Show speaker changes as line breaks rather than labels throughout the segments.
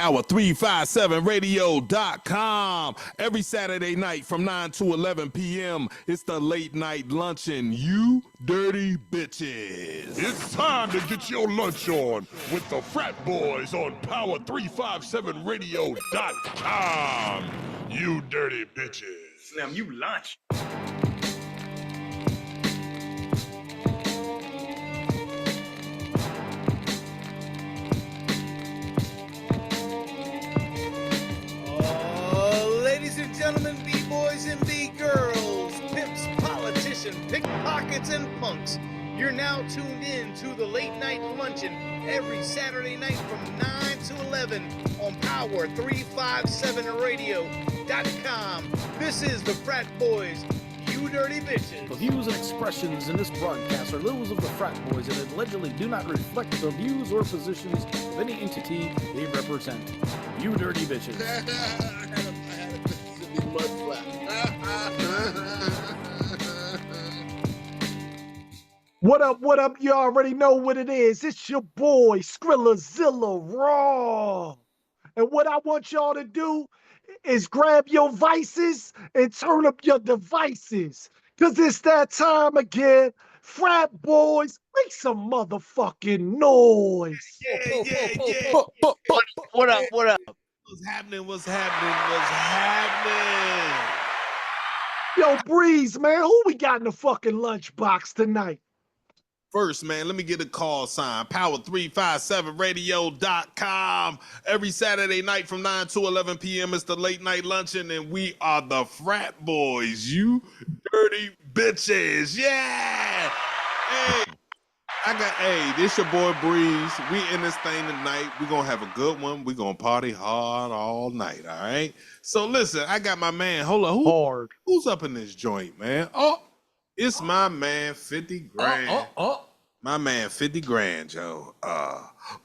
Power357radio.com. Every Saturday night from 9 to 11 p.m. It's the late night luncheon, you dirty bitches.
It's time to get your lunch on with the Phratboyz on Power357radio.com. You dirty bitches.
Slim, you lunch.
Ladies and gentlemen, B-boys and B-girls, pimps, politicians, pickpockets, and punks, you're now tuned in to the Late Night Luncheon every Saturday night from 9 to 11 on Power357radio.com. This is the Phratboyz, you dirty bitches.
The views and expressions in this broadcast are those of the Phratboyz and allegedly do not reflect the views or positions of any entity they represent. You dirty bitches.
What up? You already know what it is. It's your boy, Skrillazilla Raw. And what I want y'all to do is grab your vices and turn up your devices. Because it's that time again. Phratboyz, make some motherfucking noise.
Yeah.
What up?
What's happening?
Yo, Breeze, man, who we got in the fucking lunchbox tonight?
First, man, let me get a call sign. Power357radio.com. Every Saturday night from 9 to 11 p.m. It's the late night luncheon, and we are the Phratboyz, you dirty bitches. Yeah. Hey, this your boy Breeze. We in this thing tonight. We're going to have a good one. We're going to party hard all night, all right? So listen, I got my man. Hold on. Who's up in this joint, man? Oh, it's my man, 50 grand. My man, 50 grand, Joe.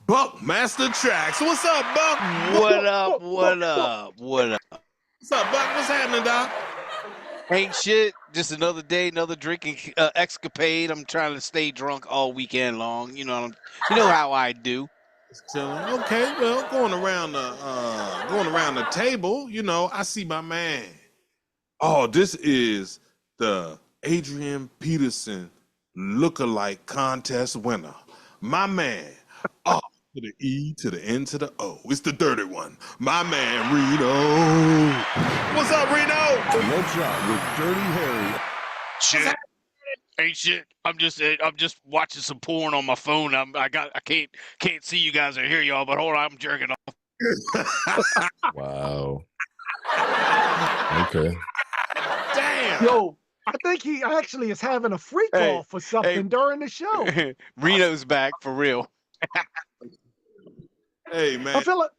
Buck Master Tracks. What's up, Buck?
What up?
What's up, Buck? What's happening, Doc?
Ain't shit. Just another day, another drinking escapade. I'm trying to stay drunk all weekend long. You know how I do.
Okay, well, going around the table, I see my man. Oh, this is the Adrian Peterson lookalike contest winner. My man. Oh, to the E, to the N, to the O. It's the dirty one. My man, Reno. What's up, Reno?
What's up with Dirty Harry?
Shit. Ain't shit. I'm just watching some porn on my phone. I can't see you guys or hear y'all, but hold on, I'm jerking off.
Wow. Okay.
Damn.
Yo, I think he actually is having a freak off or something during the show.
Reno's back for real.
Hey, man.
I feel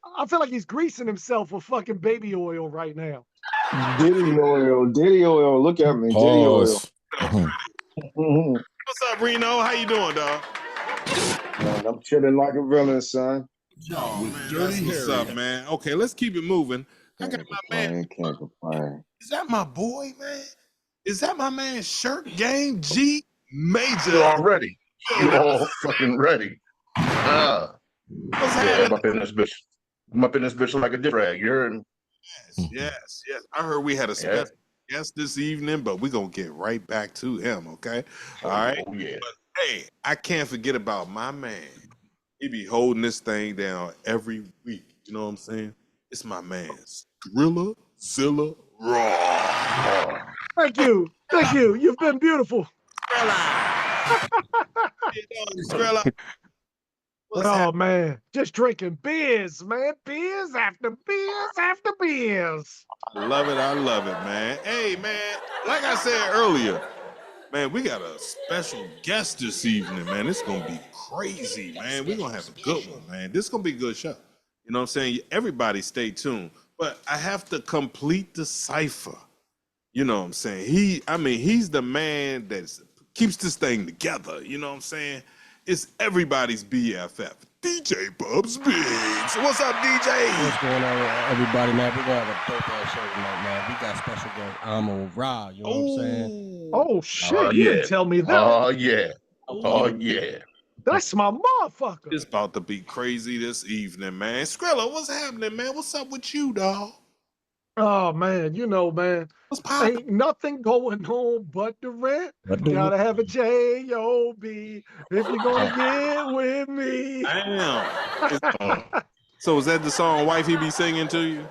like he's greasing himself with fucking baby oil right now.
Diddy oil. Look at me.
Pause.
Diddy oil.
What's up, Reno? How you doing, dog?
Man, I'm chilling like a villain, son.
What's up, man? Okay, let's keep it moving. I got my man.
Can't complain.
Is that my boy, man? Is that my man, Shirt Game G Major?
You all ready? You all fucking ready?
What's happening?
I'm up in this bitch like a dick rag. You heard?
Yes. I heard we had a special guest this evening, but we're going to get right back to him, okay? All right?
Oh, yeah.
But, hey, I can't forget about my man. He be holding this thing down every week. You know what I'm saying? It's my man, Skrillazilla Raw.
Thank you. You've been beautiful.
Skrilla.
Oh, man. Just drinking beers, man. Beers after beers after beers.
I love it, man. Hey, man, like I said earlier, man, we got a special guest this evening, man. It's going to be crazy, man. We're going to have a good one, man. This is going to be a good show. You know what I'm saying? Everybody stay tuned. But I have to complete the cipher. You know what I'm saying? He's the man that keeps this thing together. You know what I'm saying? It's everybody's BFF, DJ Bubs Biggs. What's up, DJ?
What's going on with everybody, man? We're going to have a dope ass show tonight, man. We got special guest AMUN RA, you know what I'm saying?
Oh, shit. You didn't tell me that.
Oh, yeah.
That's my motherfucker.
It's about to be crazy this evening, man. Skrilla, what's happening, man? What's up with you, dog?
Oh man, you know, man,
What's poppin'?
ain't nothing going on but the rent. Gotta have a J-O-B if you're gonna get with me.
Damn. So is that the song Wifey be singing to you?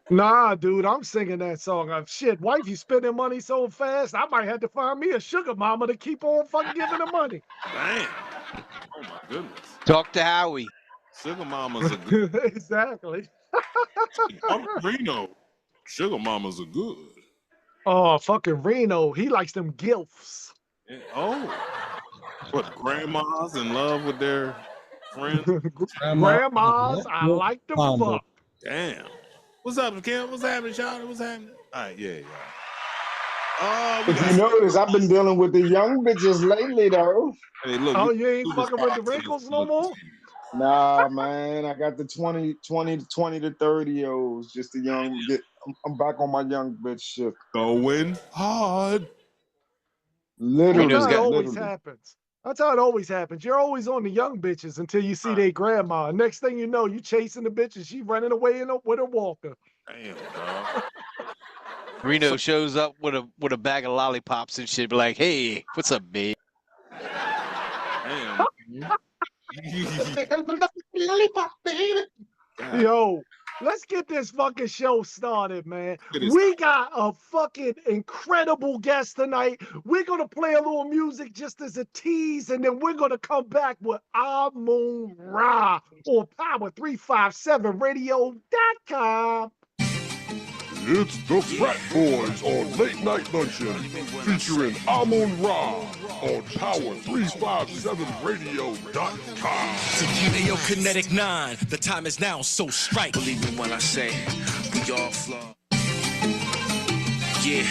Nah, dude, I'm singing that song. Shit, wife, you spending money so fast, I might have to find me a sugar mama to keep on fucking giving her money.
Damn. Oh my goodness.
Talk to Howie.
Sugar mamas are good.
Exactly.
I'm Reno. Sugar mamas are good.
Oh, fucking Reno, he likes them gilfs.
Yeah. Oh. What, grandmas in love with their friends?
Grandmas, I like to
Mama.
fuck.
Damn. What's up, Kim? What's happening, Charlie? What's happening? All right, yeah. Oh, we
If
got
you notice, I've been dealing with the young bitches lately, though.
Hey, look.
Oh,
we
you ain't
super
fucking with the
sponsors.
wrinkles no more?
Nah, man, I got the 20 to 30-year-olds. Just the young. I'm back on my young bitch shit.
Going hard.
Literally,
That's how it always
literally.
happens. That's how it always happens. You're always on the young bitches until you see their grandma. Next thing you know, you chasing the bitch and she running away with her walker.
Damn, dog.
Reno shows up with a bag of lollipops and shit. Be like, hey, what's up, babe?
Damn.
Yo, let's get this fucking show started, man.
It is-
We got a fucking incredible guest tonight. We're gonna play a little music just as a tease, and then we're gonna come back with AMUN RA on Power357Radio.com.
It's the Phratboyz on Late Night Lunchin, featuring AMUN RA on Power357Radio.com.
Hey, yo, Kinetic 9, the time is now, so strike.
Believe me when I say we all flawed. Yeah.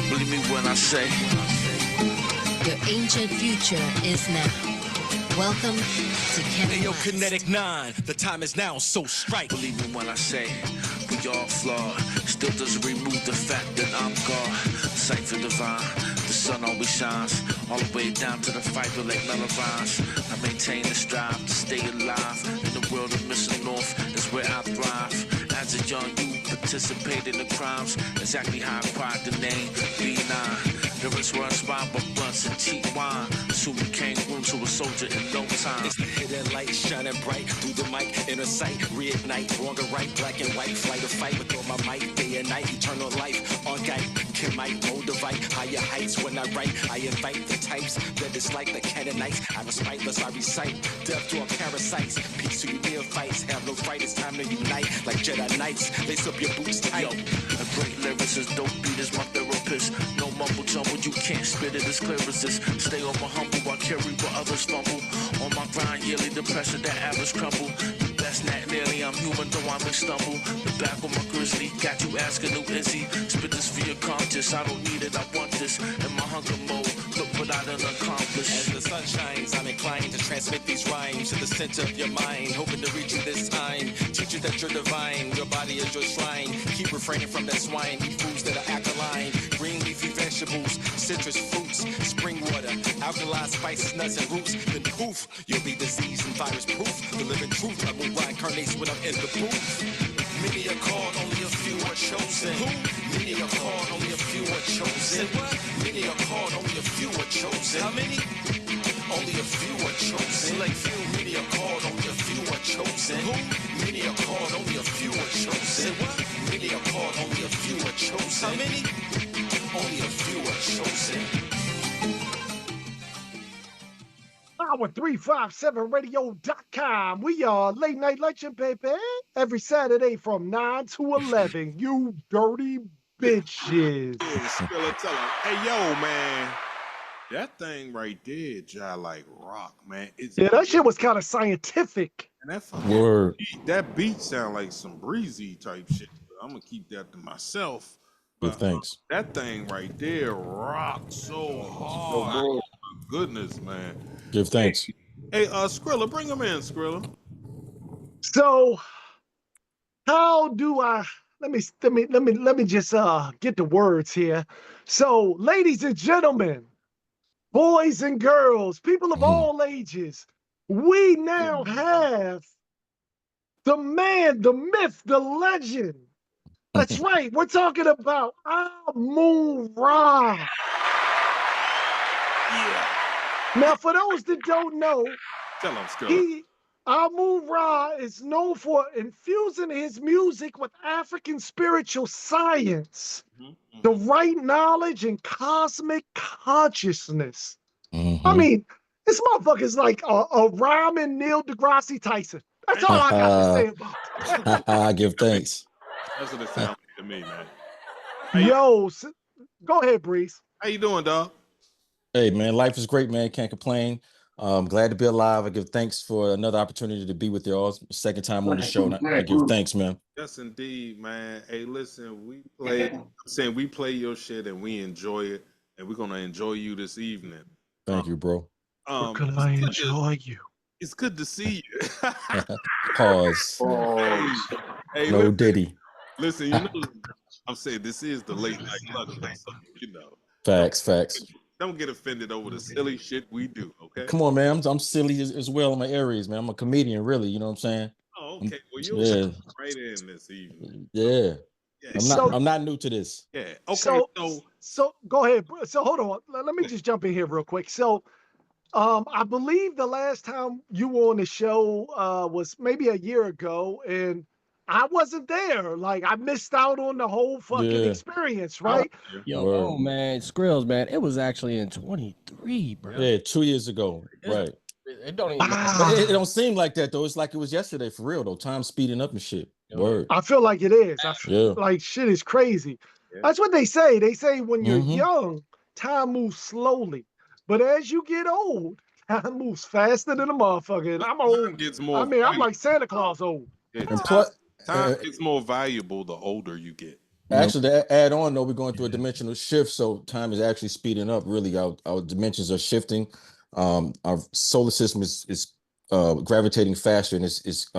Believe me when I say
your ancient future is now. Welcome to
Hey, yo, Kinetic 9, the time is now, so strike.
Believe me when I say we all flawed. Still doesn't remove the fact that I'm God. Cypher divine, the sun always shines. All the way down to the fiber like melodies. I maintain the strive to stay alive. In the world of Mr. North, that's where I thrive. As a young youth, participate in the crimes. Exactly how I acquired the name B9. The rest were inspired by blunts and cheap wine. Soon became room to a soldier in no time.
It's the hidden light shining bright through the mic, inner sight, reignite, wrong or right, black and white, flight or fight with all my might, day and night, eternal life, on guide, can might, moldavite, higher heights when I write, I invite the types that dislike the Canaanites, I respite, thus I recite, death to our parasites, peace to you neophytes, have no fight, it's time to unite, like Jedi Knights, lace up your boots tight.
Yo, a great lyricist, dope beat is my therapist. No mumble jumble, you can't spit it as clear as this. Stay on my humble, I carry where others fumble. On my grind, yearly the pressure that average crumble. The best not nearly, I'm human, though I may stumble. The back on my grizzly, got you asking who is he? Spit this for your conscience, I don't need it, I want this. In my hunger mode, look what I done accomplished.
As the sun shines, I'm inclined to transmit these rhymes to the center of your mind, hoping to reach you this time. Teach you that you're divine, your body is your shrine. Keep refraining from that swine, eat foods that are alkaline. Green leafy vegetables, citrus fruits, spring water, alkaline spices, nuts and roots. Then poof, you'll be disease and virus proof. The living truth, I will incarnates when I'm in the booth. Many are called, only a few are chosen. Who? Many are called, only a few are chosen. What? Many are called, only a few are chosen. How many? Only a few are chosen. Like few, many are called, only a few are chosen. Who? Many are called, only a few are chosen. What? Many are called, only a few are chosen. How many? Only a few are chosen.
Power357Radio.com. We are Late Night Luncheon, baby. Every Saturday from 9 to 11. You dirty bitches.
Hey, yo, man. That thing right there, jive like rock, man.
Yeah, that shit was kind of scientific.
And that fucking
Word.
that beat sound like some breezy type shit. I'm gonna keep that to myself.
Good, thanks.
That thing right there rocked so hard. Oh, my goodness, man.
Give thanks.
Hey, Skrilla, bring him in, Skrilla.
So, how do I? Let me just get the words here. So, ladies and gentlemen, boys and girls, people of all ages, we now have the man, the myth, the legend. That's right. We're talking about AMUN RA.
Yeah.
Now, for those that don't know,
Tell him, Skrilla.
AMUN RA is known for infusing his music with African spiritual science, the right knowledge, and cosmic consciousness. I mean, this motherfucker's like a rhyming Neil deGrasse Tyson. That's all I got to say about it.
I give thanks.
That's what it sounds like to me, man.
Yo, go ahead, Breeze.
How you doing, dog?
Hey, man, life is great, man. Can't complain. Glad to be alive. I give thanks for another opportunity to be with y'all. Second time on the show. I give thanks, man.
Yes, indeed, man. Hey, listen, we play your shit and we enjoy it, and we're gonna enjoy you this evening.
Thank you, bro.
We're gonna enjoy you.
It's good to see you.
Pause.
Hey,
no
listen,
Diddy.
Listen, you know, I'm saying this is the late night luncheon, so you know.
Facts.
Don't get offended over the silly shit we do, okay?
Come on, man. I'm silly as well in my areas, man. I'm a comedian, really. You know what I'm saying?
Oh, okay. Well, you'll right in this evening.
Yeah. I'm not new to this.
Yeah. Okay.
So go ahead. So hold on. Let me just jump in here real quick. So I believe the last time you were on the show was maybe a year ago, and I wasn't there. Like, I missed out on the whole fucking experience, right?
Yo, man, Skrills, man, it was actually in 23, bro.
Yeah, 2 years ago. Right.
It don't even
but it don't seem like that though. It's like it was yesterday for real though. Time speeding up and shit. Word.
I feel like it is. I feel like shit is crazy. That's what they say. They say when you're young, time moves slowly. But as you get old, time moves faster than a motherfucker. And I'm old. I'm like Santa Claus old.
And plus, time gets more valuable the older you get.
Actually, to add on though, we're going through a dimensional shift, so time is actually speeding up. Really, our dimensions are shifting. Our solar system is gravitating faster, and it's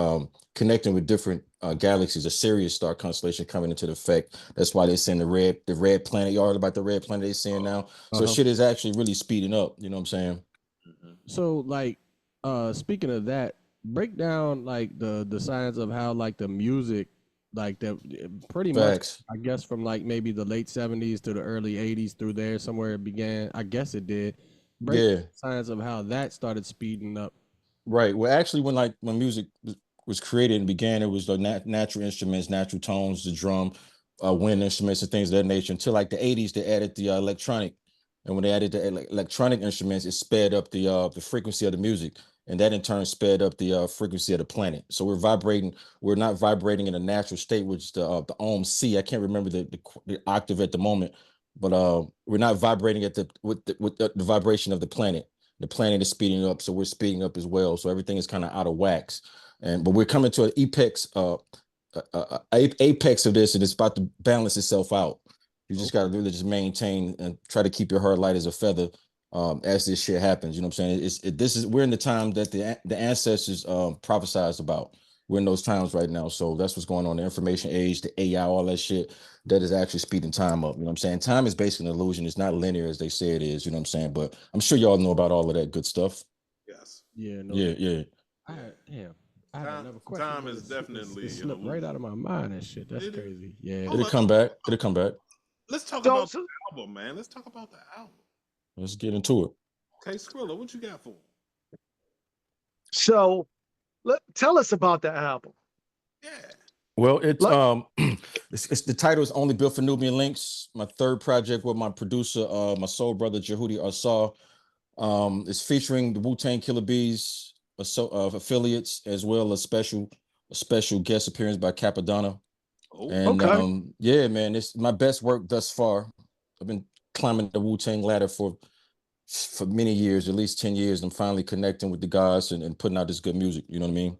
connecting with different galaxies. A Sirius star constellation coming into the effect. That's why they're saying the red planet. You heard about the red planet they're saying now. So shit is actually really speeding up. You know what I'm saying?
So like, speaking of that, break down like the science of how like the music, like that, pretty much. I guess from like maybe the late 70s to the early 80s through there somewhere it began. I guess it did. Break down the science of how that started speeding up.
Right. Well, actually, when music was created and began, it was the natural instruments, natural tones, the drum, wind instruments, and things of that nature. Until like the 80s, they added the electronic, and when they added the electronic instruments, it sped up the frequency of the music, and that in turn sped up the frequency of the planet. So we're vibrating. We're not vibrating in a natural state, which is the ohm C. I can't remember the octave at the moment, but we're not vibrating at with the vibration of the planet. The planet is speeding up, so we're speeding up as well. So everything is kind of out of wax, but we're coming to an apex of this, and it's about to balance itself out. You just got to really just maintain and try to keep your heart light as a feather as this shit happens. You know what I'm saying? We're in the time that the ancestors prophesized about. We're in those times right now. So that's what's going on. The information age, the AI, all that shit, that is actually speeding time up. You know what I'm saying? Time is basically an illusion. It's not linear as they say it is. You know what I'm saying? But I'm sure y'all know about all of that good stuff.
Yes.
Yeah. I had another question.
Time is definitely
it slipped right out of my mind and shit. That's crazy. Yeah.
It'll come back.
Let's talk about the album, man. Let's talk about the album.
Let's get into it.
Okay, Skrilla, what you got for him?
So, tell us about the album.
Yeah.
Well, it's the title is Only Built for Nubian Links. My third project with my producer, my soul brother Jehudi Arsar. It's featuring the Wu-Tang Killer Bees affiliates, as well as a special guest appearance by Capadonna. And yeah, man, it's my best work thus far. I've been climbing the Wu-Tang ladder for many years, at least 10 years. I'm finally connecting with the guys and putting out this good music. You know what I mean?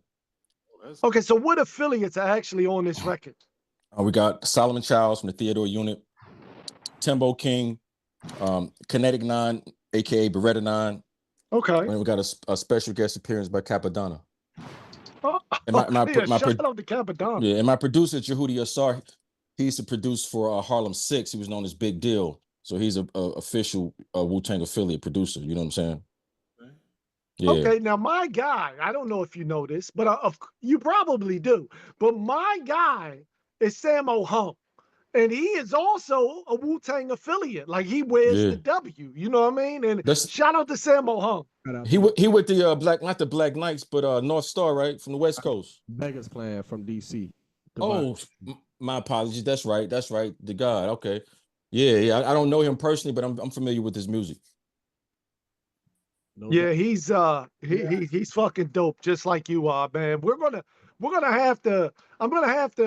Okay, so what affiliates are actually on this record?
We got Solomon Childs from the Theodore Unit, Timbo King, Kinetic 9, aka Beretta 9.
Okay.
And we got a special guest appearance by Capadonna.
Shout out to Capadonna.
Yeah, and my producer Jehudi Arsar, he used to produce for Harlem 6. He was known as Big Deal. So he's a official Wu-Tang affiliate producer. You know what I'm saying? Yeah.
Okay, now my guy, I don't know if you know this, but you probably do. But my guy is Sammo Hung, and he is also a Wu-Tang affiliate. Like he wears
Yeah.
the W, you know what I mean? And
That's
shout out to Sammo Hung.
he with the Black, not the Black Knights, but North Star, right, from the West Coast.
Vegas Clan from DC.
Oh, my apologies. That's right. That's right. The God. Okay. Yeah. I don't know him personally, but I'm familiar with his music.
Yeah, he's he's fucking dope, just like you are, man. I'm gonna have to,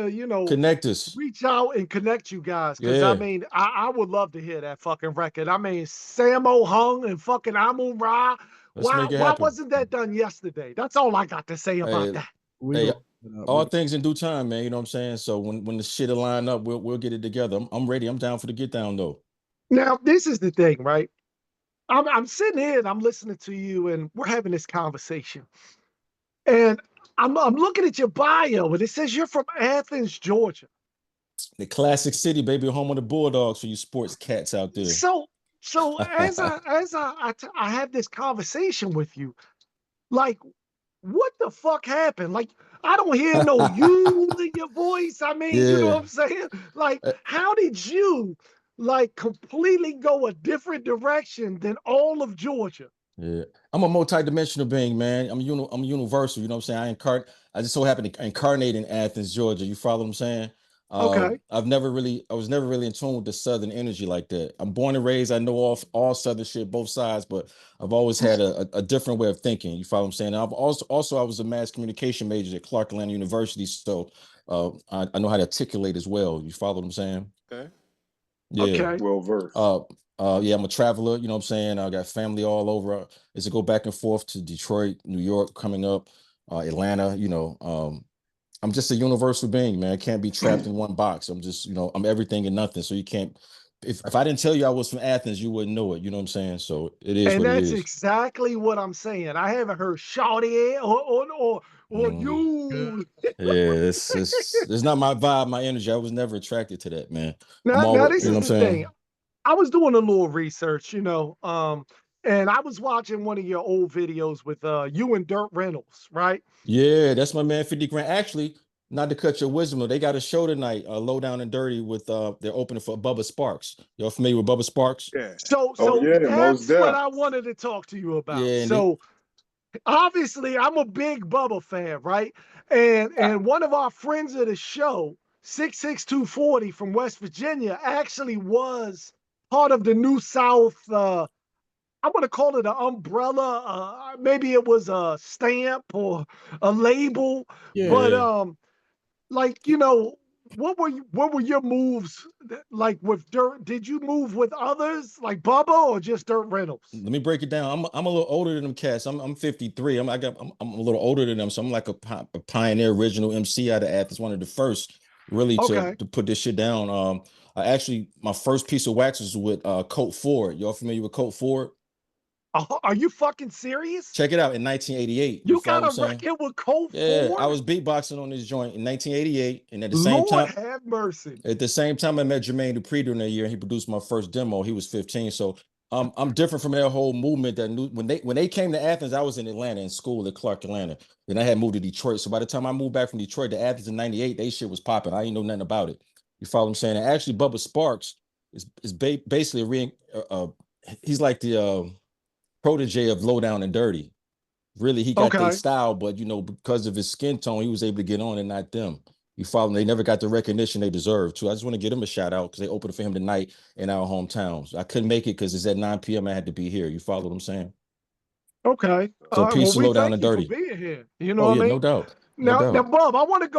you know,
Connect us.
reach out and connect you guys, because
Yeah.
I mean, I would love to hear that fucking record. I mean, Sammo Hung and fucking AMUN RA.
Let's make it
Why
happen.
wasn't that done yesterday? That's all I got to say about
Hey,
that.
hey, all things in due time, man. You know what I'm saying? So when the shit'll line up, we'll get it together. I'm ready. I'm down for the get down though.
Now, this is the thing, right? I'm sitting here and I'm listening to you, and we're having this conversation. And I'm looking at your bio, and it says you're from Athens, Georgia.
The classic city, baby, home of the Bulldogs for you sports cats out there.
So as I have this conversation with you, like, what the fuck happened? Like, I don't hear no you in your voice. I mean, you know what I'm saying? Like, how did you like completely go a different direction than all of Georgia?
Yeah, I'm a multi-dimensional being, man. I'm universal. You know what I'm saying? I just so happen to incarnate in Athens, Georgia. You follow what I'm saying?
Okay.
I was never really in tune with the Southern energy like that. I'm born and raised. I know all Southern shit, both sides, but I've always had a different way of thinking. You follow what I'm saying? I've also I was a mass communication major at Clark Atlanta University, so I know how to articulate as well. You follow what I'm saying?
Okay.
Yeah.
Okay.
Well versed.
Yeah, I'm a traveler, you know what I'm saying? I got family all over. As I go back and forth to Detroit, New York, coming up, Atlanta, you know, I'm just a universal being, man. I can't be trapped in one box. I'm just, you know, I'm everything and nothing. So you can't, if I didn't tell you I was from Athens, you wouldn't know it. You know what I'm saying? So it is
And
what it
that's
is.
exactly what I'm saying. I haven't heard shawty or you.
Yeah, it's not my vibe, my energy. I was never attracted to that, man. I'm
Now
always,
this
you know
is
what I'm
the
saying?
thing. I was doing a little research, you know, and I was watching one of your old videos with you and Dirt Reynolds, right?
Yeah, that's my man 50 Grand. Actually, not to cut your wisdom, though, they got a show tonight, Low Down and Dirty, with they're opening for Bubba Sparks. Y'all familiar with Bubba Sparks?
Yeah.
So
yeah, most
that's what
def.
I wanted to talk to you about.
Yeah, and
So obviously I'm a big Bubba fan, right? And one of our friends of the show, 66240 from West Virginia, actually was part of the New South I want to call it an umbrella. Maybe it was a stamp or a label. But like, you know, what were your moves like with Dirt? Did you move with others like Bubba or just Dirt Reynolds?
let me break it down. I'm a little older than them cats. I'm 53. I'm a little older than them, so I'm like a pioneer, original MC out of Athens, one of the first really to put this shit down. I actually, my first piece of wax was with Colt Ford. Y'all familiar with Colt Ford?
Are you fucking serious?
Check it out. In 1988.
You
follow
got
what
a
I'm saying?
record with Colt
Yeah,
Ford?
I was beatboxing on this joint in 1988, and at the same
Lord
time,
have mercy.
at the same time, I met Jermaine Dupri during that year, and he produced my first demo. He was 15, so I'm different from that whole movement. That when they came to Athens, I was in Atlanta in school at Clark Atlanta. Then I had moved to Detroit. So by the time I moved back from Detroit to Athens in '98, they shit was popping. I ain't know nothing about it. You follow what I'm saying? And actually, Bubba Sparks is basically he's like the protege of Low Down and Dirty. Really, he got their style, but you know, because of his skin tone, he was able to get on and not them. You follow me? They never got the recognition they deserve to. I just want to give him a shout out because they opened for him tonight in our hometowns. I couldn't make it because it's at 9 p.m. I had to be here. You follow what I'm saying?
Okay.
So peace,
well,
Low Down and
thank you
Dirty.
for being here. You know
Oh
what
yeah,
I mean?
no doubt.
Now, Bob, I want to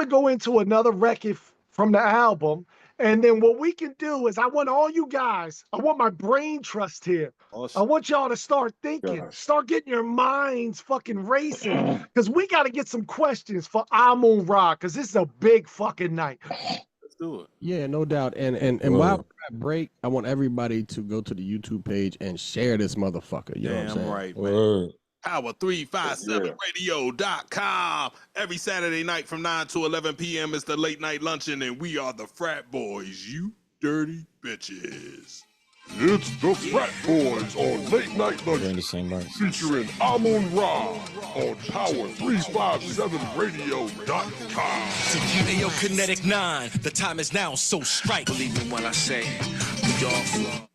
go into another record from the album. And then what we can do is I want all you guys, I want my brain trust here.
Awesome.
I want y'all to start thinking, start getting your minds fucking racing. Because we got to get some questions for AMUN RA, because this is a big fucking night.
Let's do it.
Yeah, no doubt. And while we're at break, I want everybody to go to the YouTube page and share this motherfucker. You know what I'm saying?
Right, man. Power357radio.com. Every Saturday night from 9 to 11 p.m. is the late night luncheon, and we are the Phratboyz. You? dirty bitches.
It's the Phratboyz on Late Night Lunchin, featuring AMUN RA on Power357radio.com.
Ayo, Kinetic 9, the time is now, so strike.
Believe me when I say, we all flaw.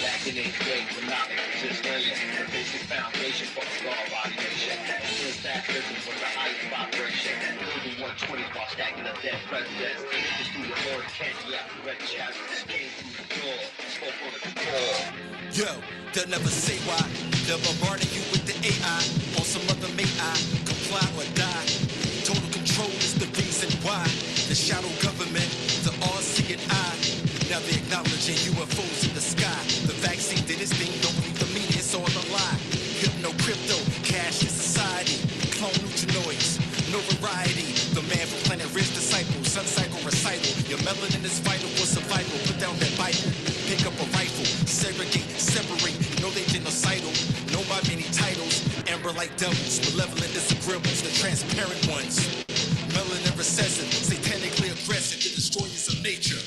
Back in 8th grade, when knowledge was just laying the basic foundation for the law body nation. First that rhythm was the highest vibration. Even 120 while stacking up dead presidents. Just through the Lord can't yeah, red chapters came through the door, spoke on the call.
Yo, they'll never say why. They'll bombard you with the AI. On some other may I comply or die. Total control is the reason why. The shadow government, the all-seeing eye. Now they're acknowledging UFOs in the sky. The vaccine did its thing, don't believe the media, it's all a lie. Hypno, crypto, cashless society. Clone neutrinoids, no variety. The man from planet Risk disciple, sun cycle recital. Your melanin is vital for survival. Put down that Bible, pick up a rifle. Segregate, separate, no they genocidal. Know by many titles, amber like devils. Malevolent disagreeables, the transparent ones. Melanin recessive, satanically aggressive. The destroyers of nature.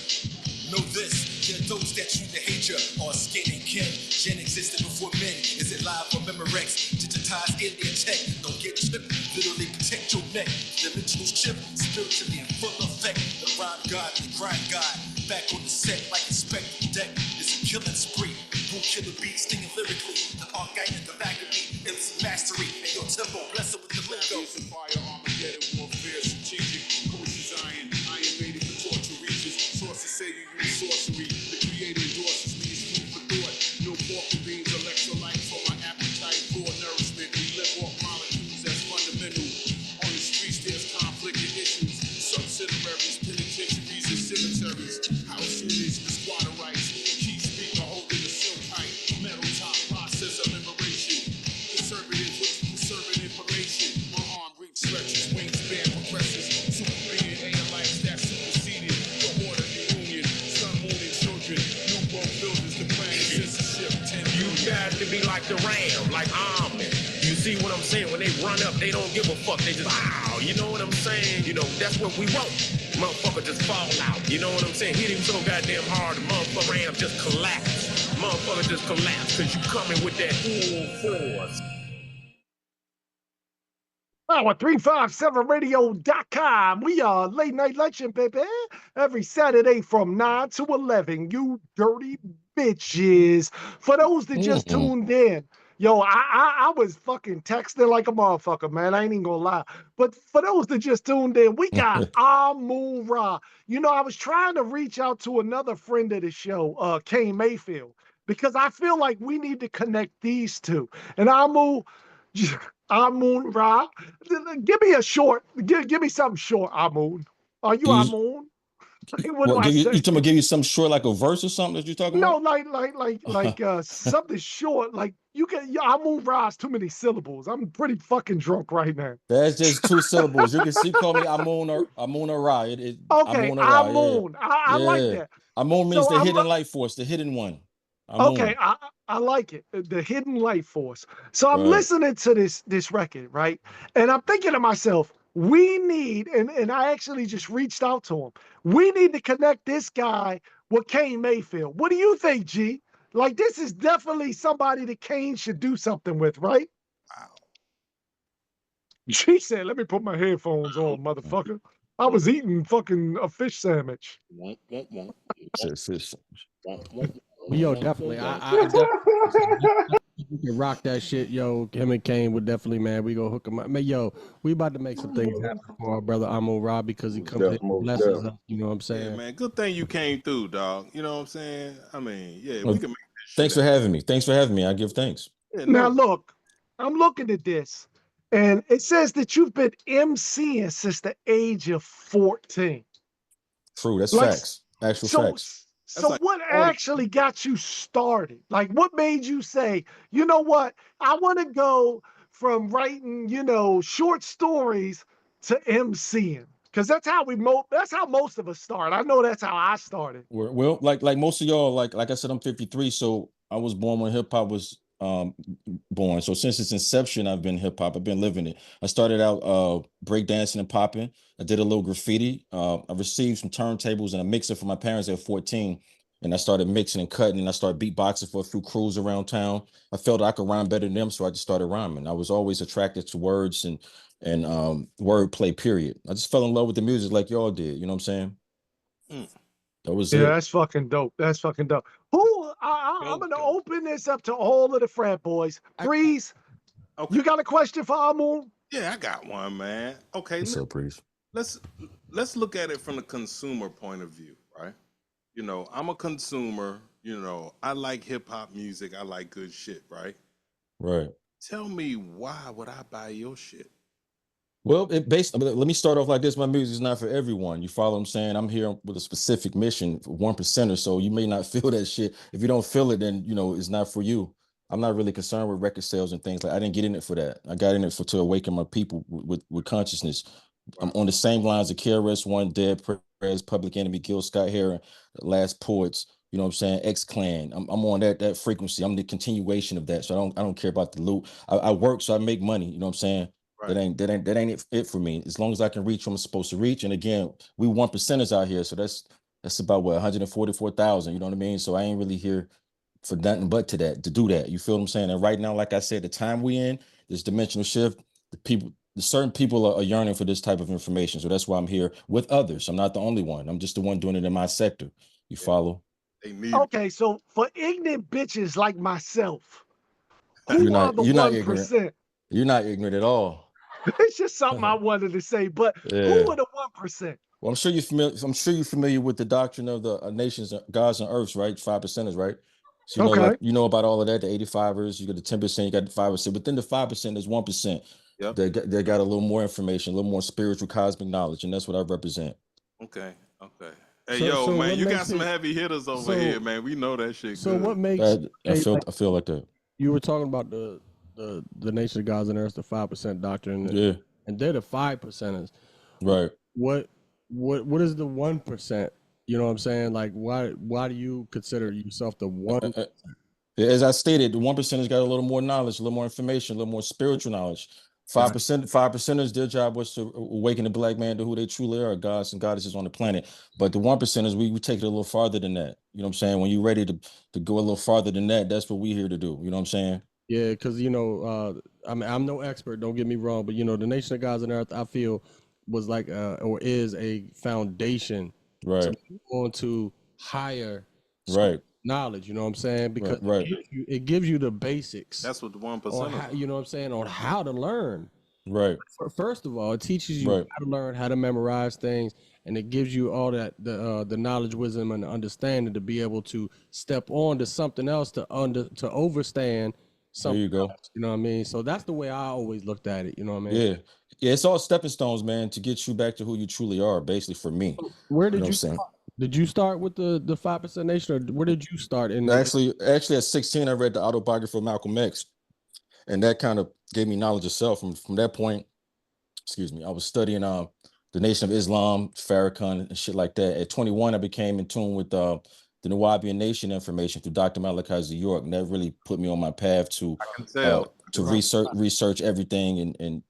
Know this, yeah, those that choose to hate you are skin and kin. Gen existed before men. Is it live or Memorex? Digitized alien tech. Don't get tripped, literally protect your neck. Dimensional chip, spiritually in full effect. The rhyme god, the grind god. Back on the set like a spectral deck. It's a killing spree. Boom killer beat, stinging lyrically. The archive in the back of me. It's mastery. And your tempo, bless it with the lingo.
Fire, Armageddon, warfare, strategic. Coach's iron made it for torture reaches. Sources say you use sorcery. The creator endorses me as food for thought. No pork and beans, electrolytes for my appetite. For nourishment, we live off molecules that's fundamental. On the streets, there's conflict and issues. Subsidiaries, penitentiaries, and cemeteries. House units, the squatter rights. Key speaker holding the silk tight. Metal top process of liberation. Conservative with conservative information. My arm reach stretches, wingspan progresses. Superman, alien that superseded the order, the union. Sun, moon, and children. New world builders, the planet censorship.
You got to be like the ram, like almond. You see what I'm saying? When they run up, they don't give a fuck. They just, wow, you know what I'm saying? You know, that's what we want. Motherfucker just fall out. You know what I'm saying? Hit him so goddamn hard, the motherfucker ram just collapse. Motherfucker just collapse because you coming with that full force.
Power357radio.com. We are Late Night Lunchin, baby. Every Saturday from 9 to 11. You dirty bitches. For those that just tuned in, yo, I was fucking texting like a motherfucker, man. I ain't even gonna lie. But for those that just tuned in, we got AMUN RA. You know, I was trying to reach out to another friend of the show, Kane Mayfield, because I feel like we need to connect these two. And AMUN RA, give me a short, give me something short, AMUN. Are you AMUN? What do I say?
You talking about give you some short, like a verse or something that you're talking about?
No, like something short. Like you can, AMUN RA is too many syllables. I'm pretty fucking drunk right now.
That's just 2 syllables. You can see, call me AMUN RA.
Okay,
AMUN RA.
AMUN. I like that.
AMUN means the hidden light force, the hidden one.
Okay, I like it. The hidden light force. So I'm listening to this record, right? And I'm thinking to myself, we need, and I actually just reached out to him. We need to connect this guy with Kane Mayfield. What do you think, G? Like, this is definitely somebody that Kane should do something with, right? Wow. G said, let me put my headphones on, motherfucker. I was eating fucking a fish sandwich.
Yo, definitely. I definitely you can rock that shit, yo. Him and Kane would definitely, man. We go hook him up, man. Yo, we about to make some things happen for our brother AMUN RA because he comes in and blesses us. You know what I'm saying?
Yeah, man. Good thing you came through, dog. You know what I'm saying? I mean, yeah, we can make this.
Thanks for having me. Thanks for having me. I give thanks.
Yeah,
now look, I'm looking at this, and it says that you've been MCing since the age of 14.
True, that's facts. Actual facts.
So like, what actually got you started? Like, what made you say, you know what? I want to go from writing, you know, short stories to MCing. Because that's how that's how most of us start. I know that's how I started.
Well, like most of y'all, like I said, I'm 53, so I was born when hip hop was born. So since its inception, I've been hip hop. I've been living it. I started out breakdancing and popping. I did a little graffiti. I received some turntables and a mixer from my parents at 14. And I started mixing and cutting, and I started beatboxing for a few crews around town. I felt I could rhyme better than them, so I just started rhyming. I was always attracted to words and wordplay, period. I just fell in love with the music like y'all did. You know what I'm saying? That was
Yeah,
it.
that's fucking dope. That's fucking dope. I'm gonna open this up to all of the frat boys. Breeze, you got a question for Amun?
Yeah, I got one, man. Okay,
What's up, Breeze?
let's look at it from the consumer point of view, right? You know, I'm a consumer. You know, I like hip hop music. I like good shit, right?
Right.
Tell me, why would I buy your shit?
Well, let me start off like this. My music is not for everyone. You follow what I'm saying? I'm here with a specific mission for 1%, so you may not feel that shit. If you don't feel it, then it's not for you. I'm not really concerned with record sales and things I didn't get in it for that. I got in it to awaken my people with consciousness. I'm on the same lines of KRS-One, Dead Prez, Public Enemy, Gil Scott Heron, Last Poets. You know what I'm saying? X-Clan. I'm on that frequency. I'm the continuation of that. So I don't care about the loot. I work, so I make money. You know what I'm saying? That ain't it for me. As long as I can reach who I'm supposed to reach. And again, we 1%ers out here. So that's about 144,000. You know what I mean? So I ain't really here for nothing but to do that. You feel what I'm saying? And right now, like I said, the time we in, this dimensional shift, certain people are yearning for this type of information. So that's why I'm here with others. I'm not the only one. I'm just the one doing it in my sector. You follow?
Okay, so for ignorant bitches like myself,
You're
who are
not
the
you're not ignorant.
1%?
You're not ignorant at all.
It's just something I wanted to say, but who are the 1%?
Well, I'm sure you're familiar with the doctrine of the nations, gods, and earths, right? 5%ers, right? So you know about all of that. The 85ers, you got the 10%, you got the 5%. Within the 5%, there's 1%.
Yep.
They got a little more information, a little more spiritual, cosmic knowledge, and that's what I represent.
Okay. Hey, man, you got some heavy hitters over here, man. We know that shit.
So
good.
what makes
I feel like that.
You were talking about the nation of gods and earth, the 5% doctrine, and they're the 5%ers.
Right.
What is the 1%? You know what I'm saying? Like, why do you consider yourself the 1%?
As I stated, the 1%ers got a little more knowledge, a little more information, a little more spiritual knowledge. 5%ers, their job was to awaken the black man to who they truly are, gods and goddesses on the planet. But the 1%ers, we take it a little farther than that. You know what I'm saying? When you're ready to go a little farther than that, that's what we're here to do. You know what I'm saying?
Yeah, because I mean, I'm no expert, don't get me wrong, but the nation of gods and earth, I feel, was like or is a foundation to move on to higher knowledge. You know what I'm saying? Because it gives you the basics.
That's what the 1%.
You know what I'm saying, on how to learn.
Right.
First of all, it teaches you how to learn, how to memorize things, and it gives you all that the knowledge, wisdom, and the understanding to be able to step on to something else to overstand something.
There you go.
Else, you know what I mean? So that's the way I always looked at it. You know what I mean?
Yeah. It's all stepping stones, man, to get you back to who you truly are. Basically, for me.
Where did you start? Did you start with the 5% nation, or where did you start?
Actually, at 16, I read the autobiography of Malcolm X, and that kind of gave me knowledge of self. From that point, I was studying the Nation of Islam, Farrakhan, and shit like that. At 21, I became in tune with the Nubian Nation information through Dr. Malachi Z. York, and that really put me on my path to research everything and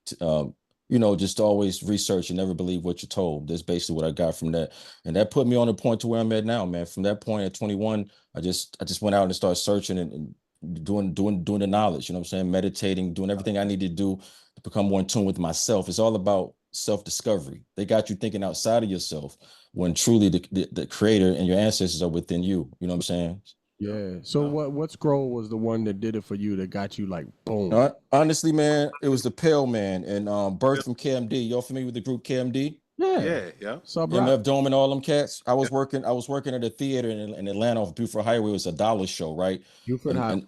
just always research and never believe what you're told. That's basically what I got from that, and that put me on the point to where I'm at now, man. From that point at 21, I just went out and started searching and doing the knowledge. You know what I'm saying? Meditating, doing everything I need to do to become more in tune with myself. It's all about self-discovery. They got you thinking outside of yourself when truly the creator and your ancestors are within you. You know what I'm saying?
Yeah. So what scroll was the one that did it for you, that got you like boom?
Honestly, man, it was the Pale Man and Birth from KMD. Y'all familiar with the group KMD?
Yeah.
MF Dome and all them cats. I was working at a theater in Atlanta off Buford Highway. It was a dollar show, right? And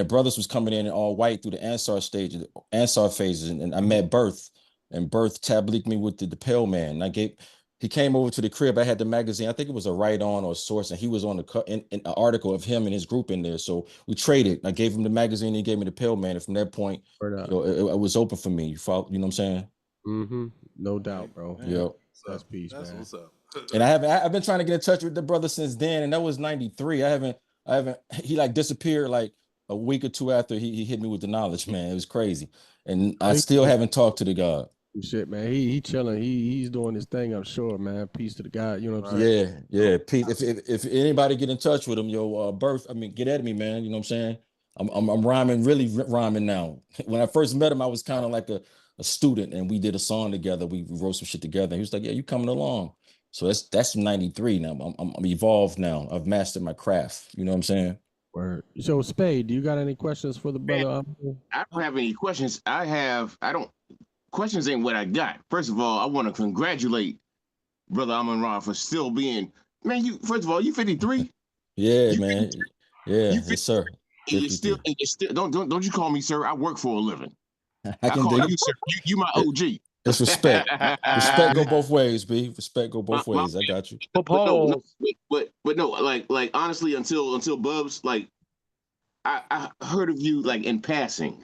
the brothers was coming in all white through the Ansar stage, the Ansar phases, and I met Birth, and Birth tableed me with the Pale Man. And he came over to the crib. I had the magazine. I think it was a Right On or a Source, and he was on in an article of him and his group in there. So we traded. I gave him the magazine. And he gave me the Pale Man, and from that point, it was open for me. You follow? You know what I'm saying?
Mm-hmm. No doubt, bro.
Yeah.
That's peace,
That's
man.
what's up.
And I've been trying to get in touch with the brother since then, and that was 93. I haven't. He like disappeared like a week or two after he hit me with the knowledge, man. It was crazy. And I
He-
still haven't talked to the God.
Shit, man. He chilling. He's doing his thing, I'm sure, man. Peace to the God. You know what I'm saying?
Yeah. Pete, if anybody get in touch with him, get at me, man. You know what I'm saying? I'm rhyming, really rhyming now. When I first met him, I was kind of like a student, and we did a song together. We wrote some shit together. And he was like, "Yeah, you coming along." So that's 93 now. I'm evolved now. I've mastered my craft. You know what I'm saying?
Word. So Spade, do you got any questions for the brother?
I don't have any questions. Questions ain't what I got. First of all, I want to congratulate Brother AMUN RA for still being, man, first of all, you 53?
Yeah, man. Yeah, yes, sir.
And you're still, don't you call me sir. I work for a living.
I can
call
dig
you
it.
sir. You my OG.
It's respect. Respect go both ways, B. Respect go both ways. I got you.
But no, like honestly, until Bubs, like I heard of you like in passing.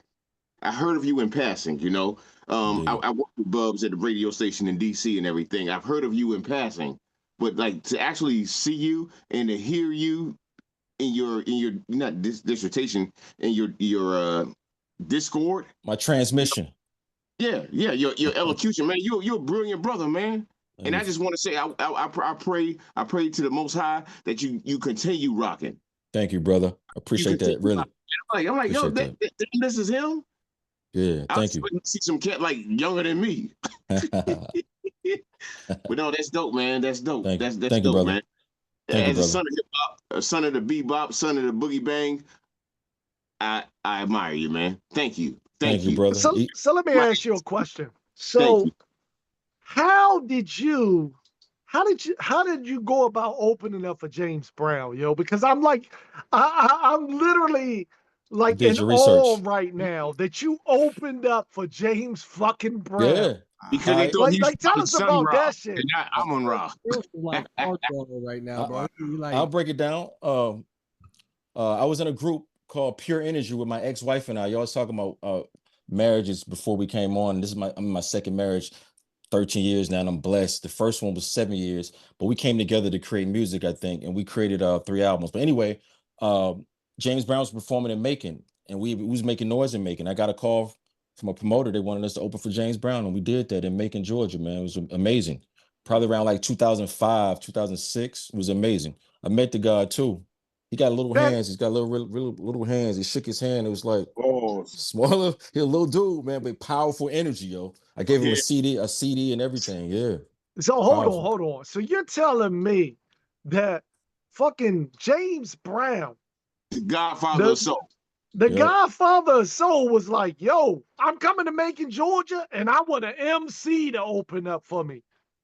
I heard of you in passing, you know. I worked with Bubs at the radio station in DC and everything. I've heard of you in passing, but like to actually see you and to hear you in your not dissertation, in your Discord.
My transmission.
Yeah, your elocution, man. You're a brilliant brother, man. And I just want to say, I pray to the Most High that you continue rocking.
Thank you, brother. Appreciate that. Really.
I'm like, yo, this is him.
Yeah, thank you.
I see some cat like younger than me. But no, that's dope, man. That's dope. That's
thank
dope,
you, brother.
man.
Thank you,
As a
brother.
son of hip hop, a son of the bebop, son of the boogie bang, I admire you, man. Thank you. Thank you,
brother.
So let me ask you a question. So how did you go about opening up for James Brown, yo? Because I'm like, I'm literally like
did
in
your
awe
research.
right now that you opened up for James fucking Brown.
Yeah.
Because they thought
like tell us about that shit.
And not AMUN RA.
Like right now, bro.
I'll break it down. I was in a group called Pure Energy with my ex-wife and I. Y'all was talking about marriages before we came on. I'm in my second marriage, 13 years now, and I'm blessed. The first one was 7 years, but we came together to create music, I think, and we created 3 albums. But anyway, James Brown was performing in Macon, and we was making noise in Macon. I got a call from a promoter. They wanted us to open for James Brown, and we did that in Macon, Georgia, man. It was amazing. Probably around like 2005, 2006. It was amazing. I met the guy too. He got little hands. He's got little hands. He shook his hand. It was like smaller. He a little dude, man, but powerful energy, yo. I gave him a CD and everything. Yeah.
So hold on. So you're telling me that fucking James Brown,
the Godfather of Soul.
The Godfather of Soul was like, yo, I'm coming to Macon, Georgia, and I want an MC to open up for me.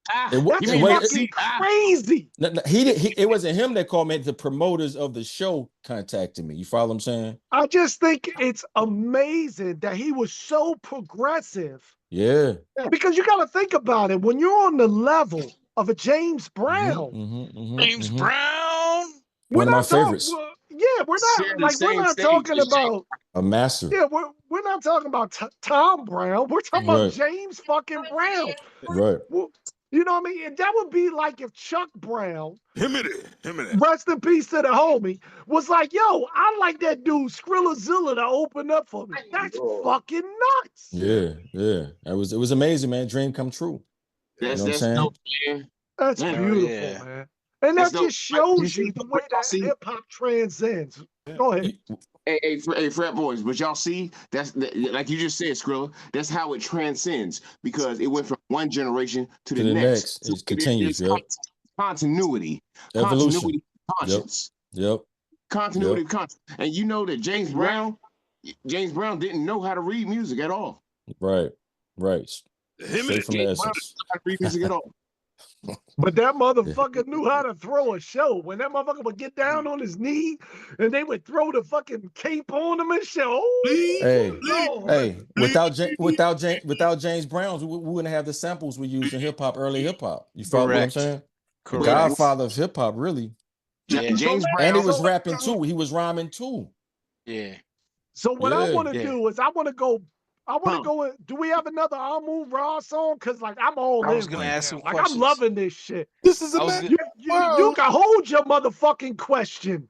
That's fucking crazy.
It wasn't him that called me. The promoters of the show contacted me. You follow what I'm saying?
I just think it's amazing that he was so progressive.
Yeah.
Because you got to think about it. When you're on the level of a James Brown,
James Brown,
one of my favorites.
We're not talking about
a master.
Yeah, we're not talking about Tom Brown. We're talking about James fucking Brown.
Right.
You know what I mean? And that would be like if Chuck Brown,
him
rest in peace to the homie, was like, yo, I like that dude Skrillazilla to open up for me. That's fucking nuts.
Yeah. It was amazing, man. Dream come true. You know what I'm saying?
Dope, man.
That's beautiful, man. And that just shows you the way that hip hop transcends. Go ahead.
Hey, Phratboyz, but y'all see, like you just said, Skrilla, that's how it transcends, because it went from one generation to the next.
It continues,
Continuity.
Evolution.
Continuity of conscience.
Yep.
Continuity of conscience. And you know that James Brown didn't know how to read music at all.
Right.
Straight from the essence. How to read music at all.
But that motherfucker knew how to throw a show. When that motherfucker would get down on his knee and they would throw the fucking cape on him and show.
Hey, without James Brown, we wouldn't have the samples we used in hip hop, early hip hop. You follow what I'm saying?
Correct.
Godfather of hip hop, really.
James Brown.
And he was rapping too. He was rhyming too.
Yeah.
So what I want to do is I want to go. Do we have another AMUN RA song? Because like I'm all in.
I was gonna ask some questions.
I'm loving this shit.
This is a
you can hold your motherfucking question.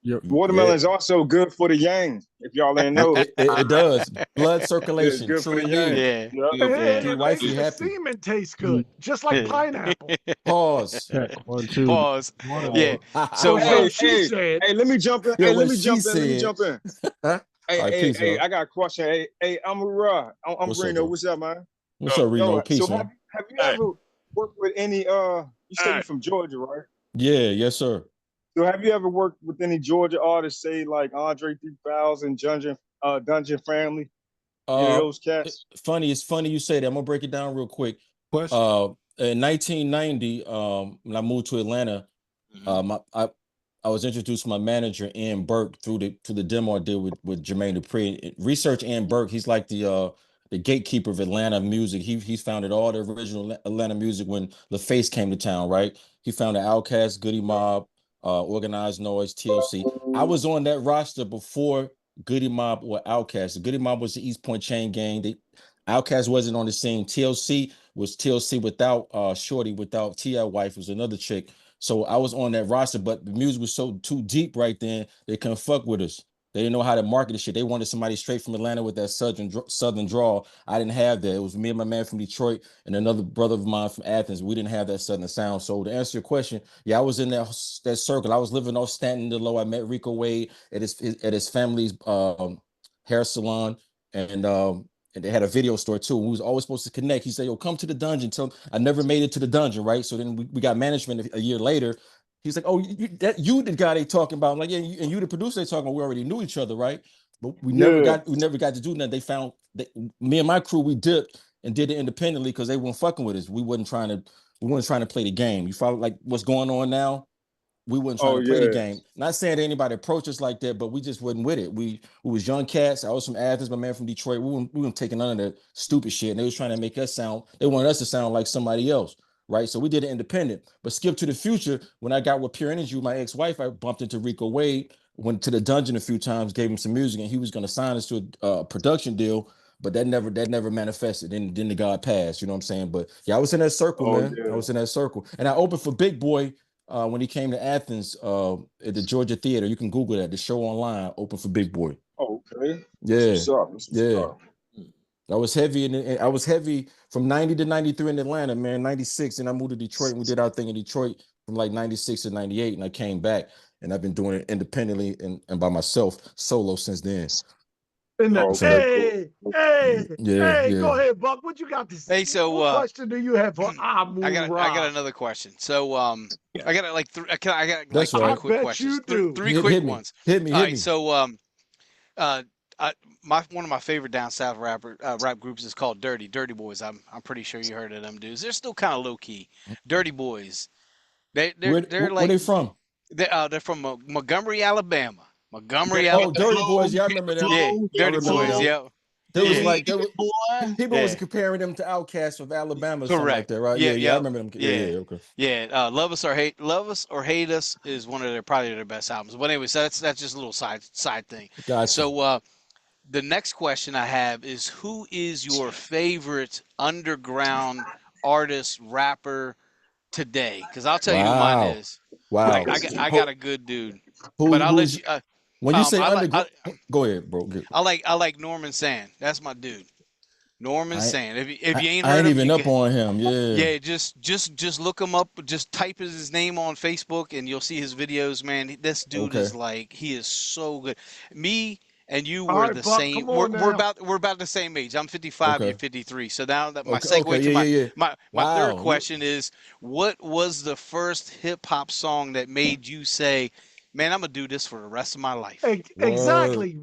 Watermelon is also good for the yang. If y'all ain't know,
It does. Blood
yeah, it's
circulation.
good for
True
the yang.
indeed.
Yeah.
Yeah.
It,
See,
it makes
wifey
the
happy.
semen taste good, just like pineapple.
Pause.
Check 1, 2.
Pause.
Watermelon.
Yeah. So
So
Hey,
she said.
let me jump in.
Yeah,
Hey,
what
let me
she
jump in. Let me
said.
jump in.
All right, peace,
Hey,
bro.
I got a question. Hey, AMUN RA. I'm
What's up,
Reno.
bro?
What's up, man?
What's up, Reno?
So
Peace, man.
have you ever worked with any you say you from Georgia, right?
Yeah, yes, sir.
So have you ever worked with any Georgia artists, say like Andre 3000, Dungeon Family? You know those cats?
It's funny you say that. I'm gonna break it down real quick.
Question.
In 1990, when I moved to Atlanta, I was introduced to my manager Ian Burke through the demo I did with Jermaine Dupri. Research Ian Burke. He's like the gatekeeper of Atlanta music. He's founded all the original Atlanta music when LaFace came to town, right? He founded Outkast, Goody Mob, Organized Noise, TLC. I was on that roster before Goody Mob or Outkast. Goody Mob was the East Point Chain Gang. Outkast wasn't on the scene. TLC was TLC without Shorty, without T.I. Wife was another chick. So I was on that roster, but the music was so too deep right then, they couldn't fuck with us. They didn't know how to market the shit. They wanted somebody straight from Atlanta with that southern drawl. I didn't have that. It was me and my man from Detroit and another brother of mine from Athens. We didn't have that southern sound. So to answer your question, yeah, I was in that circle. I was living off Stanton Low. I met Rico Wade at his family's hair salon, and they had a video store too. We was always supposed to connect. He said, "Yo, come to the dungeon." Tell him I never made it to the dungeon, right? So then we got management a year later. He's like, "Oh, you the guy they talking about?" I'm like, "Yeah, and you the producer they talking about." We already knew each other, right? But we never got to do nothing. They found me and my crew. We dipped and did it independently because they weren't fucking with us. We wasn't trying to play the game. You follow like what's going on now? We weren't trying to play the game. Not saying that anybody approached us like that, but we just wasn't with it. We was young cats. I was from Athens, my man from Detroit. We weren't taking none of that stupid shit. And they was trying to make us sound, they wanted us to sound like somebody else, right? So we did it independent. But skip to the future, when I got with Pure Energy, with my ex-wife, I bumped into Rico Wade, went to the dungeon a few times, gave him some music, and he was going to sign us to a production deal. But that never manifested. Then the God passed, you know what I'm saying? But yeah, I was in that circle, man. I was in that circle. And I opened for Big Boy when he came to Athens at the Georgia Theater. You can Google that. The show online, open for Big Boy.
Okay.
Yeah.
Yeah.
I was heavy I was heavy from 90 to 93 in Atlanta, man. 96, and I moved to Detroit and we did our thing in Detroit from like 96 to 98, and I came back and I've been doing it independently and by myself solo since then.
Hey,
Yeah.
go ahead, Buck. What you got to say?
Hey, so
what question do you have for AMUN RA?
I got another question. So I got like I got like
That's
three
right.
quick
I bet
questions.
you do.
Three quick ones.
Hit me.
All right, so one of my favorite down south rap groups is called Dirty Boys. I'm pretty sure you heard of them dudes. They're still kind of low key. Dirty Boys. They're
Where
like
they from?
they're from Montgomery, Alabama. Montgomery,
Oh,
Alabama.
Dirty Boys. Yeah, I remember them.
Yeah, Dirty Boys. Yeah.
There was
Yeah.
like people was
Yeah.
comparing them to Outkast of Alabama or something like
Correct.
that, right? Yeah, I remember them. Yeah, okay.
Yeah. Love Us or Hate Us is one of probably their best albums. But anyways, that's just a little side thing.
Gotcha.
So the next question I have is, who is your favorite underground artist, rapper today? Because I'll tell you who mine is.
Wow.
I got a good dude.
Who,
But I'll let
who's
you.
when you say
I
underground? Go ahead, bro.
I like Norman Sand. That's my dude. Norman Sand. If you ain't
I
heard
ain't
him,
even
you
up on him. Yeah.
just look him up. Just type his name on Facebook, and you'll see his videos. Man, this dude is like, he is so good. Me and you
All
were
right,
the
Buck,
same.
come on now.
We're about the same age. I'm 55. You're
Okay.
53. So now that my
Okay.
segue
Okay.
to
Yeah.
my third
Wow.
question is, what was the first hip hop song that made you say, "Man, I'm gonna do this for the rest of my life"?
Exactly.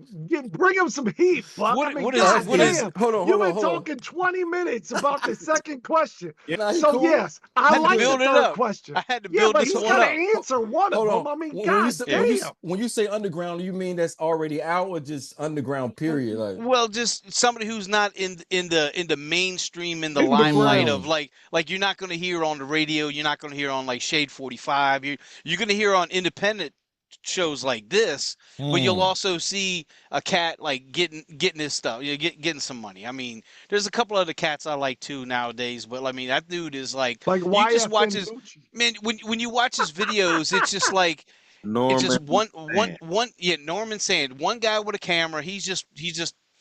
Bring him some heat, Buck. I mean, goddamn, you've been talking 20 minutes about the second question. So yes, I like the third question.
I had to
Yeah,
build
but
this
he's
one
got to
up.
answer one of them. I mean, goddamn.
When you say underground, you mean that's already out or just underground? Period. Like,
Well, just somebody who's not in the mainstream, in the limelight of like you're not going to hear on the radio. You're not going to hear on like Shade 45. You're going to hear on independent shows like this, but you'll also see a cat like getting his stuff, getting some money. I mean, there's a couple other cats I like too nowadays, but I mean, that dude is like you just watch his, man, when you watch his videos, it's just like It's just
Norman.
Norman saying one guy with a camera, he's just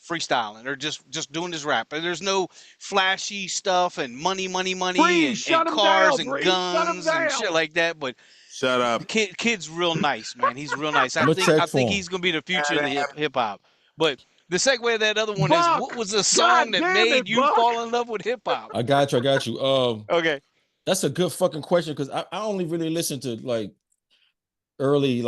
freestyling or just doing his rap. And there's no flashy stuff and money
Bree,
and
shut him
cars
down,
and
Bree. Shut him
guns and shit
down.
like that. But
Shut up.
kid's real nice, man. He's real nice. I
I'm gonna check for
think
him.
he's gonna be the future of the hip hop. But the segue of that other one is, what
Buck.
was the
God
song that
damn
made
it,
you
Buck.
fall in love with hip hop?
I got you.
Okay.
That's a good fucking question because I only really listen to like early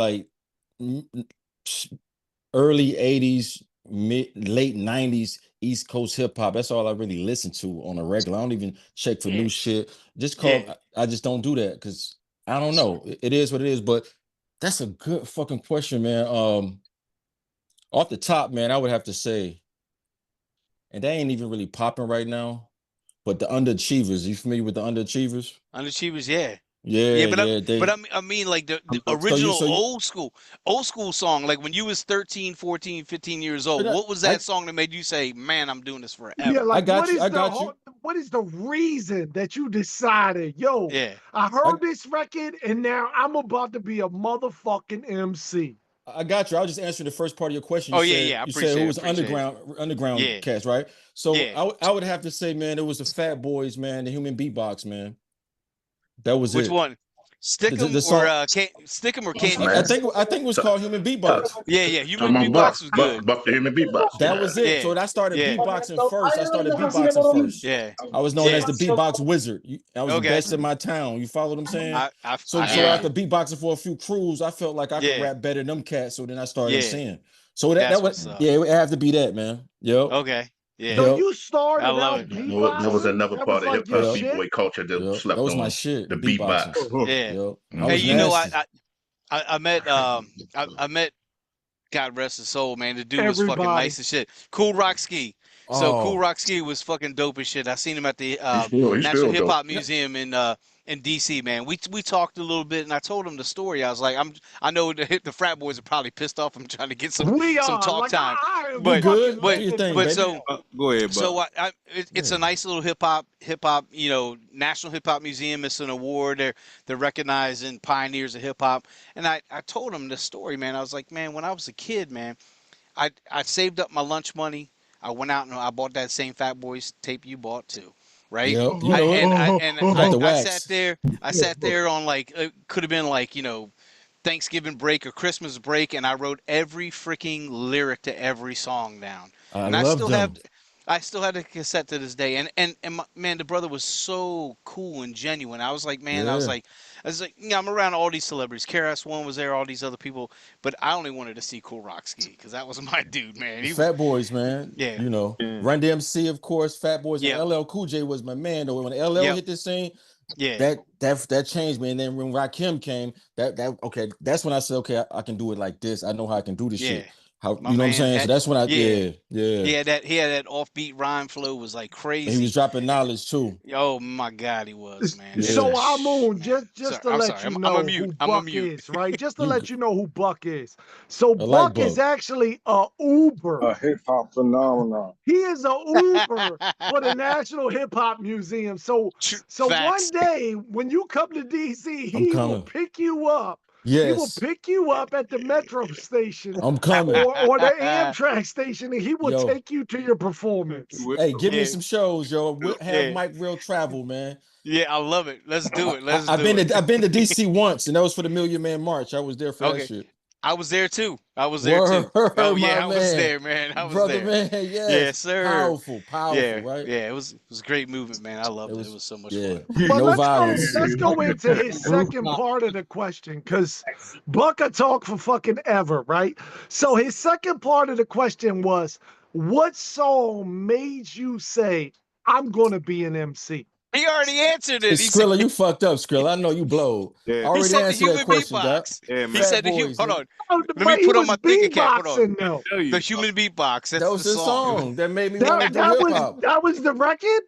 early 80s, late 90s East Coast hip hop. That's all I really listen to on a regular. I don't even check for new shit. Just call I just don't do that because I don't know. It is what it is, but that's a good fucking question, man. Off the top, man, I would have to say, and they ain't even really popping right now, but the Underachievers. You familiar with the Underachievers?
Underachievers, yeah.
Yeah,
But I mean like the original
so you,
old school song, like when you was 13, 14, 15 years old. What was that song that made you say, "Man, I'm doing this forever"?
Yeah, like
I got you.
What is the reason that you decided, yo, I heard this record and now I'm about to be a motherfucking MC?
I got you. I was just answering the first part of your question.
I
You said who was
appreciate
underground
it.
cast, right? So
Yeah.
I would have to say, man, it was the Phratboyz, man, the Human Beatbox, man. That was
Which
it.
one? Stick'em
The song,
or Stick'em or Can't
I think it was called Human Beatbox.
Human Beatbox was good.
Buck the Human Beatbox.
That was it.
Yeah.
So I started
Yeah.
beatboxing first.
Yeah.
I was known
Yeah.
as the beatbox wizard. I was the
Okay.
best in my town. You follow what I'm saying? So
hear
after
you.
beatboxing for a few crews, I felt like I could
Yeah.
rap better than them cats. So then I started
Yeah.
singing. So
That's
that
what's
was
up.
it would have to be that, man. Yep.
Okay. Yeah.
So
Yep.
you started
I love
out
it.
beatboxing?
That was another
That
part
was
of
like
hip
your
hop
shit?
b-boy culture that slept
That was
on.
my shit.
The
Beatboxing.
beatbox.
Yeah.
Yep. I
Hey,
was
you know,
nasty.
I met I met, God rest his soul, man. The dude was fucking
Everybody.
nice as shit. Cool Rock Ski. So Cool
Oh.
Rock Ski was fucking dope as shit. I seen him at the
He's
National
still
Hip Hop
dope.
Museum in DC, man. We talked a little bit, and I told him the story. I was like, I know the Phratboyz are probably pissed off. I'm trying to get some
We are
talk
like
time.
I am
You good?
fucking
Do your thing,
but
baby.
so
Go ahead,
so
Buck.
it's a nice little hip hop, National Hip Hop Museum. It's an award. They're recognizing pioneers of hip hop. And I told him this story, man. I was like, man, when I was a kid, man, I saved up my lunch money. I went out and I bought that same Phratboyz tape you bought too, right?
Yep. You know
I
wax.
sat there. I sat there on like it could have been like Thanksgiving break or Christmas break, and I wrote every freaking lyric to every song down.
I
And
love them.
I still have the cassette to this day. And man, the brother was so cool and genuine. I was like, man,
Yeah.
I'm around all these celebrities. KRS-One was there, all these other people, but I only wanted to see Cool Rock Ski because that was my dude, man.
Phratboyz, man.
Yeah.
You know, Run DMC, of course, Phratboyz,
Yeah.
and LL Cool J was my man. Though when LL
Yep.
hit this scene,
Yeah.
that changed me. And then when Rakim came, that's when I said, okay, I can do it like this. I know how I can do this shit. How
My
you know what I'm
man
saying? So that's when I
yeah.
yeah.
He had that offbeat rhyme flow was like crazy.
And he was dropping knowledge too.
Oh my God, he was, man.
So AMUN, just to
I'm
let
sorry.
you
I'm a
know
mute.
who
I'm a
Buck
mute.
is, right? Just to let you know who Buck is. So
I like
Buck is
Buck.
actually a Uber.
A hip hop phenomenon.
He is a Uber for the National Hip Hop Museum. So one day when you come to DC, he will pick you up.
Yes.
He will pick you up at the metro station.
I'm coming.
Or the Amtrak station, and he will take you to your performance.
Hey, give me some shows, yo. We'll have Mike Real travel, man.
Yeah, I love it. Let's do it.
I've been to DC once, and that was for the Million Man March. I was there for that shit.
I was there too. I was there too. Oh yeah, I was there, man. I was
Brother,
there.
man, yes.
Yes, sir.
Powerful,
yeah,
right?
Yeah, it was a great movement, man. I loved it. It was so much fun.
But
No violence.
let's go into his second part of the question, because Buck talk for fucking ever, right? So his second part of the question was, what song made you say, I'm gonna be an MC?
He already answered it.
Skrilla, you fucked up, Skrilla. I know you blowed.
Yeah.
I already
He said the
answered
human
that question, Doc.
beatbox.
Yeah,
He
man.
said the human.
Phratboyz,
Hold
man.
on. Let me put on my thinking cap. Hold on.
Though.
The human beatbox. That's
That was
the
his song that made me want to do
That
hip hop.
was the record?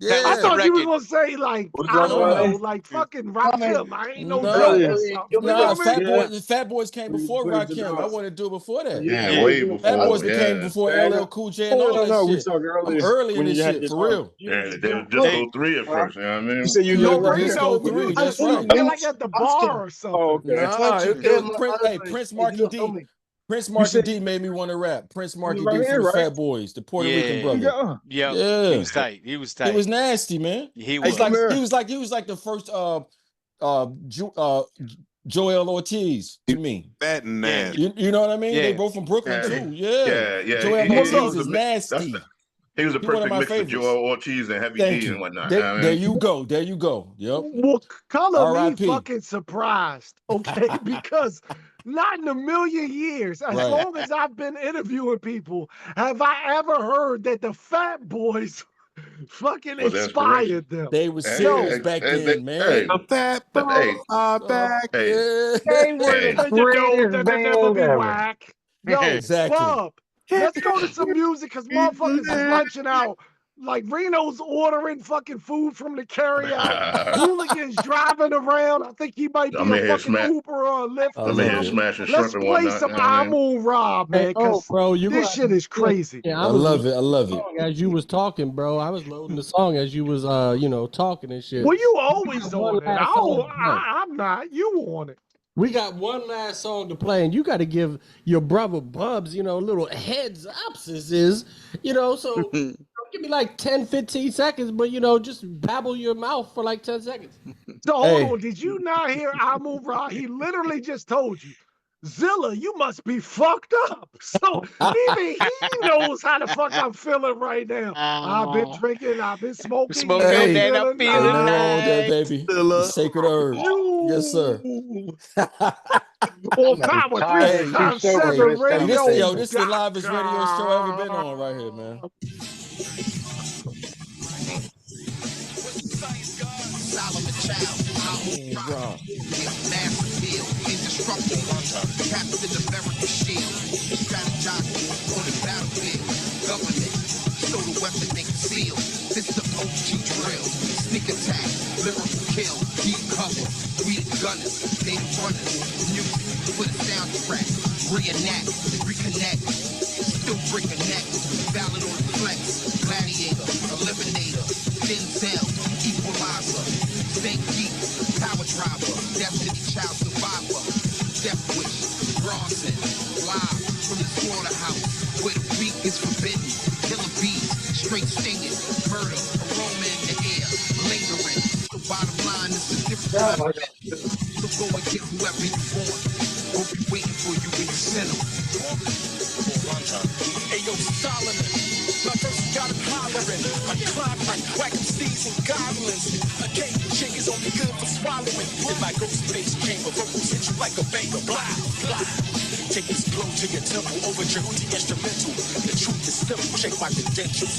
I thought you was gonna say like
What
I
y'all
don't know,
say?
like fucking Rakim. I ain't no
No,
dummy or something. You know
nah,
what I mean?
Fat Boys came before Rakim. I want to do it before that.
Yeah, way
Fat Boys
before.
that came
Yeah.
before LL Cool J and all that
We
shit.
talking
I'm
earlier
early in
when
this
you had
shit,
your
for
song.
real.
Yeah, they was Disco 3 at first, you know what I mean?
You said you
Yeah,
know
the
right
Disco
here.
3, that's right.
They're like at the bar or something.
Oh, okay.
Nah, it was Prince. Hey, Prince Marky D. Prince Marky D made me want to rap. Prince Marky D from the Fat Boys, the Puerto Rican brother.
Yeah. He was tight. He was tight.
He was nasty, man.
He
He's
was.
like he was like the first Joel Ortiz to me.
Fat and nasty.
You know what I mean?
Yeah.
They both from Brooklyn too. Yeah.
Yeah.
Joel Ortiz is nasty.
He was a
He one of
perfect
my
mix
favorites.
of Joel Ortiz and Heavy
Thank
D
you.
and whatnot.
There you go. There you go. Yep.
Well, color me
R.I.P.
fucking surprised, okay? Because not in a million years, as
Right.
long as I've been interviewing people, have I ever heard that the Fat Boys fucking
Was
inspired them.
They were serious back then, man.
The Fat Boys are back.
They were the
Greatest
that
band
never be
ever.
whack. Yo,
Exactly.
Bub, let's go to some music because motherfuckers is lunching out. Like Reno's ordering fucking food from the carryout. Hooligans driving around. I think he might be
I'm in
a
here
fucking Uber or a Lyft.
I
or
I'm in here
something.
smashing
Let's
shrimp and
play
whatnot.
some
You know what I mean?
AMUN RA, man, because
bro,
this shit is crazy.
Yeah,
I love it. I love it.
As you was talking, bro, I was loading the song as you was talking and shit.
Well, you always
One
on it.
last song to play.
I'm not. You on it.
We got one last song to play, and you got to give your brother Bubs, a little heads up, so give me like 10, 15 seconds, but just babble your mouth for like 10 seconds.
So hold on, did you not hear AMUN RA? He literally just told you, Zilla, you must be fucked up. So even he knows how the fuck I'm feeling right now. I've been drinking, I've been smoking.
Hey,
I'm
nothing
feeling
wrong with that,
nice.
baby. The sacred herb. Yes, sir.
Well, Power 3 times 7 radio.
This is the livest radio show I've ever been on right here, man.
Solomon Child, AMUN RA. Mass appeal, indestructible. Captain America shield. Strategizing on the battlefield. Government, so the weapon they conceal. This the OG drill. Sneak attack, lyrical kill. Deep cover, we the gunners, they the runners. Music for the soundtrack. Reenact, reconnect. Still break a neck. Ballad on the flex. Gladiator, eliminator. Denzel, equalizer. Snake geek, power driver. Destiny child survivor. Death wish, Bronson. Live from the slaughterhouse. Where the weak is forbidden. Killer bees, straight stinging. Murder, aroma in the air. Lingering. The bottom line is a different kind of so go and get whoever you want. We'll be waiting for you when you send them.
Hey yo, Solomon, my first got him hollering. I'm clobbering, whacking seas and goblins. A game chick is only good for swallowing. In my ghost face chamber, vocals hit you like a banger. Blah, blah. Take this blow to your temple, overture the instrumental. The truth is simple, check my credentials.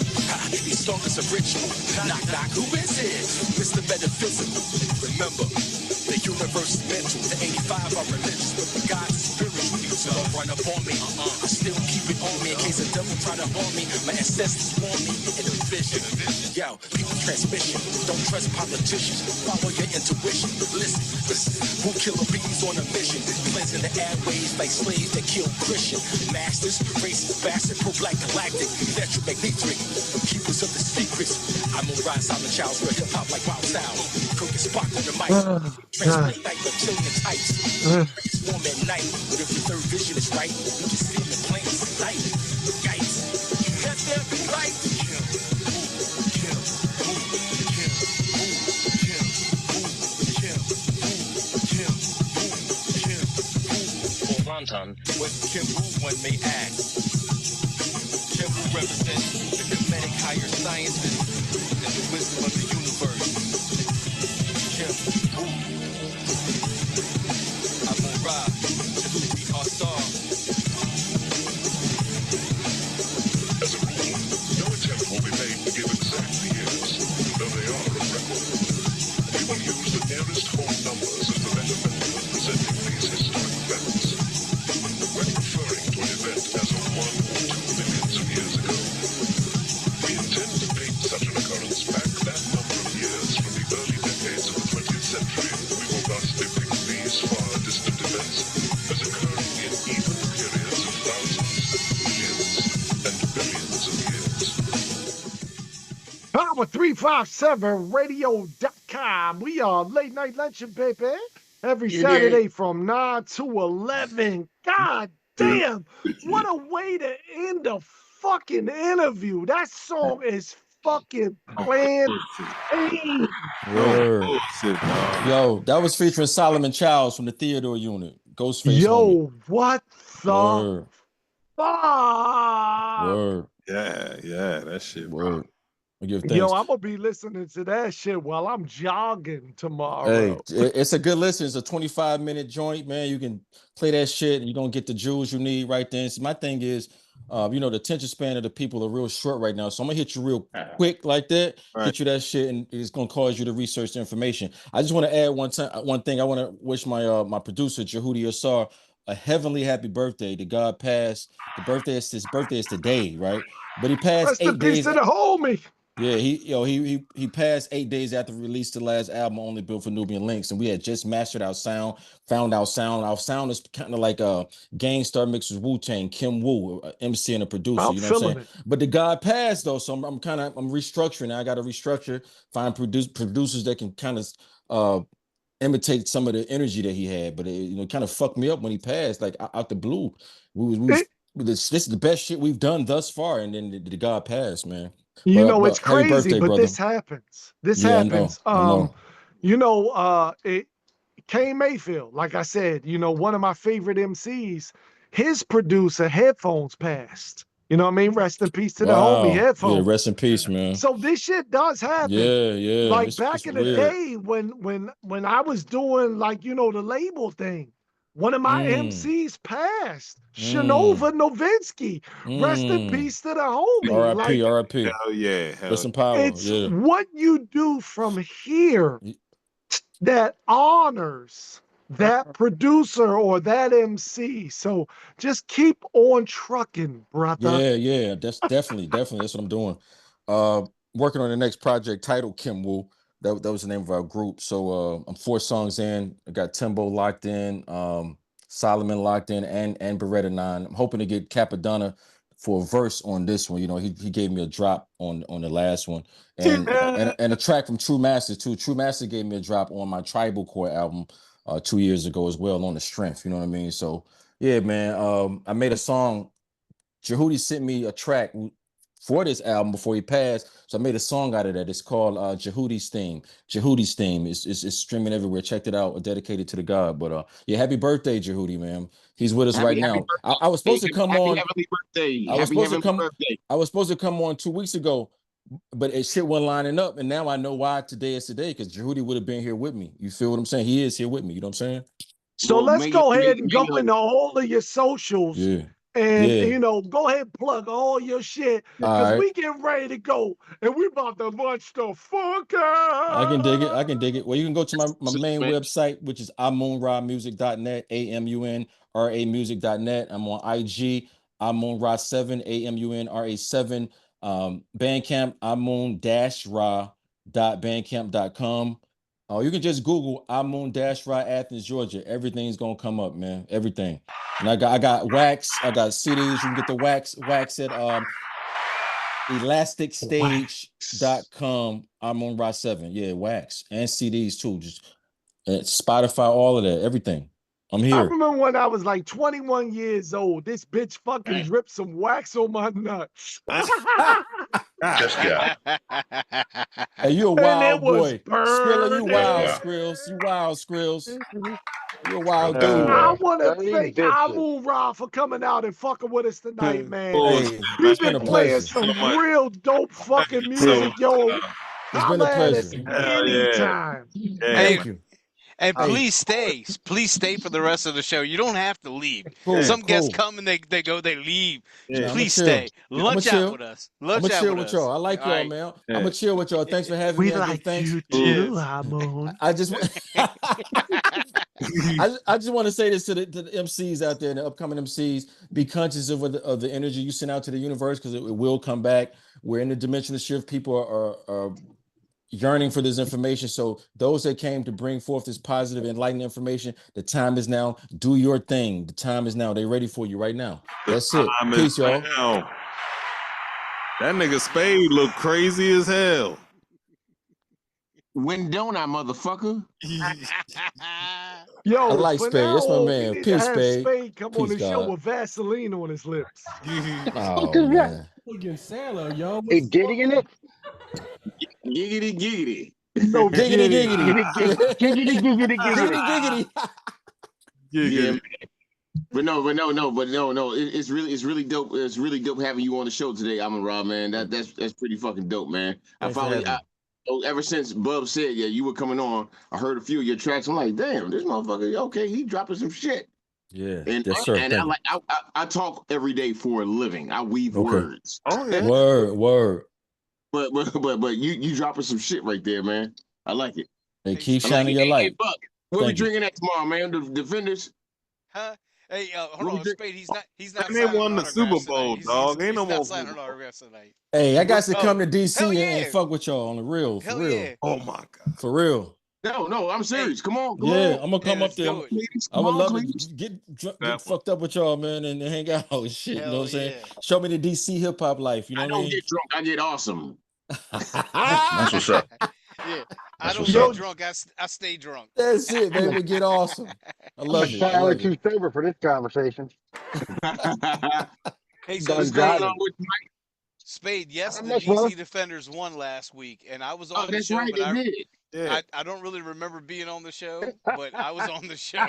These songs is a ritual. Knock, knock, who is it? Mr. Metaphysical. Remember, the universe is mental. The 85 are religious, but the gods is spiritual. So don't run up on me. I still keep it on me in case a devil try to harm me. My ancestors warn me in a vision. Yo, people transmission. Don't trust politicians. Follow your intuition. Listen. Who kill a bees on a mission? Cleansing the airways like slaves that kill Christian. Masters, racist, bastard, pro-black galactic. Electromagnetic. Keepers of the secrets. AMUN RA, Solomon Child's real hip-hop like wild style. Cook and spark on the mic. Translate like reptilian types. It's warm at night, but if your third vision is right, you can see them in plain sight. Yikes. Let there be light. What Kim Woo one may ask. Kim Woo represents the Kemetic higher sciences and the wisdom of the universe. Kim Woo. AMUN RA, we are star.
As a rule, no attempt will be made to give exact years, though they are a record. We will use the nearest whole numbers as the method of presenting these historic events. When referring to an event as of 1 or 2 millions of years ago, we intend to date such an occurrence back that
for 357radio.com. We are Late Night Luncheon, baby. Every Saturday from 9 to 11. God damn. What a way to end a fucking interview. That song is fucking plantain.
Word. Yo, that was featuring Solomon Childs from the Theodore Unit. Ghostface homie.
Yo, what the
Word.
fuck?
Word.
Yeah, that shit,
Word. I give thanks.
Yo, I'm gonna be listening to that shit while I'm jogging tomorrow.
Hey, it's a good listen. It's a 25-minute joint, man. You can play that shit and you're gonna get the jewels you need right then. So my thing is, the attention span of the people are real short right now. So I'm gonna hit you real quick like that, hit you that shit, and it's gonna cause you to research the information. I just want to add one thing. I want to wish my producer, Jehudi Asar, a heavenly happy birthday. The God passed. His birthday is today, right? But he passed
Rest in
8
peace
days.
to the homie.
Yeah, he passed 8 days after we released the last album, Only Built for Nubian Links, and we had just mastered our sound, found our sound. Our sound is kind of like a Gangstar mixed with Wu-Tang, Kim Wu, MC and a producer.
I'm
you know what I'm
feeling
saying?
it.
But the God passed though, so I'm restructuring. I got to restructure, find producers that can kind of imitate some of the energy that he had. But it kind of fucked me up when he passed, like out the blue. This is the best shit we've done thus far, and then the God passed, man. But
It's
happy
crazy,
birthday,
but
brother.
this happens. This
Yeah,
happens.
I know.
Kane Mayfield, like I said, one of my favorite MCs, his producer Headphones passed. You know what I mean? Rest in peace to the homie
Wow. Yeah,
Headphones.
rest in peace, man.
So this shit does happen.
Yeah.
Like
It's
back in the
weird.
day when I was doing the label thing, one of my MCs passed. Shanova Novinsky. Rest in peace to the homie.
R.I.P. R.I.p.
Hell yeah.
Rest in power.
It's
Yeah.
what you do from here that honors that producer or that MC. So just keep on trucking, brother.
Yeah. That's definitely that's what I'm doing. Working on the next project titled Kim Wu. That was the name of our group. So I'm 4 songs in. I got Timbo locked in, Solomon locked in, and Beretta 9. I'm hoping to get Capadonna for a verse on this one. He gave me a drop on the last one. And a track from True Masters too. True Master gave me a drop on my Tribal Core album 2 years ago as well, on the Strength. You know what I mean? So yeah, man. I made a song. Jehudi sent me a track for this album before he passed, so I made a song out of that. It's called Jehudi's Theme. Jehudi's Theme is streaming everywhere. Check it out. Dedicated to the God. But yeah, happy birthday, Jehudi, man. He's with us right now. I was supposed to come on.
Happy birthday.
I was supposed to come.
Birthday.
I was supposed to come on 2 weeks ago, but shit wasn't lining up, and now I know why today is today, because Jehudi would have been here with me. You feel what I'm saying? He is here with me. You know what I'm saying?
So let's go ahead and go into all of your socials.
Yeah.
And go ahead and plug all your shit, because we getting ready to go and we about to launch the fuck out.
I can dig it. Well, you can go to my main website, which is amunramusic.net, AMUNRA music.net. I'm on IG, AMUNRA7, AMUNRA7. Bandcamp, amun-ra.bandcamp.com. You can just Google Amun-Ra Athens, Georgia. Everything's gonna come up, man. Everything. And I got wax. I got CDs. You can get the wax at elasticstage.com. Amun Ra 7. Yeah, wax and CDs too. Just Spotify, all of that, everything. I'm here.
I remember when I was like 21 years old, this bitch fucking dripped some wax on my nuts.
Hey, you a wild boy.
Skrilla,
you wild, Skrills. You wild, Skrills. You a wild dude.
I want to thank Amun Ra for coming out and fucking with us tonight, man. We've been playing some real dope fucking music, yo.
It's been a pleasure.
Anytime.
Thank you.
And please stay for the rest of the show. You don't have to leave. Some guests come and they go, they leave. Please stay. Lunch out with us.
I'm gonna chill with y'all. I like y'all, man. I'm gonna chill with y'all. Thanks for having me.
We like you too, Amun.
I just want to say this to the MCs out there, the upcoming MCs. Be conscious of the energy you send out to the universe, because it will come back. We're in the dimensional shift. People are yearning for this information. So those that came to bring forth this positive, enlightened information, the time is now. Do your thing. The time is now. They're ready for you right now. That's it. Peace, y'all.
That nigga Spade look crazy as hell.
When don't I, motherfucker?
Yo,
I like
for
Spade.
now
That's my
on, we
man.
need to
Peace,
have
Spade.
Spade come on
Peace,
the show
God.
with Vaseline on his lips.
Oh man.
Against Sandler, yo.
Hey, Diddy in it?
Giggity, giggity.
No
Giggity,
giddy.
giggity.
Giggity, giggity,
Giggity,
giggity.
giggity.
Yeah, but no. It's really dope. It's really dope having you on the show today, AMUN RA, man. That's pretty fucking dope, man.
Thanks for having me.
Ever since Bub said, yeah, you were coming on, I heard a few of your tracks. I'm like, damn, this motherfucker, okay, he dropping some shit.
Yeah.
And
Yes, sir.
and I talk every day for a living. I weave words.
Oh yeah.
Word.
But you dropping some shit right there, man. I like it.
Hey, keep shining your light.
Hey, Buck, what we
Thank you.
drinking at tomorrow, man? The Defenders.
Huh? Hey, hold on, Spade. He's not.
They won the Super Bowl, dog. Ain't no more
signing autographs tonight.
Hey, I got to come to DC
hell yeah.
and fuck with y'all on the real. For
Hell
real.
yeah.
Oh my God.
For real.
No, I'm serious. Come on.
Yeah, I'm gonna come up there. I would love to get fucked up with y'all, man, and hang out and shit. You know what I'm saying? Show me the DC hip hop life. You know what I mean?
I don't get drunk. I get awesome.
That's what's up.
Yeah, I
That's
don't
what's
get
up.
drunk. I stay drunk.
That's it, baby. Get awesome. I love
I'm
it. I
entirely
love
too
it.
sober for this conversation.
Hey, so
Done
Spade,
driving.
Spade, yes,
How
the
much,
DC
brother?
Defenders won last week, and I was
Oh,
on the
that's
show,
right,
but
they did.
Yeah.
I don't really remember being on the show, but I was on the show,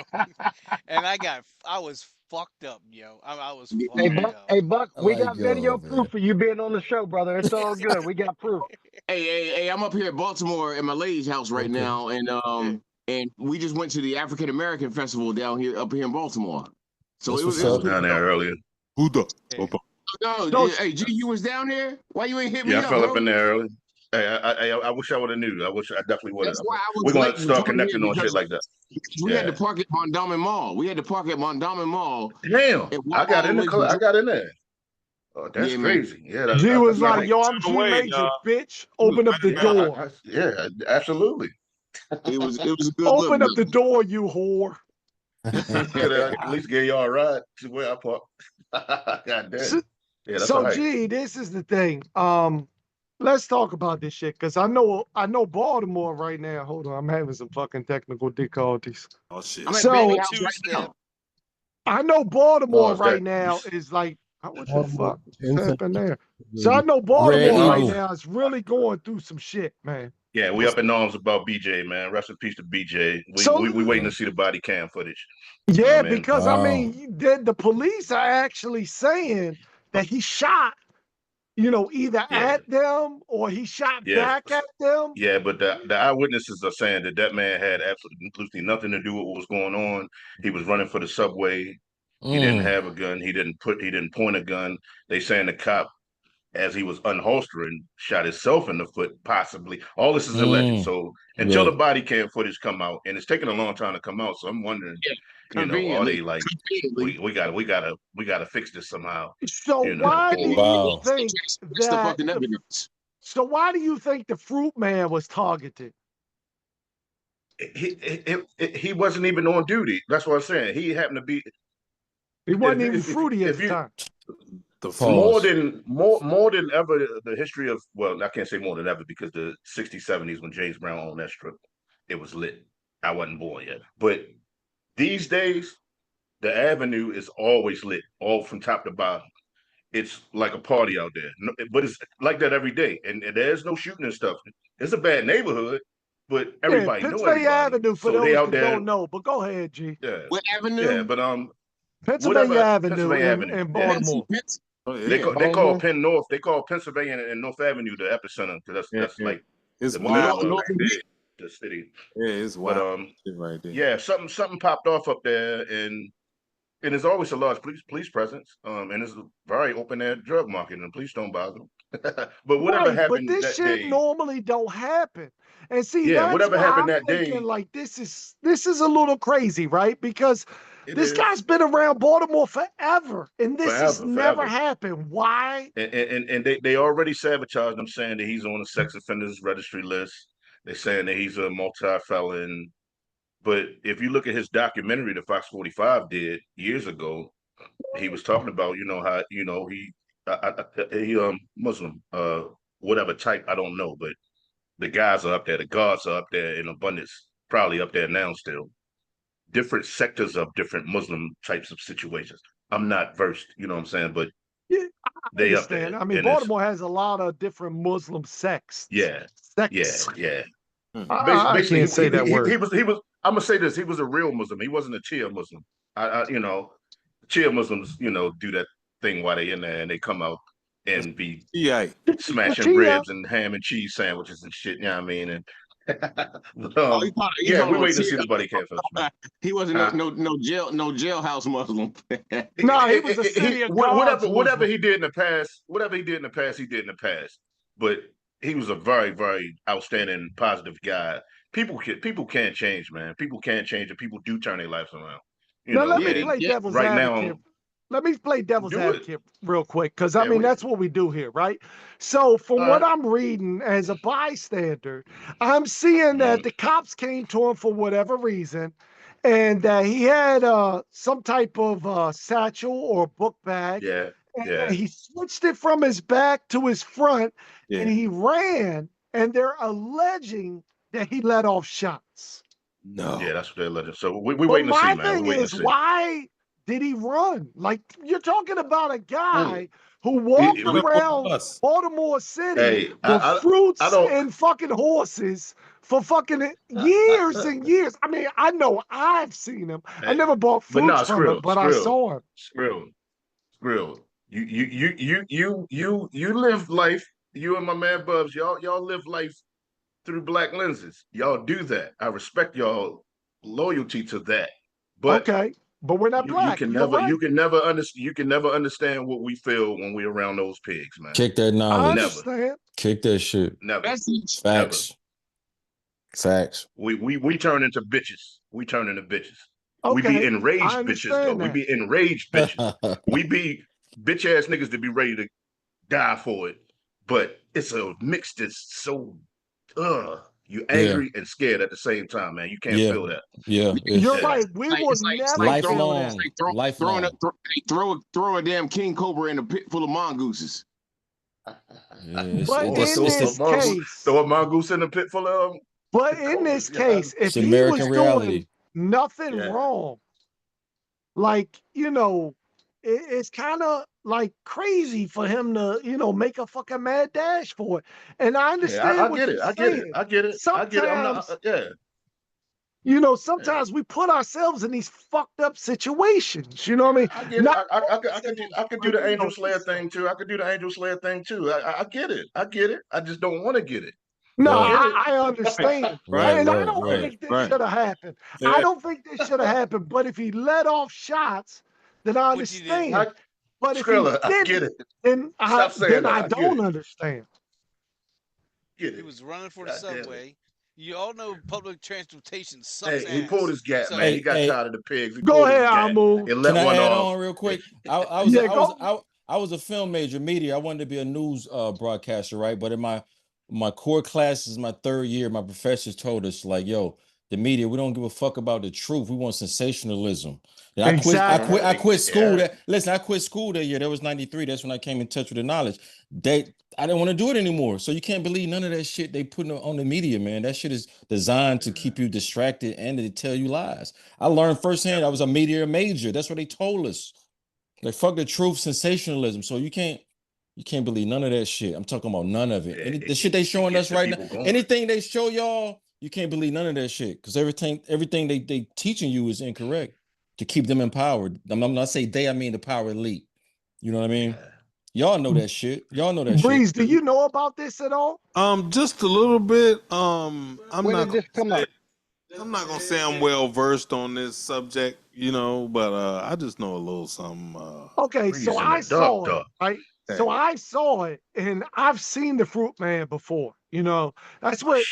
and I was fucked up, yo. I was fucked up.
Hey, Buck,
I
we
like
got video
y'all,
proof
man.
of you being on the show, brother. It's all good. We got proof.
Hey, I'm up here at Baltimore at my lady's house right now, and we just went to the African American Festival up here in Baltimore. So
That's
it
what's
was
up.
Down there earlier.
Who the?
No, hey G, you was down there? Why you ain't hit me
Yeah, I
up,
fell
bro?
up in there early. Hey, I wish I would have knew. I definitely would have.
That's why I was
We're
late
gonna
in
start
coming here
connecting on shit
because
like that.
we had to
Yeah.
park at Mondawmin Mall.
Damn,
and walk
I got
all
in
the
the
way
car.
to
I got in there. Oh, that's
Yeah, man.
crazy. Yeah,
G was
that's not
like, yo, I'm G
Away,
Major,
dog.
bitch. Open up the door.
yeah, absolutely.
It was a good
Open
look.
up the door, you whore.
Could have at least gave y'all a ride to where I parked. God damn.
So,
Yeah, that's
so
all right.
G, this is the thing. Let's talk about this shit because I know Baltimore right now. Hold on, I'm having some fucking technical difficulties.
Oh shit.
I'm at
So
Bailey House right now.
I know Baltimore
Oh, is
right
that
now is like, what the fuck
Baltimore,
just happened there? So I know
Red
Baltimore right
Eagle.
now is really going through some shit, man.
Yeah, we up in arms about BJ, man. Rest in peace to BJ.
So-
We waiting to see the body cam footage.
Yeah,
man.
because I mean, the police are actually saying that he shot, either at them or he shot back at them.
Yeah, but the eyewitnesses are saying that man had absolutely nothing to do with what was going on. He was running for the subway. He didn't have a gun. He didn't point a gun. They saying the cop, as he was unholstering, shot himself in the foot, possibly. All this is alleged. So until the body cam footage come out, and it's taking a long time to come out, so I'm wondering, are they like, we gotta fix this somehow?
So why do you think that? So why do you think the Fruit Man was targeted?
He wasn't even on duty. That's what I'm saying. He happened to be.
He wasn't even fruity at the time.
More than ever, the history of, well, I can't say more than ever because the 60s, 70s when James Brown owned that strip, it was lit. I wasn't born yet. But these days, the avenue is always lit, all from top to bottom. It's like a party out there. But it's like that every day. And there's no shooting and stuff. It's a bad neighborhood, but everybody know everybody.
Avenue for
so they
those
out
that
there,
don't know. But go ahead, G.
Yeah.
What avenue?
Yeah, but
Pennsylvania Avenue
Pennsylvania
in Baltimore.
They call Penn North. They call Pennsylvania and North Avenue the epicenter because that's like
it's
the
wild
middle
right
of
there.
the city.
Yeah, it's wild right there.
Yeah, something popped off up there, and there's always a large police presence. And it's a very open air drug market, and the police don't bother them. But whatever happened
but this
that
shit
day,
normally don't happen. And see,
yeah,
that's
whatever
why
happened
I'm
that day,
thinking like this is a little crazy, right? Because this
is.
guy's been around Baltimore forever, and this has never
Forever.
happened. Why?
And they already sabotaged him, saying that he's on a sex offenders registry list. They're saying that he's a multi-felon. But if you look at his documentary that Fox 45 did years ago, he was talking about, how, he Muslim, whatever type, I don't know, but The guys are up there. The gods are up there in abundance. Probably up there now still. Different sectors of different Muslim types of situations. I'm not versed, you know what I'm saying? But
yeah, I
they up there.
understand. I mean,
And it's
Baltimore has a lot of different Muslim sects.
yeah,
Sects.
yeah.
I
Basically,
can't say that word.
he was. I'm gonna say this. He was a real Muslim. He wasn't a Chia Muslim. You know, Chia Muslims, you know, do that thing while they in there and they come out and be smashing ribs and ham and cheese sandwiches and shit. You know what I mean? And yeah, we're waiting to see the buddy catfish, man.
He wasn't no jailhouse Muslim.
No, he was a city of gods
whatever
Muslim.
he did in the past, he did in the past. But he was a very, very outstanding, positive guy. People can't change, man. People can't change, and people do turn their lives around. You
Now
know,
let me play devil's
right
advocate.
now,
Let me play devil's
do it.
advocate real quick, because I mean that's what we do here, right? So from what I'm reading as a bystander, I'm seeing that the cops came to him for whatever reason, and that he had some type of satchel or book bag.
Yeah, yeah.
And he switched it from his back to his front, and
Yeah.
he ran, and they're alleging that he let off shots.
No. Yeah, that's what they're alleging. So we
But
waiting to see,
my
man.
thing
We're waiting
is,
to see.
why did he run? Like, you're talking about a guy who walked around Baltimore City
Hey,
with fruits
I don't.
and fucking horses for fucking years and years. I mean, I know I've seen him. I never bought
But
fruits
nah,
from him, but I saw him.
Skrill. You live life. You and my man Bubs, y'all live life through black lenses. Y'all do that. I respect y'all loyalty to that. But
okay, but we're not black.
You can never understand what we feel when we're around those pigs, man.
Kick that knowledge.
I understand.
Kick that shit.
Never.
Facts. Facts.
We turn into bitches. We turn into bitches. We
Okay,
be enraged
I
bitches though.
understand
We
that.
be enraged bitches. We be bitch ass niggas to be ready to die for it. But it's a mix that's so you angry and scared at the same time, man. You can't feel that.
Yeah.
You're right. We will never
lifelong.
Throw a damn king cobra in a pit full of mongooses.
But in this case,
throw a mongoose in a pit full of.
But in this case, if
It's
he
American
was
reality.
doing nothing wrong, like, you know, it's kind of like crazy for him to, you know, make a fucking mad dash for it. And I understand
I
what
get
you're
it. I
saying.
get it.
Sometimes,
I'm not.
you know, sometimes we put ourselves in these fucked up situations. You know what I mean?
I get it. I could do the Angel Slayer thing too. I could do the Angel Slayer thing too. I get it. I get it. I just don't want to get it.
No, I understand. I don't think this should have happened. I don't think this should have happened. But if he let off shots, then I understand. But if
Skrilla,
he
I get it.
then
Stop saying that.
I
I get
don't
it.
understand.
Get it.
He was running for the subway. You all know public transportation sucks.
Hey, he pulled his gap,
So-
man. He got tired of the pigs. He
Go
pulled
ahead,
his gap.
Amu.
And let
Can I
one
add
off.
on real quick? I was a film major, media. I wanted to be a news broadcaster, right? But in my core classes, my third year, my professors told us, like, yo, the media, we don't give a fuck about the truth. We want sensationalism. And I quit school. I quit school that year. That was 93. That's when I came in touch with the knowledge. I didn't want to do it anymore. So you can't believe none of that shit they put on the media, man. That shit is designed to keep you distracted and to tell you lies. I learned firsthand. I was a media major. That's what they told us. Like, fuck the truth, sensationalism. So you can't believe none of that shit. I'm talking about none of it. The shit they showing us right now, anything they show y'all, you can't believe none of that shit. Because everything they teaching you is incorrect to keep them empowered. I'm not saying they, I mean the power elite. You know what I mean? Y'all know that shit. Y'all know that
Breeze,
shit.
do you know about this at all?
Just a little bit.
When did this come up?
I'm not gonna say I'm well versed on this subject, you know, but I just know a little something.
Okay, so I saw it, right? So I saw it, and I've seen the Fruit Man before. You know, that's what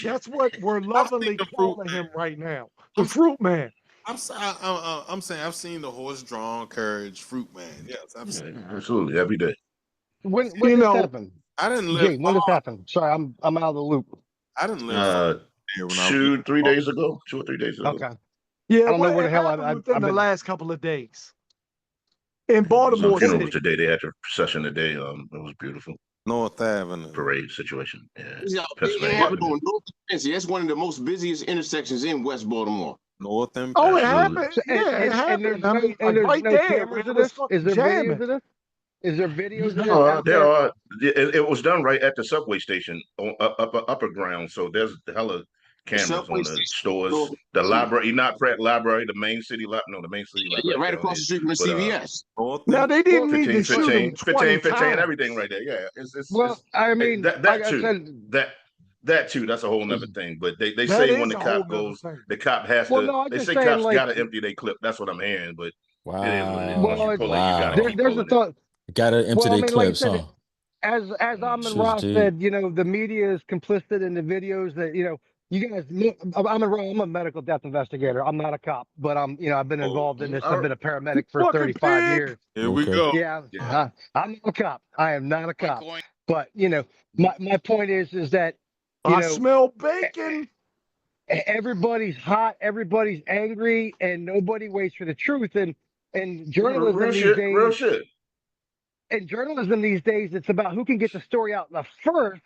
we're lovingly calling him right now, the Fruit Man.
I'm saying I've seen the horse-drawn carriage Fruit Man. Yes, I've seen it.
Absolutely every day.
When this happened?
I didn't live.
Jay, when this happened? Sorry, I'm out of the loop.
I didn't live.
2 or 3 days ago. 2 or 3 days ago.
Okay.
Yeah,
I don't know where the hell
within the last couple of days in
It was
Baltimore
on funeral
City.
today. They had their procession today. It was beautiful.
North Avenue.
Parade situation. Yeah.
It happened on North Spencer. That's one of the most busiest intersections in West Baltimore.
North and
Oh, it
Absolutely.
happened. Yeah, it happened. I mean,
And
like
there's
right
no
there,
cameras
man,
of
it was
this?
fucking
Is there
jamming.
videos of this? Is there videos of this
No,
out
there
there?
are. It was done right at the subway station on upper ground. So there's hella cameras on the stores, the library, not Pratt Library, the main city no, the main city library
right
down
across the
here.
street from the
But
CVS.
Now they didn't need
15,
to shoot
15,
him 20
15, 15,
times.
everything right there. Yeah,
Well, I mean,
that
like I
too.
said,
That too. That's a whole nother thing. But they
That
say when
is
the
a whole
cop
nother
goes,
thing.
the cop has
well,
to.
no, I'm
They
just
say
saying,
cops
like,
got to empty their clip. That's what I'm hearing. But it is what it is.
well,
Once you pull it, you got to keep
there's a
pulling it.
thought.
Gotta empty
Well, I
their
mean, like I
clips,
said,
huh?
as AMUN
Shit's
Ra
deep.
said, the media is complicit in the videos that, you guys, AMUN Ra, I'm a medical death investigator. I'm not a cop, but I've been involved in this. I've been a paramedic for
Fucking
35
pig.
years.
Here we go.
Yeah, I'm not a cop. I am not a cop. But, my point is that,
I smell bacon.
everybody's hot, everybody's angry, and nobody waits for the truth. And journalism
Real
these
shit.
days,
Real shit.
in journalism these days, it's about who can get the story out the first,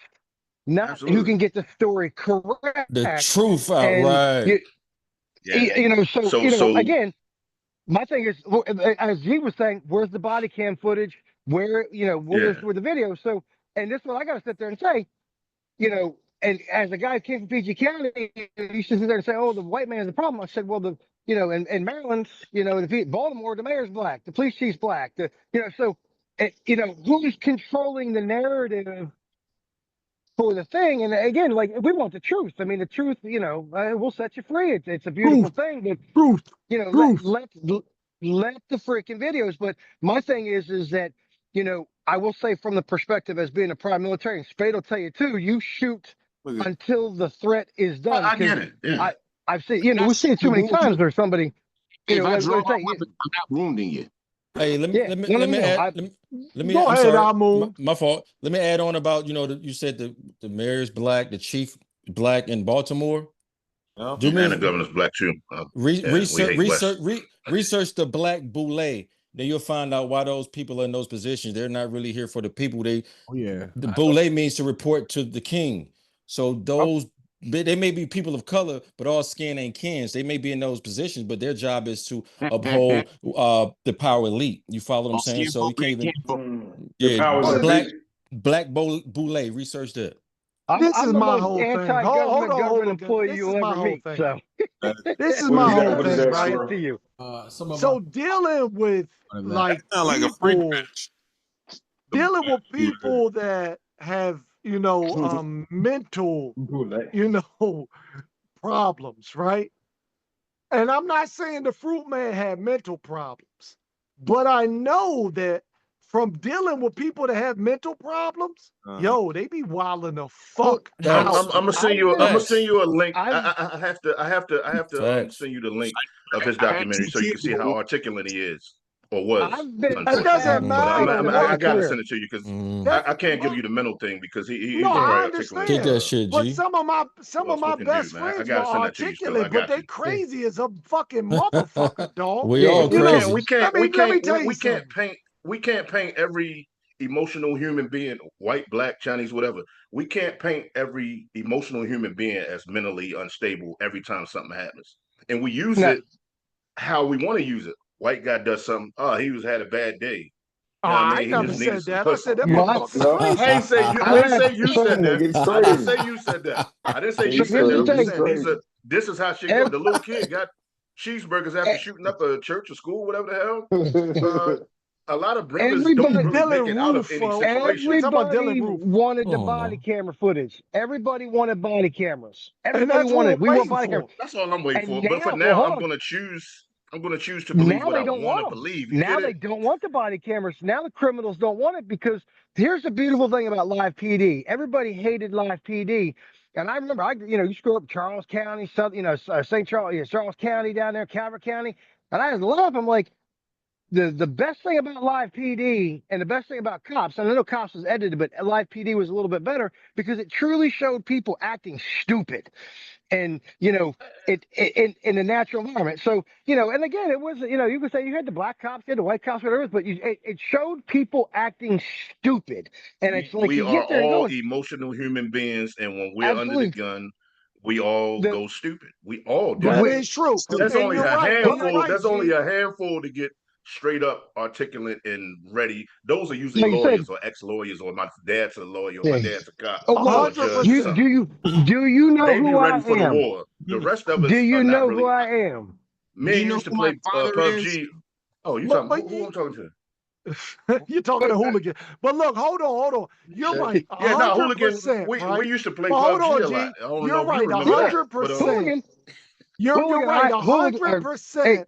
not who
Absolutely.
can get the story correct.
The truth out,
And
right.
So again, my thing is, as he was saying, where's the body cam footage? Where's the video? So, and this one I got to sit there and say, and as a guy who came from PG County, he should sit there and say, "Oh, the white man is the problem." I said, "Well, in Maryland, Baltimore, the mayor's black, the police chief's black, who's controlling the narrative for the thing?" And again, like, we want the truth. I mean, the truth, will set you free. It's a beautiful thing, but let the freaking videos. But my thing is that, I will say, from the perspective as being a prior military, and Spade will tell you too, you shoot until the threat is done.
I get it. Yeah.
I've seen, we've seen it too many times where somebody,
if I draw my weapon, I'm not wounding you.
Hey, let me
Go ahead, Amun.
My fault. Let me add on about, you said the mayor's black, the chief black in Baltimore.
And the governor's black too.
Research the black boule. Then you'll find out why those people are in those positions. They're not really here for the people. The boule means to report to the king. So those they may be people of color, but all skin ain't kin. They may be in those positions, but their job is to uphold the power elite. You follow what I'm saying? So you can't even black boule. Research that.
This is
the
my
most
whole thing.
anti-government
Hold
government
on.
employee
This
you'll
is my
ever
whole
meet.
thing.
So
This is my whole thing, right?
To you.
So dealing with like
a freak match.
Dealing with people that have mental problems, right? And I'm not saying the fruit man had mental problems, but I know that from dealing with people that have mental problems, they be wilding the fuck out.
I'm gonna send you. I'm gonna send you a link. I have to send you the link of his documentary so you can see how articulate he is or was.
It doesn't matter.
I gotta send it to you because I can't give you the mental thing because he's
no,
very
I
articulate.
understand.
That shit,
but
G.
some of my best friends were articulate, but they crazy as a fucking motherfucker, dog.
We all crazy.
We can't paint every emotional human being, white, black, Chinese, whatever. We can't paint every emotional human being as mentally unstable every time something happens. And we use it how we want to use it. White guy does something. Oh, he had a bad day. You know what I mean?
never said that. I said that motherfucker.
I ain't say you said that. I didn't say you said that. I didn't say you said that. This is how shit goes. The little kid got cheeseburgers after shooting up a church or school, whatever the hell. A lot of brothers don't really make it out of any situation.
Everybody wanted the body camera footage. Everybody wanted body cameras. Everybody wanted. We want body cameras.
That's all I'm waiting for. But for now, I'm going to choose to believe what I want to believe.
Now they don't want the body cameras. Now the criminals don't want it because here's the beautiful thing about live PD. Everybody hated live PD. And I remember, you screw up Charles County, St. Charles, Charles County down there, Calvert County. And I was laughing. I'm like, the best thing about live PD and the best thing about Cops, and I know Cops was edited, but live PD was a little bit better because it truly showed people acting stupid. And in the natural environment. So and again, it was you could say you had the black cops, you had the white cops, whatever, but it showed people acting stupid. And it's like
we
you
are
get there
all
going,
emotional human beings, and when we're under the
absolutely.
gun, we all go stupid. We all do.
That is true.
There's
And
only
you're
a
right. And you're
handful.
right,
There's only
G.
a handful to get straight up articulate and ready. Those are usually
Like you said,
lawyers or ex-lawyers, or my dad's a lawyer, or my
yeah.
dad's a cop,
Oh,
or a
well,
judge or something.
do you know
They be
who I
ready for the
am?
war. The rest of
Do
us
you
are not
know who
really.
I am?
Me and you used to play PUBG. Oh, you talking?
But
Who I'm talking to?
You're talking to Hooligan. But look, hold on. You're right.
Yeah, no, Hooligan.
100%,
We
right?
used to play
But hold
PUBG
on,
a
G.
lot. I don't
You're
know if you
right.
remember that, but
100%. You're
Hooligan,
right.
Hooligan,
100%.
hey,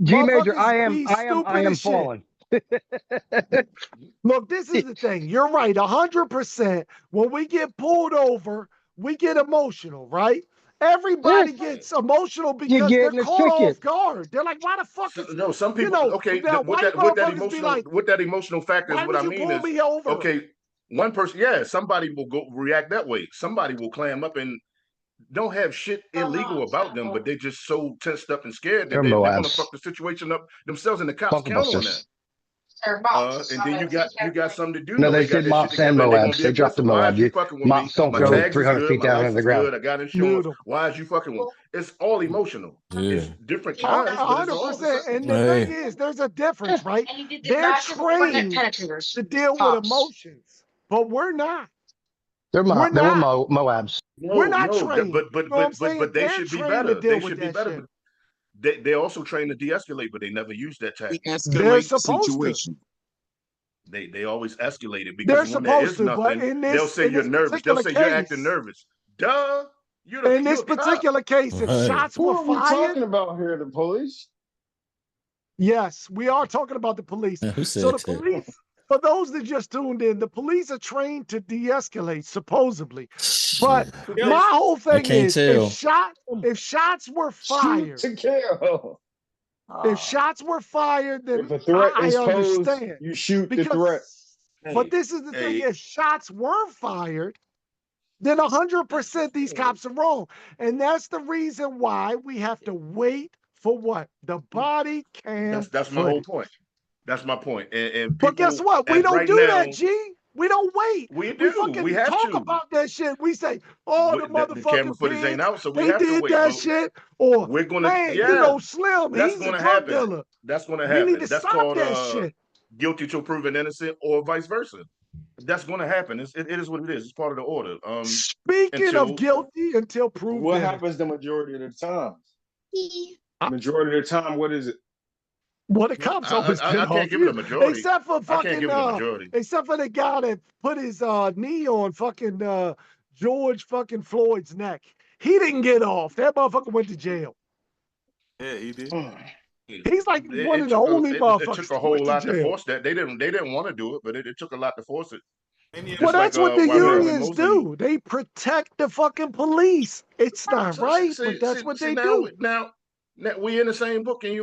G Major,
Motherfuckers
I
be stupid
am
as shit.
falling.
Look, this is the thing. You're right. 100%. When we get pulled over, we get emotional, right? Everybody gets emotional because they're
getting a
caught off
ticket.
guard. They're like, why the fuck is,
no, some people. Okay,
now
with
white
that
motherfuckers be like,
emotional factor is
why
what
would
I
you
mean
pull
is
me over?
okay. One person, yeah, somebody will go react that way. Somebody will clam up and don't have shit illegal about them, but they're just so tensed up and scared that
They're
they're going to
Moabs.
fuck the situation up themselves, and the cops
Bunker
count on that.
busters.
And then you got something to do.
No,
Know
they
they got
said
their shit
mops and
together, and they're gonna
Moabs.
be
They dropped the
aggressive. Why is
Moab.
you fucking with me?
Mops don't
My
go
tags is
300
good.
feet
My
down
license
into the
is
ground.
good. I got insurance. Why is you fucking with me? It's all emotional. It's different kinds, but it's all the
100%.
same.
And the thing is, there's a difference, right? They're trained to deal with emotions, but we're not.
They
We're
were
not.
Moabs.
We're not
No,
trained.
but
You know what I'm saying?
they
They're
should be
trained to
better.
deal
They
with
should be
that
better.
shit.
But they also train to de-escalate, but they never use that tactic.
They're supposed to.
They always escalate it
They're
because when there
supposed
is
to, but
nothing, they'll say you're nervous. They'll
particular
say you're acting
case,
nervous. Duh,
in this
you're a cop.
particular case, if shots
Who
were
are we
fired,
talking about here? The police?
yes, we are talking about the police.
Who
So
said
the
that?
police, for those that just tuned in, the police are trained to de-escalate, supposedly. But my whole
I
thing
can't
is,
tell.
if shots were fired,
Shoot to kill.
if shots were fired, then
If a threat
I
is posed,
understand.
you shoot the threat.
But this is the thing: if shots were fired, then 100% these cops are wrong, and that's the reason why we have to wait for what the body cam.
That's my whole point. That's my point. And
but guess what? We don't
right
do
now,
that, G. We don't wait.
We do.
Fucking
We have
talk
to.
about that shit. We say, "Oh, the
The camera
motherfucking
footage ain't
pigs,
out, so we
they
have to
did
wait.
that
But
shit." Or
we're gonna,
man, Slim,
that's
he's a
gonna
drug
happen.
dealer.
That's gonna
We need
happen.
to
That's
stop
called
that shit.
guilty till proven innocent, or vice versa. That's gonna happen. It is what it is. It's part of the order.
Speaking of guilty until proven
What
innocent.
happens the majority of the time? Majority of the time, what is it?
Well, the cops always get
I
off.
can't give it a majority.
Except for
I can't give it a
fucking
majority.
except for the guy that put his knee on fucking George fucking Floyd's neck. He didn't get off. That motherfucker went to jail.
Yeah, he did.
He's like one of the only motherfuckers.
It took a whole lot to force that. They didn't want to do it, but it took a lot to force it.
Well, that's what the
why Marilyn
unions
Mosley-
do. They protect the fucking police. It's not right, but that's what they do.
Now we in the same book, and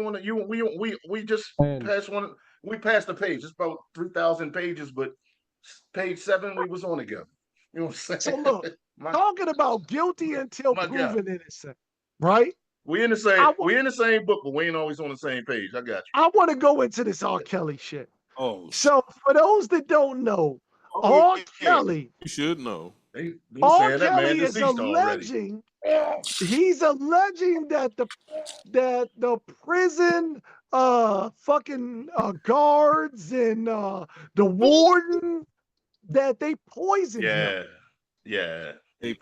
we just passed one. We passed the page. It's about 3,000 pages, but page 7 we was on together. You know what I'm saying?
So look, talking about guilty until proven innocent, right?
We in the same book, but we ain't always on the same page. I got you.
I want to go into this R. Kelly shit.
Oh,
so for those that don't know, R. Kelly,
you should know.
R. Kelly is alleging. He's alleging that the prison fucking guards and the warden that they poisoned him.
Yeah.
They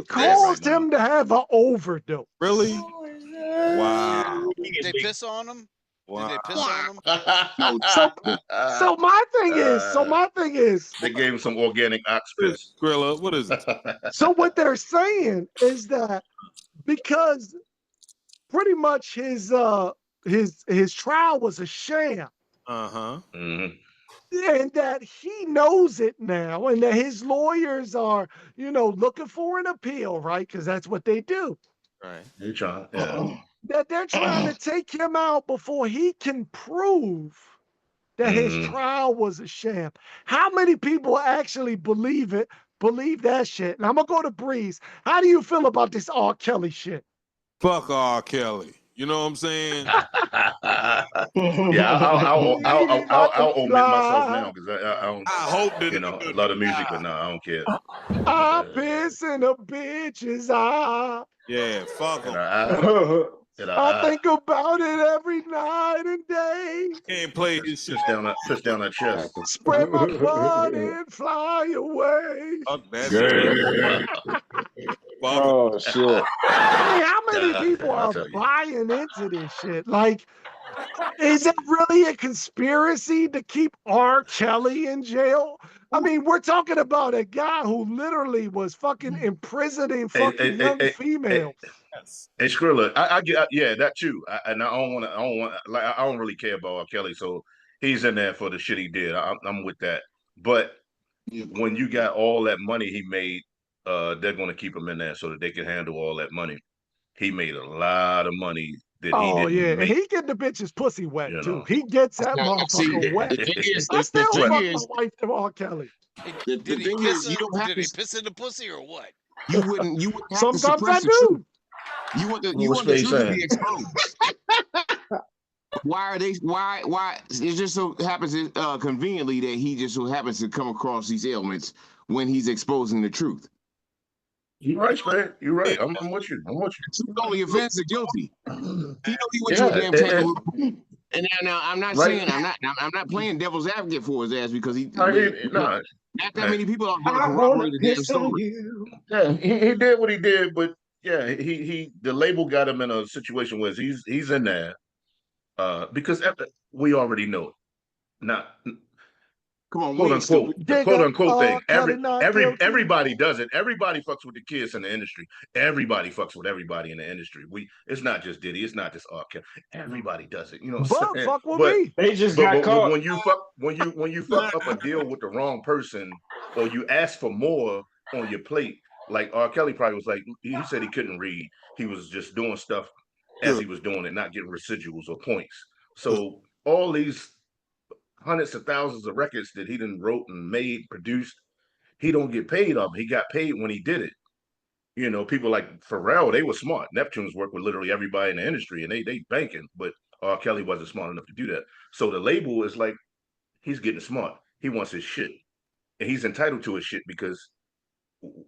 caused him to have an overdose.
Really? Wow.
Did they piss on him?
Wow.
Did they piss on him?
So my thing is,
they gave him some organic ox piss.
Grilla, what is it?
So what they're saying is that because pretty much his trial was a sham.
Uh-huh.
Mm-hmm.
And that he knows it now, and that his lawyers are, looking for an appeal, right? Because that's what they do.
Right.
You trying? Yeah.
that they're trying to take him out before he can prove that his trial was a sham. How many people actually believe that shit? And I'm gonna go to Breeze. How do you feel about this R. Kelly shit?
Fuck R. Kelly. You know what I'm saying?
Yeah, I'll omit myself now because I don't.
I hope that
you know, I love the music, but no, I don't care.
I'm pissing a bitch's eye.
Yeah, fuck him.
I think about it every night and day.
Can't play his shit.
Push down that chest.
Spread my butt and fly away.
Fuck that shit.
Oh shit.
I mean, how many people are buying into this shit? Like, is it really a conspiracy to keep R. Kelly in jail? I mean, we're talking about a guy who literally was fucking imprisoning fucking young females.
Hey, Skrilla, I get, yeah, that too. I don't really care about R. Kelly, so he's in there for the shit he did. I'm with that. But when you got all that money he made, they're going to keep him in there so that they can handle all that money. He made a lot of money that he didn't make.
And he get the bitch's pussy wet too. He gets that motherfucker wet. I still fuck my wife to R. Kelly.
Did he piss in the pussy or what?
You wouldn't have
Sometimes
to suppress
I
the
do.
truth. You want the truth to be exposed. Why? It just so happens conveniently that he just so happens to come across these ailments when he's exposing the truth.
You're right, man. You're right. I'm with you.
The only offense is guilty. He know he went to a damn tangle. And now I'm not saying I'm not playing devil's advocate for his ass because not that many people are going to corroborate the damn story.
Yeah, he did what he did, but yeah, he the label got him in a situation where he's in there because we already know it. Not
come on,
quote unquote, the quote unquote thing. Everybody does it. Everybody fucks with the kids in the industry. Everybody fucks with everybody in the industry. It's not just Diddy. It's not just R. Kelly. Everybody does it. You know.
But fuck with me.
They just got caught.
When you fuck up a deal with the wrong person, or you ask for more on your plate, like R. Kelly probably was like, he said he couldn't read. He was just doing stuff as he was doing it, not getting residuals or points. So all these hundreds of thousands of records that he done wrote and made, produced, he don't get paid of. He got paid when he did it. You know, people like Pharrell, they were smart. Neptune's worked with literally everybody in the industry, and they banking, but R. Kelly wasn't smart enough to do that. So the label is like, he's getting smart. He wants his shit, and he's entitled to his shit because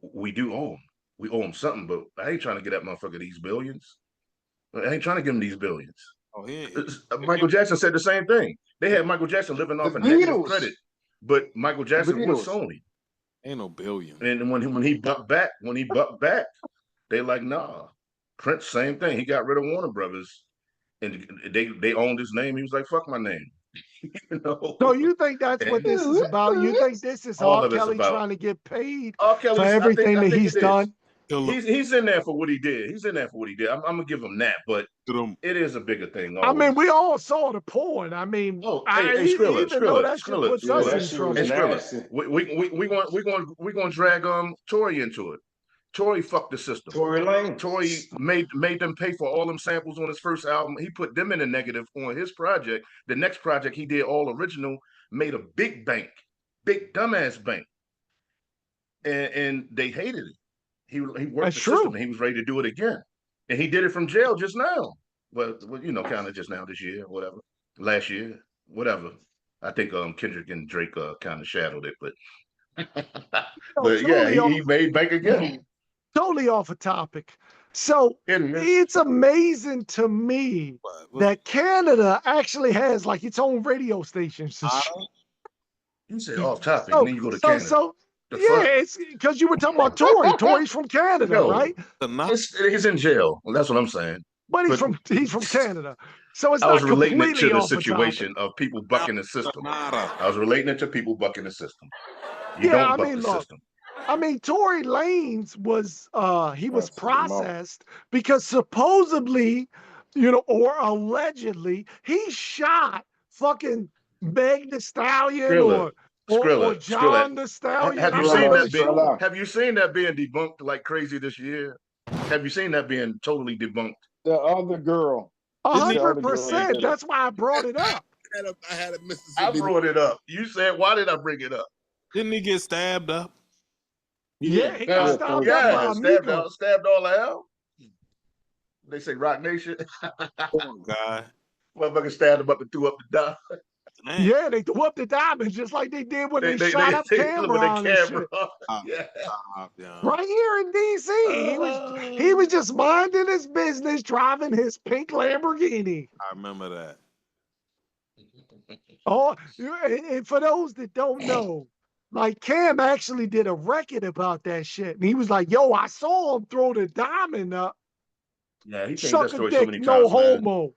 we do owe him. We owe him something, but I ain't trying to get that motherfucker these billions. I ain't trying to give him these billions. Michael Jackson said the same thing. They had Michael Jackson living off a negative credit, but Michael Jackson was Sony.
Ain't no billion.
And when he bucked back, they like, nah. Prince, same thing. He got rid of Warner Brothers, and they owned his name. He was like, fuck my name. You know?
So you think that's what this is about? You think this is R. Kelly trying to get paid for everything that he's done?
He's in there for what he did. I'm gonna give him that, but it is a bigger thing.
Always. I mean, we all saw the porn. I mean,
we're gonna drag Tory into it. Tory fucked the system. Tory made them pay for all them samples on his first album. He put them in a negative on his project. The next project he did all original, made a big bank, big dumbass bank, and they hated it. He worked the system. And he was ready to do it again, and he did it from jail just now. Well, you know, kind of just now this year, whatever, last year, whatever. I think Kendrick and Drake kind of shadowed it, but yeah, he made bank again.
Totally off a topic. So it's amazing to me that Canada actually has like its own radio stations.
You said off topic, and then you go to Canada.
It's because you were talking about Tory. Tory's from Canada, right?
He's in jail. Well, that's what I'm saying.
But he's from Canada. So it's
I was relating it to the situation of people bucking the system. I was relating it to people bucking the system. You don't buck the system.
I mean, Tory Lanez was he was processed because supposedly, you know, or allegedly, he shot fucking Meg the Stallion or John the Stallion.
Have you seen that being debunked like crazy this year? Have you seen that being totally debunked?
The other girl.
100%. That's why I brought it up.
I had a
I
Mississippi.
brought it up. You said, why did I bring it up?
Didn't he get stabbed up?
Yeah, he got stabbed up by Amigo.
Stabbed all the hell. They say Rock Nation.
Oh God.
Motherfucker stabbed him up and threw up the dime.
Yeah, they threw up the diamonds just like they did when they shot up Cameron and shit.
Yeah.
Right here in DC. He was just minding his business, driving his pink Lamborghini.
I remember that.
Oh, and for those that don't know, like Cam actually did a record about that shit. And he was like, yo, I saw him throw the diamond up.
Yeah, he changed that
Suck a
story
dick,
so many
no
times, man.
homo.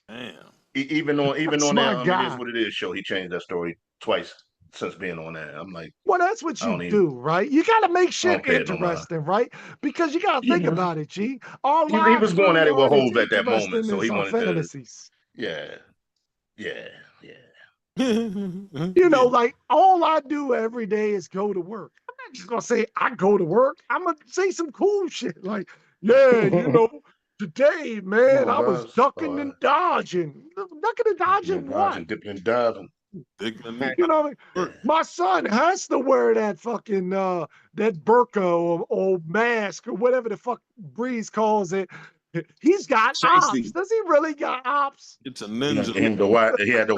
Damn.
Even on
That's
that
my
It
guy.
Is What It Is show, he changed that story twice since being on that. I'm like,
Well, that's what
I
you
don't even-
do, right? You got to make
I
shit
don't pay it no mind.
interesting, right? Because you got to
You
think
know.
about it, G. Our
He
lives
was going at
really
it with
aren't as
Hov at that moment,
interesting
so he
as our
wanted to.
fantasies.
Yeah.
You know, like all I do every day is go to work. I'm not just gonna say I go to work. I'm gonna say some cool shit like, yeah, you know, today, man, I was ducking and dodging. Ducking and dodging what?
Dipping and diving.
You know what I mean? My son has to wear that fucking that burqa or mask or whatever the fuck Breeze calls it. He's got ops. Does he really got ops?
It's a ninja.
He had the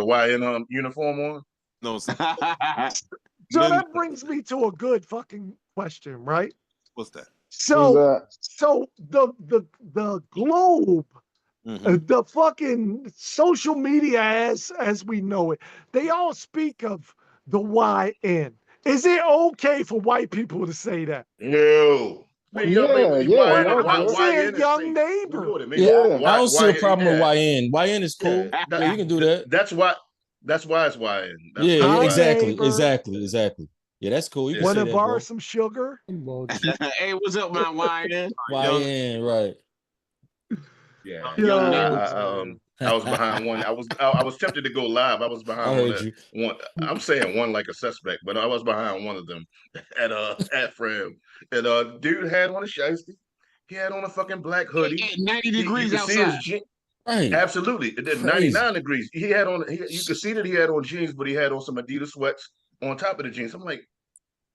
YN uniform on.
No.
So that brings me to a good fucking question, right?
What's that?
So the globe, the fucking social media as we know it, they all speak of the YN. Is it okay for white people to say that?
No.
I'm saying young neighbor.
Yeah, I don't see a problem with YN. YN is cool. Yeah, you can do that.
That's why it's YN.
Yeah, exactly. Yeah, that's cool. You can
Want
say
to
that,
borrow
bro.
some sugar?
Hey, what's up, my YN?
YN, right.
Yeah. I was behind one. I was tempted to go live. I was behind one. I'm saying one like a suspect, but I was behind one of them at Fred. And dude had on a shiesty. He had on a fucking black hoodie.
90 degrees
you could see
outside.
his
Right.
Absolutely. It did 99 degrees. He had on you could see that he had on jeans, but he had on some Adidas sweats on top of the jeans. I'm like,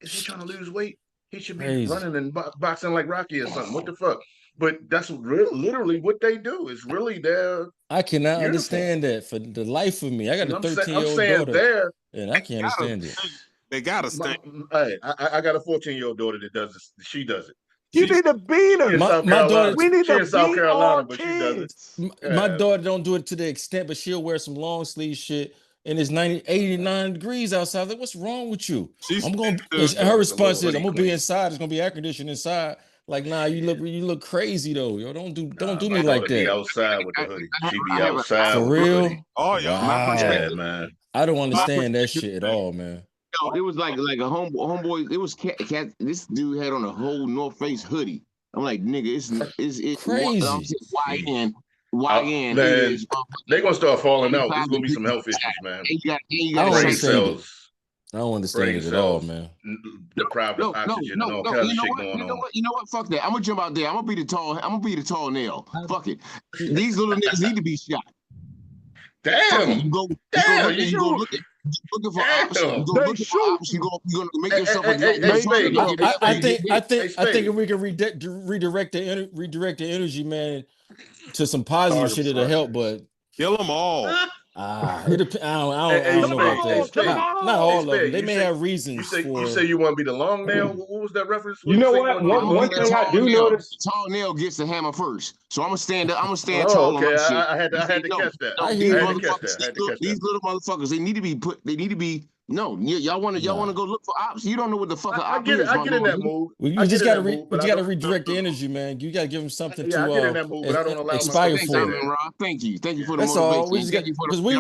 is he trying to lose weight? He should be running and boxing like Rocky or something. What the fuck? But that's literally what they do. It's really their
I cannot
uniform.
understand that for the life of me. I got a 13-year-old daughter,
there,
and I can't understand it.
They gotta stand.
Hey, I got a 14-year-old daughter that does this. She does it.
You need to beat her.
My daughter,
we need to
in South
beat
Carolina,
our
but
kids.
she does it.
My daughter don't do it to the extent, but she'll wear some long sleeve shit. And it's 89 degrees outside. Like, what's wrong with you? Her response is, I'm gonna be inside. It's gonna be air conditioned inside. Like, nah, you look crazy though. Yo, don't do me like that.
Be outside with the hoodie. She be outside
for
with the
real.
hoodie.
Oh
wow.
Yeah, man.
I don't understand that shit at all, man.
No, it was like a homeboy. It was cat. This dude had on a whole North Face hoodie. I'm like, nigga, it's
crazy.
YN.
Man, they're gonna start falling out. There's gonna be some health issues, man.
I don't understand it. I don't understand it at all, man.
Deprived of oxygen and all kinds of shit going on.
You know what? Fuck that. I'm gonna jump out there. I'm gonna be the tall nail. Fuck it. These little niggas need to be shot.
Damn.
You go looking for ops. You go looking for ops. You gonna make yourself a
I think if we can redirect the energy, man, to some positive shit, it'll help. But
kill them all.
I don't know about that. Not all of them. They may have reasons for.
You say you want to be the long nail? What was that reference?
You know what? One thing I do notice.
Tall nail gets the hammer first, so I'm gonna stand tall on my shit.
I had to catch that.
These little motherfuckers, they need to be put. They need to be. No, y'all want to go look for ops. You don't know what the fuck
I get in that mood.
You just gotta redirect the energy, man. You gotta give them something to
I get in that mood, but I don't allow
expire for.
Thank you for the
That's
motivation.
all. Because we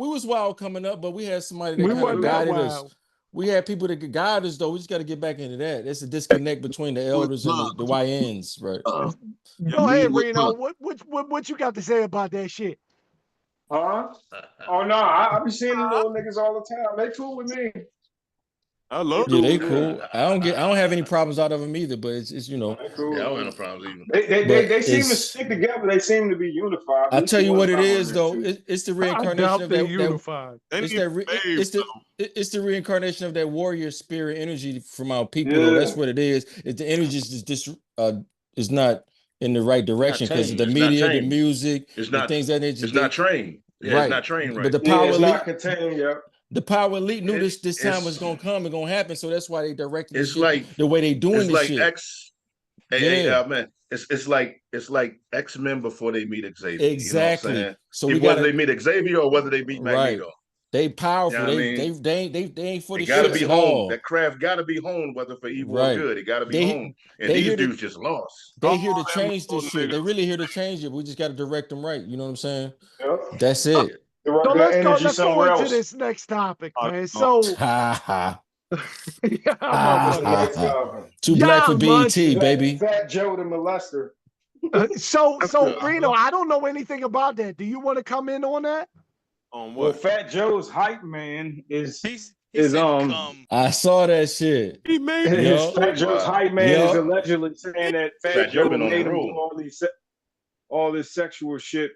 was wild coming up, but we had somebody that kind of guided us. We had people that could guide us, though. We just got to get back into that. It's a disconnect between the elders and the YNs, right?
Go ahead, Reno. What you got to say about that shit?
Huh? Oh no, I be seeing the little niggas all the time. They cool with me.
I love
Yeah, they
them.
cool. I don't have any problems out of them either. But it's you know.
Cool.
Yeah, I don't have no problems even.
They seem to stick together. They seem to be unified.
I tell you what it is
is
though. It's the reincarnation of that. It's the reincarnation of that warrior spirit energy from our people though. That's what it is. If the energy is not in the right direction because of the media, the music, the things that
it's not trained. Yeah,
right.
It's not trained right.
But the power
it's
elite,
not contained. Yep.
The power elite knew this time was gonna come and gonna happen, so that's why they directed the
It's
shit
like
the way they doing
it's
this
like
shit.
man. It's like X-Men before they meet Xavier.
Exactly.
You know what I'm saying?
So we
whether
gotta
they meet Xavier or whether they meet
right.
Magneto.
They powerful.
You know what I mean?
They ain't for the
gotta
shits
be
at
honed.
all.
That craft gotta be honed, whether for evil or
Right.
good. It gotta be
They-
honed. And
they
these
here to-
dudes just lost.
They here to change this shit. They really here to change it. We just gotta direct them right. You know what I'm saying? That's it.
So let's go into this next topic, man. So
Too black for BET, baby.
Fat Joe the molester.
So Reno, I don't know anything about that. Do you want to come in on that?
On
what? Well, Fat Joe's hype man is
I saw that shit.
He made
Fat Joe's hype man is allegedly saying that Fat Joe
been on
made
the
him
road.
do all this sexual shit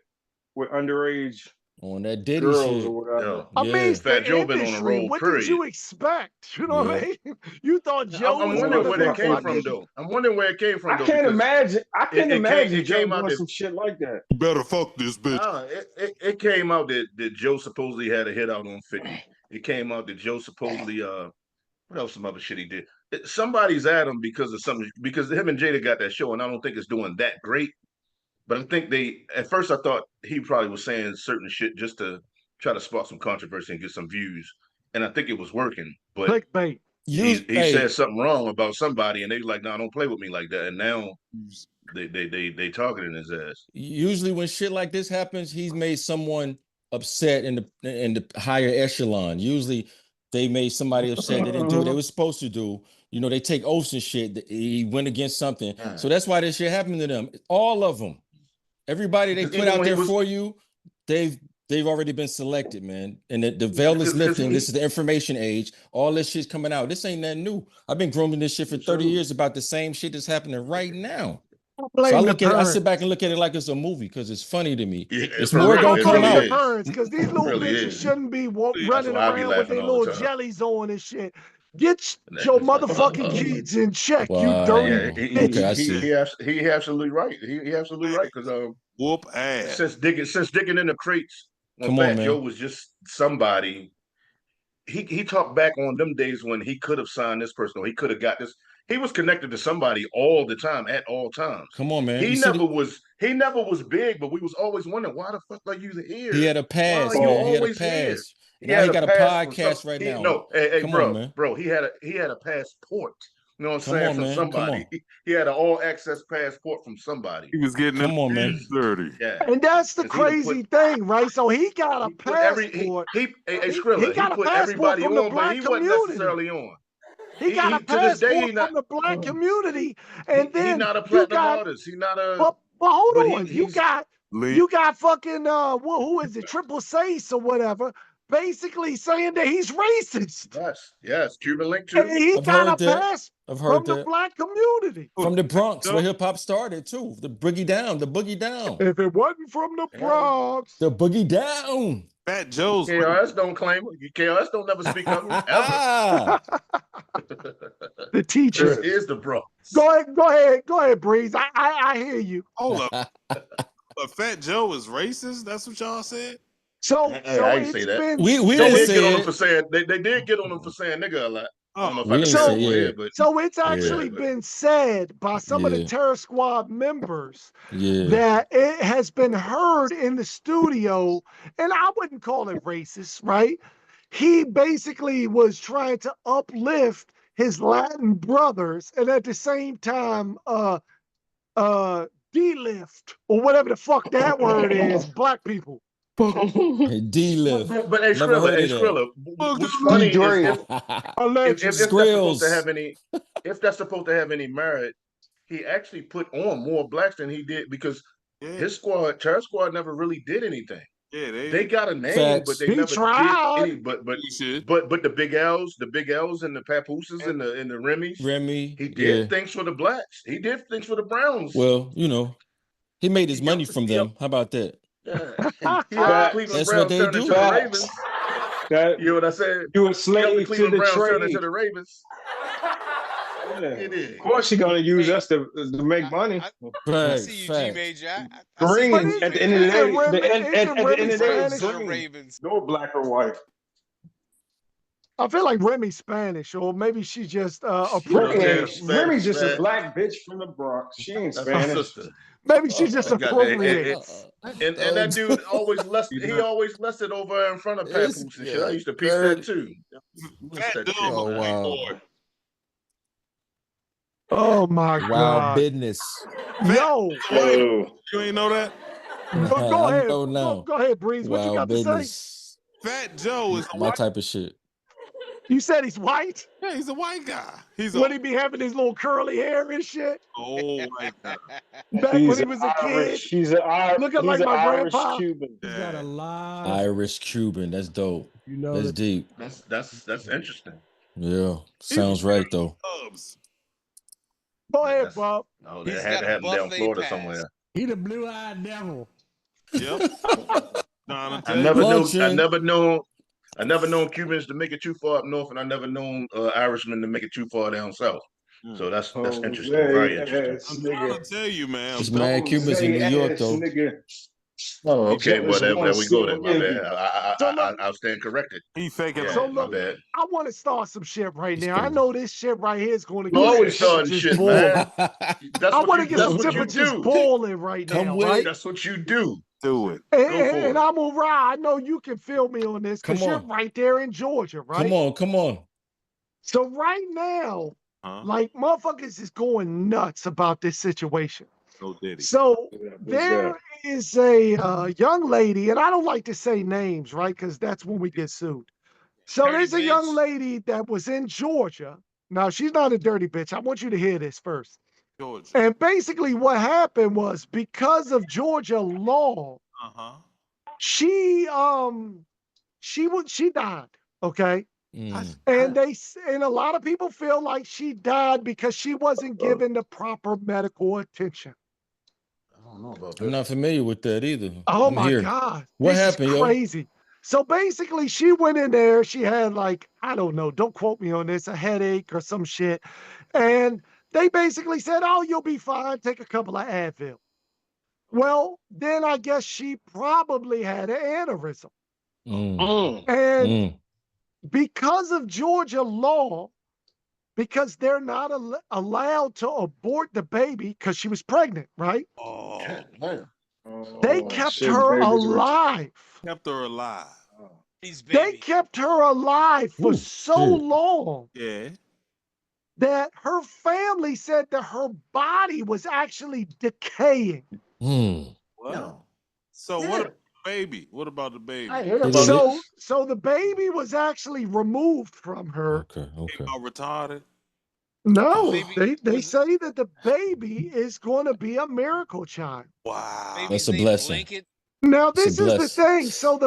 with underage
on that Diddy
girls
shit.
or whatever.
I mean,
Fat Joe been on the road.
What did you expect? You know what I mean? You thought Joe
I'm
was
wondering
gonna
where that came from, though. I'm wondering where it came from,
I
though.
can't imagine. I can't imagine
it
Joe
came out
doing
that,
some shit like that.
You better fuck this bitch.
It came out that Joe supposedly had a hit out on 50. It came out that Joe supposedly what else? Some other shit he did. Somebody's at him because of something. Because him and Jada got that show, and I don't think it's doing that great. But I think at first I thought he probably was saying certain shit just to try to spark some controversy and get some views. And I think it was working. But
clickbait.
He said something wrong about somebody, and they like, "No, don't play with me like that." And now they targeting his ass.
Usually when shit like this happens, he's made someone upset in the higher echelon. Usually they made somebody upset. They didn't do what they were supposed to do. You know, they take oaths and shit. He went against something. So that's why this shit happened to them. All of them. Everybody they put out there for you, they've already been selected, man. And the veil is lifting. This is the information age. All this shit's coming out. This ain't nothing new. I've been grooming this shit for 30 years about the same shit that's happening right now. So I sit back and look at it like it's a movie because it's funny to me.
Yeah,
it's more gonna come out.
Because these little bitches shouldn't be running around with their little jellies on and shit. Get your motherfucking kids in check, you dirty bitch.
He absolutely right. He absolutely right because
whoop ass.
Since digging in the crates when Fat Joe was just somebody. He talked back on them days when he could have signed this person or he could have got this. He was connected to somebody all the time at all times.
Come on, man.
He never was big, but we was always wondering why the fuck are you here?
He had a pass, man. He had a pass. Now he got a podcast right now.
No, hey,
come
bro,
on, man.
Bro, he had a passport. You know what I'm saying? From
man.
somebody. He had an all access passport from somebody.
He was getting
man.
dirty.
Yeah.
And that's the crazy thing, right? So he got a passport.
He got a passport from the black community. Wasn't necessarily on.
He got a passport from the black community, and then
he's not a platinum artist. He's not a.
But hold on, you got fucking who is it? Triple Sace or whatever. Basically saying that he's racist.
Yes, Cuban Link too.
And he got a pass from the black community.
From the Bronx, where hip hop started too. The boogie down.
If it wasn't from the Bronx,
the boogie down.
Fat Joe's.
KRS don't claim it. KRS don't never speak of it ever.
The teacher
is the Bronx.
Go ahead, Breeze. I hear you.
Hold up. But Fat Joe is racist? That's what y'all said?
So
I didn't say that.
We didn't say
it. For saying they did get on him for saying nigga a lot. I don't know if I
so,
say but
so it's actually been said by some of the Terror Squad members that it has been heard in the studio, and I wouldn't call it racist, right? He basically was trying to uplift his Latin brothers and at the same time delift or whatever the fuck that word is, black people.
D-lift.
But hey, Skrilla, what's funny is if that's supposed to have any merit, he actually put on more blacks than he did because his squad, Terror Squad, never really did anything.
Yeah,
They got a name,
Facts.
but they
He
never did
tried.
any. But the Big L's, and the Papooses and the Remy's.
Remy,
He did
yeah.
things for the blacks. He did things for the Browns.
Well, he made his
He
money
helped.
from
He
them.
helped.
How about that?
He helped the Cleveland
That's what
Browns
they
turn into
do.
the
Facts.
Ravens.
That
You know what I said?
you a
He helped the
slave to
Cleveland
the
Browns turn into
trade.
the Ravens.
Yeah.
He did.
Of course, you're gonna use us to make money.
I see you, G Major. I see
Green.
you, G
At the end
Major.
of the day,
Isn't
at the end
Remy
of the day, it's
Spanish?
Browns
green.
Ravens.
No black or white.
I feel like Remy's Spanish, or maybe she's just
You know,
appropriating.
Jazz,
Remy's just a
Fat.
black bitch from the Bronx. She ain't
That's my
Spanish.
sister.
Maybe she's just
Got that.
appropriating.
And that dude always he always lusted over in front of Papoose and shit. I used to peep that too. Lust that shit,
Oh
man.
wow.
Oh my
Wild
God.
business.
Yo.
You ain't know that?
Go
I
ahead.
know now.
Go ahead, Breeze. What you
Wild
got to say?
business.
Fat Joe is a
My
white.
type of shit.
You said he's white?
Yeah, he's a white guy. He's
Would
a
he be having his little curly hair and shit?
old white guy.
Back when
He's
he
an
was a
Irish.
kid?
He's
Looking
he's
like
an
my
Irish
grandpa?
Cuban.
He's got a lot of,
Irish Cuban. That's dope. That's deep.
That's interesting.
Yeah. Sounds right though.
Cubs.
Go ahead, Bob.
Oh,
He's
that had
got
to
a
happen down
buffet
Florida
pass.
somewhere.
he the blue-eyed devil.
Yep.
I never known Cubans to make it too far up north, and I never known Irishmen to make it too far down south. So that's interesting, very interesting.
I'm trying to tell you, man.
There's mad Cubans in New York though.
Oh,
He
okay. Well,
just
there
wanna
we go.
steal
Then my
Gilby.
bad. I'll stand corrected.
He faking.
Yeah,
So
my
look,
bad.
I want to start some shit right now. I know this shit right here is going to
You
get
always
some
starting
temperatures
shit,
boiling.
man.
I want to get
That's
some
what you
temperatures
do.
boiling right
Come
now,
with
right?
it.
That's what you do.
Do it.
And,
Go for
and
it.
AMUN RA, I know you can feel me on this because
Come
you're
on.
right there in Georgia, right?
Come on.
So right now, like motherfuckers is going nuts about this situation.
No Diddy.
So there is a young lady, and I don't like to say names, right? Because that's when we get sued. So
Dirty
there's a young
bitch.
lady that was in Georgia. Now she's not a dirty bitch. I want you to hear this first.
Georgia.
And basically what happened was because of Georgia law, she died, okay? And a lot of people feel like she died because she wasn't given the proper medical attention.
I don't know about
I'm not familiar with that either.
Oh
I'm
my
here.
God.
What
This
happened,
is
yo?
crazy. So basically she went in there, she had like, I don't know, don't quote me on this, a headache or some shit. And they basically said, oh, you'll be fine. Take a couple of Advil. Well, then I guess she probably had an aneurysm. And because of Georgia law, because they're not allowed to abort the baby because she was pregnant, right? They kept her alive.
Kept her alive.
They kept her alive for so long
Yeah.
that her family said that her body was actually decaying.
Wow. So what about the baby? What about the baby?
So the baby was actually removed from her.
Okay.
Got retarded.
No, they say that the baby is going to be a miracle child.
Wow.
That's a blessing.
Now
It's a
this is the
blessing.
thing. So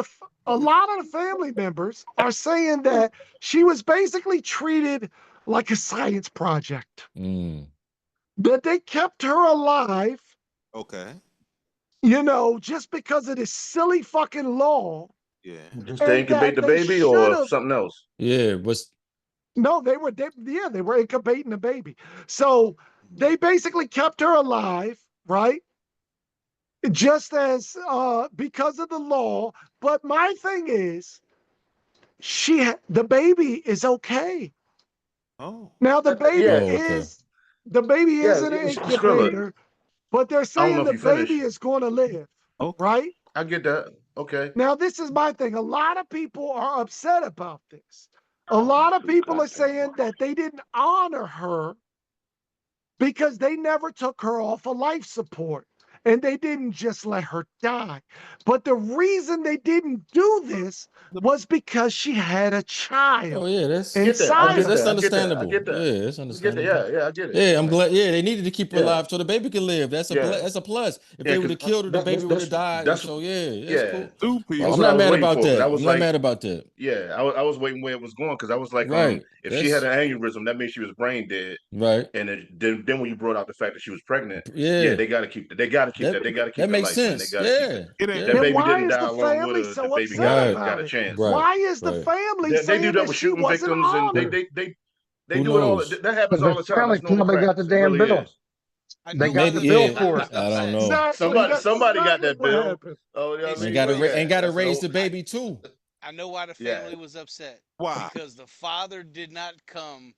a lot of the family members are saying that she was basically treated like a science project. That they kept her alive,
Okay.
you know, just because of this silly fucking law.
Yeah.
Just to incubate the baby or something else?
Yeah,
No, they were incubating the baby. So they basically kept her alive, right? Just as because of the law. But my thing is, the baby is okay.
Oh.
Now the baby is in an
Skrilla.
incubator, but they're
I don't
saying
know
the
if you finished.
baby is going to live, right?
I get that. Okay.
Now this is my thing. A lot of people are upset about this. A lot of people are saying that they didn't honor her because they never took her off of life support. and they didn't just let her die. But the reason they didn't do this was because she had a child.
Oh yeah, that's
inside
that's
of her.
understandable. Yeah, it's understandable.
Yeah, I get it.
Yeah, I'm glad. Yeah, they needed to keep her
Yeah.
alive so the baby could live. That's a
Yeah.
that's a plus. If
Yeah,
they would have killed her, the baby would have died. And
that's
so yeah, that's
yeah.
cool.
Two
Well,
That's
I'm
what I
not
was
mad
waiting
about
for. 'Cause
that.
I was
I'm not
like,
mad about that.
yeah, I was waiting where it was going because I was like,
Right.
if she had an aneurysm, that means she was brain dead.
Right.
And then when you brought out the fact that she was pregnant,
Yeah.
they got to keep that. They got to keep that. They got to keep
That
the
makes
life, man. They
sense.
got to keep
Yeah.
it.
Yeah.
That baby
why
didn't
is
die
the
along with
family
her.
so
The baby
upset
got
about
a
it?
chance.
Why is the family
They
saying
do that
that
with
she
shooting
wasn't
victims, and
honored?
they
Who
do it all.
knows?
That happens
But
all
the
the time.
family
That's normal
probably got
practice.
the
It
damn
really
bill.
is.
They got the
Maybe
bill
yeah.
for it.
I don't know.
Exactly. That's
Somebody got
exactly
that
what
bill.
happened.
Oh, you know what I
And
mean?
got to
Well, yeah,
got to
that's
raise
the
the baby too.
I know why the
Yeah.
family was upset.
Why?
Because the father did not come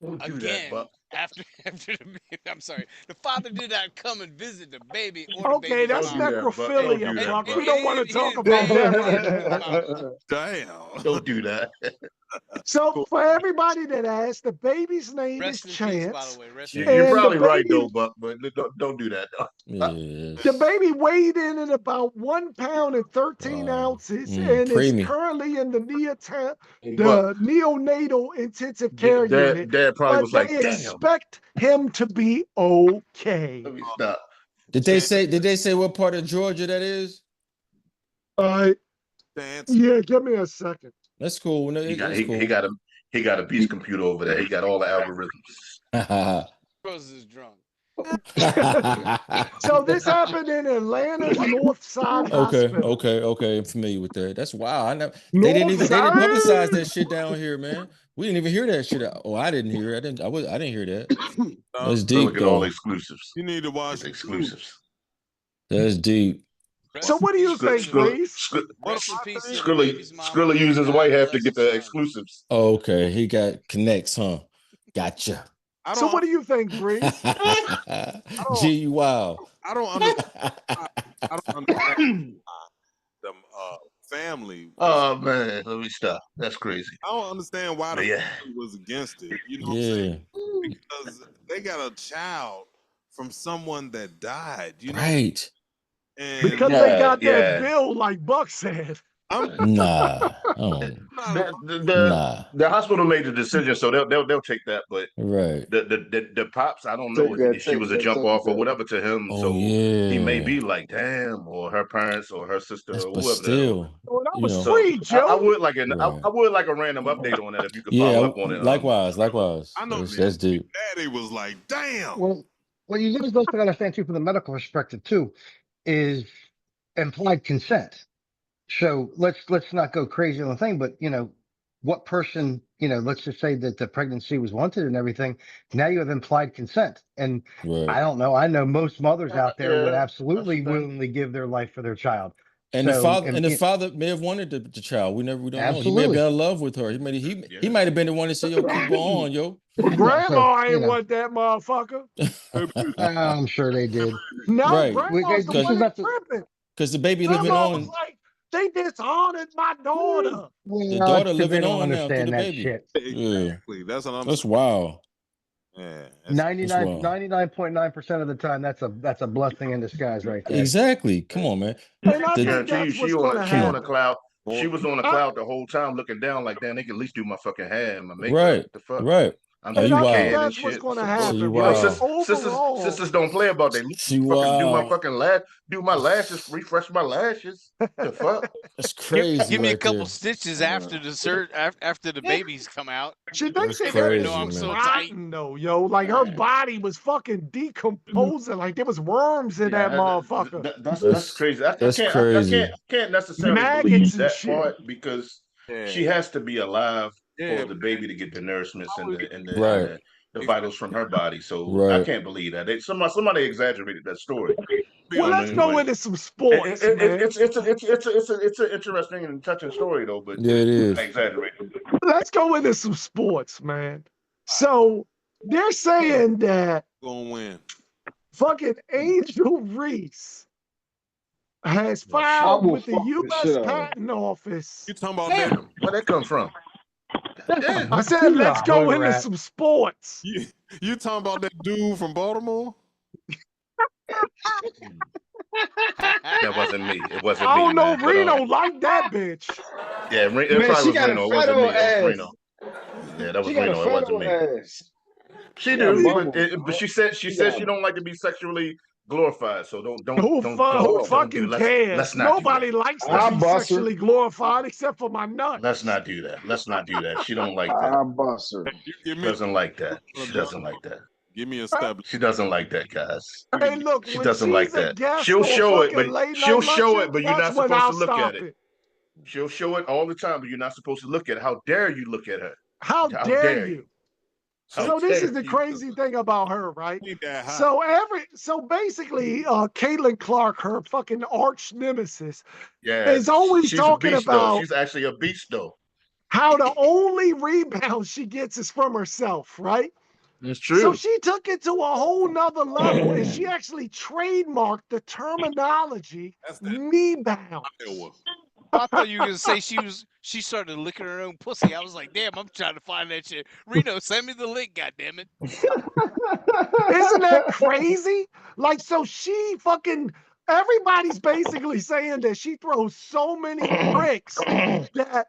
Don't do that,
again
Buck.
after the I'm sorry. The father did not come and visit the baby or the
Okay,
baby's
that's
Don't do
mama.
that, Buck. Don't do
necrophilia,
that,
Buck.
Buck.
We don't want to
He
talk
didn't
about
bathe
that
the
right
kid with his
now.
mama.
Damn.
Don't do that.
So for everybody that asked, the baby's name
Rest
is
in peace, by the
Chance,
way. Rest in
You're
peace.
and the
probably right
baby
though, Buck. But don't do that.
Yeah.
the baby weighed in at about 1 pound and 13 ounces, and is
Preemie.
currently in the
Hey, Buck.
neonatal intensive care unit.
Dad probably
But
was
they
like, "Damn."
expect him to be okay.
Let me stop.
Did they say what part of Georgia that is?
Chance.
Yeah, give me a second.
That's cool. No, it's cool.
He got a beast computer over there. He got all the algorithms.
Rose is drunk.
So this happened in Atlanta's North Side Hospital.
Okay. I'm familiar with that. That's wow. I never. They
North
didn't publicize
Side?
that shit down here, man. We didn't even hear that shit. Oh, I didn't hear it. I didn't hear that. That's deep,
Look at all
though.
exclusives.
You need to watch
exclusives.
That's deep.
So what do you think, Reese?
Rest in peace to the baby's mama.
Skrilla used his white hat to get the exclusives.
Okay, he got connects, huh? Gotcha.
So what do you think, Reese?
G wow.
I don't understand. I don't understand the family.
Oh man, let me stop. That's crazy.
I don't understand why the family was against it. You know what I'm saying? Because they got a child from someone that died. You know,
right?
And
Because they got that bill, like Buck said.
Nah.
The hospital made the decision, so they'll take that. But
right,
the pops, I don't know if she was a jump off or whatever to him.
Oh,
so
yeah.
he may be like, damn, or her parents or her sister or
But
whoever.
still,
Well, that
you
was
know.
free, Joe.
I would like
Right.
I would like a random update on that if you could
Yeah,
follow up on it.
likewise.
I know
That's deep.
Daddy was like, damn.
Well, you guys also got to understand too, from the medical perspective too, is implied consent. So let's not go crazy on the thing, but what person, let's just say that the pregnancy was wanted and everything. Now you have implied consent, and
Right.
I don't know. I know most mothers out there would
Yeah,
absolutely willingly give their life for their child.
And
So,
the father may have wanted the child. We don't know. He may have
Absolutely.
been in love with her. He might have been the one to say, "Yo, keep her on, yo."
Grandma ain't want that motherfucker.
I'm sure they did.
No,
Right.
grandma's the one that's tripping.
Because the baby living
Grandma was
on,
like, they dishonored my daughter.
the daughter
they
living
don't
on now through
understand
the
that
baby.
shit.
Exactly. That's what I'm
That's
saying.
wild.
Yeah.
99.9% of the time, that's a blessing in disguise, right there.
Exactly. Come on, man.
And I think
Guarantee you,
that's
she
what's
on
going to
she on a
happen.
cloud. She was on a cloud the whole time, looking down like, damn, they can at least do my fucking hair and my makeup.
Right.
The fuck?
Right.
I'm
Oh,
And
you
I think
wild.
that's what's going to
So
happen,
you
right?
wild.
Sisters don't play about they
She
fucking do my
wild.
fucking do my lashes, refresh my lashes. The fuck?
That's crazy.
Give me a
right
couple
there.
stitches after after the babies come out.
She
That's
thinks
Let me
that
know
bitch
I'm
was
so tight.
rotten, though, yo. Like, her body was fucking decomposing. Like, there was worms in that motherfucker.
That's crazy. I
That's
can't
crazy.
necessarily
Maggots
believe
and
that
shit.
part because she has to be alive for the baby to get the nourishments and
Right.
the vitals from her body. So I
Right.
can't believe that. Somebody exaggerated that story.
Well, let's go into some sports, man.
It's an interesting and touching story though, but
Yeah, it is.
I exaggerated.
Let's go into some sports, man. So they're saying that
Gonna win.
fucking Angel Reese has filed with the U.S. Patent Office.
You talking about
Damn,
that?
where'd that come from? Damn.
I said, let's go into some sports.
You talking about that dude from Baltimore?
That wasn't me. It wasn't
I
me,
don't know.
man. But
Reno like that bitch.
yeah, it
Man,
probably
she
was
got a
Reno. It
fat
wasn't
old
me. That was
ass.
Reno. Yeah, that
She
was
got a
Reno. It
fat
wasn't
old
me.
ass.
She
got
do,
bubble.
but she said
got
she don't like to be sexually glorified. So
Who
Oh.
don't do.
fucking cares?
Let's not do that.
Nobody likes to
Let's
I
be
bust her.
sexually glorified except for my
let's
nuts.
not do that. Let's not do that. She don't like that.
I bust her.
You give
She
me
doesn't like that. She doesn't like that.
give me a step.
She doesn't like that, guys.
Hey, look,
She
when
doesn't like
she's a
that.
guest
She'll
on
show it,
fucking
but
late
she'll
night
show
luncheon,
it, but you're
that's
not
when
supposed
I'll
to look at
stop
it.
it.
She'll show it all the time, but you're not supposed to look at it. How dare you look at her?
How dare you?
How
So this
dare
is the
you?
crazy thing about her, right? So basically, Caitlin Clark, her fucking arch nemesis,
Yeah,
is always
she's a
talking
beast though.
about
She's actually a beast though.
how the only rebound she gets is from herself, right?
It's
So
true.
she took it to a whole nother level and she actually trademarked the terminology me bound.
I thought you were gonna say she started licking her own pussy. I was like, damn, I'm trying to find that shit. Reno, send me the link, goddammit.
Isn't that crazy? Like, so she fucking everybody's basically saying that she throws so many bricks that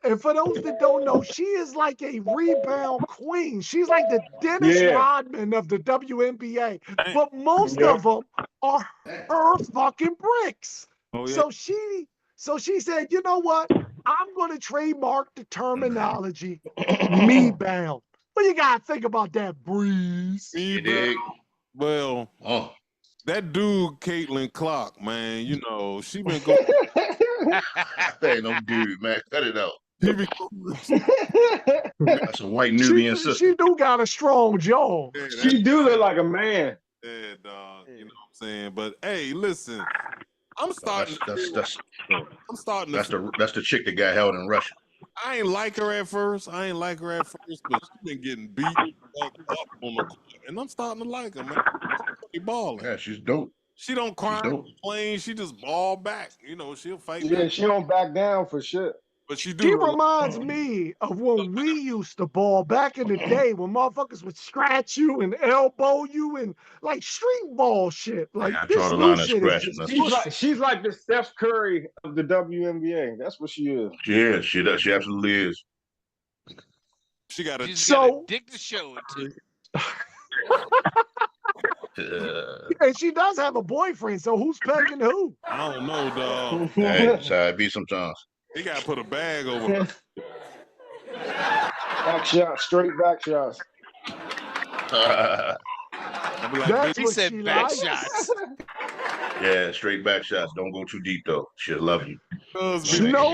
and for those that don't know, she is like a rebound queen. She's like the Dennis Rodman of the WNBA, but most of them are her fucking bricks. So she said, you know what? I'm going to trademark the terminology me bound. What you got to think about that, Breeze?
Well, that dude, Caitlin Clark, man, you know, she been going.
That ain't no dude, man. Cut it out. That's a white Nubian sister.
She do got a strong jaw.
She do look like a man.
Yeah, dog. You know what I'm saying? But hey, listen, I'm starting.
That's
That's
the chick that got held in Russia.
I ain't like her at first. But she's been getting beat up on the court, and I'm starting to like her, man. She's balling.
Yeah, she's dope.
She don't cry, complain. She just ball back. You know, she'll fight.
Yeah, she don't back down for shit.
But she
reminds me of when we used to ball back in the day when motherfuckers would scratch you and elbow you and like street ball shit. Like this new shit is just
she's like the Steph Curry of the WNBA. That's what she is.
Yeah, she does. She absolutely is.
She got a
dick to show it to.
And she does have a boyfriend, so who's pegging who?
I don't know, dog.
Hey, that's how it be sometimes.
He gotta put a bag over.
Back shots, straight back shots.
He said back shots.
Yeah, straight back shots. Don't go too deep though. She'll love you.
No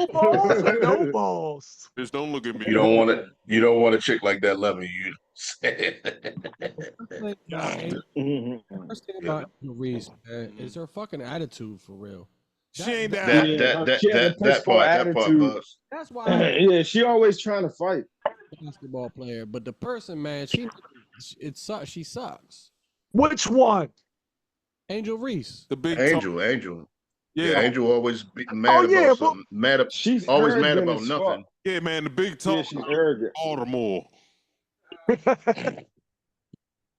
balls or no balls.
Just don't look at me.
You don't want a chick like that loving you.
First thing about Reese is her fucking attitude for real.
She ain't
that part, Buzz.
That's why.
Yeah, she always trying to fight.
Basketball player, but the person, man, she sucks.
Which one?
Angel Reese.
The big
Angel. Yeah, Angel always
mad
about something.
She's
always mad
arrogant
about
as
nothing.
fuck.
Yeah, man, the big talk.
Yeah, she's arrogant.
Baltimore.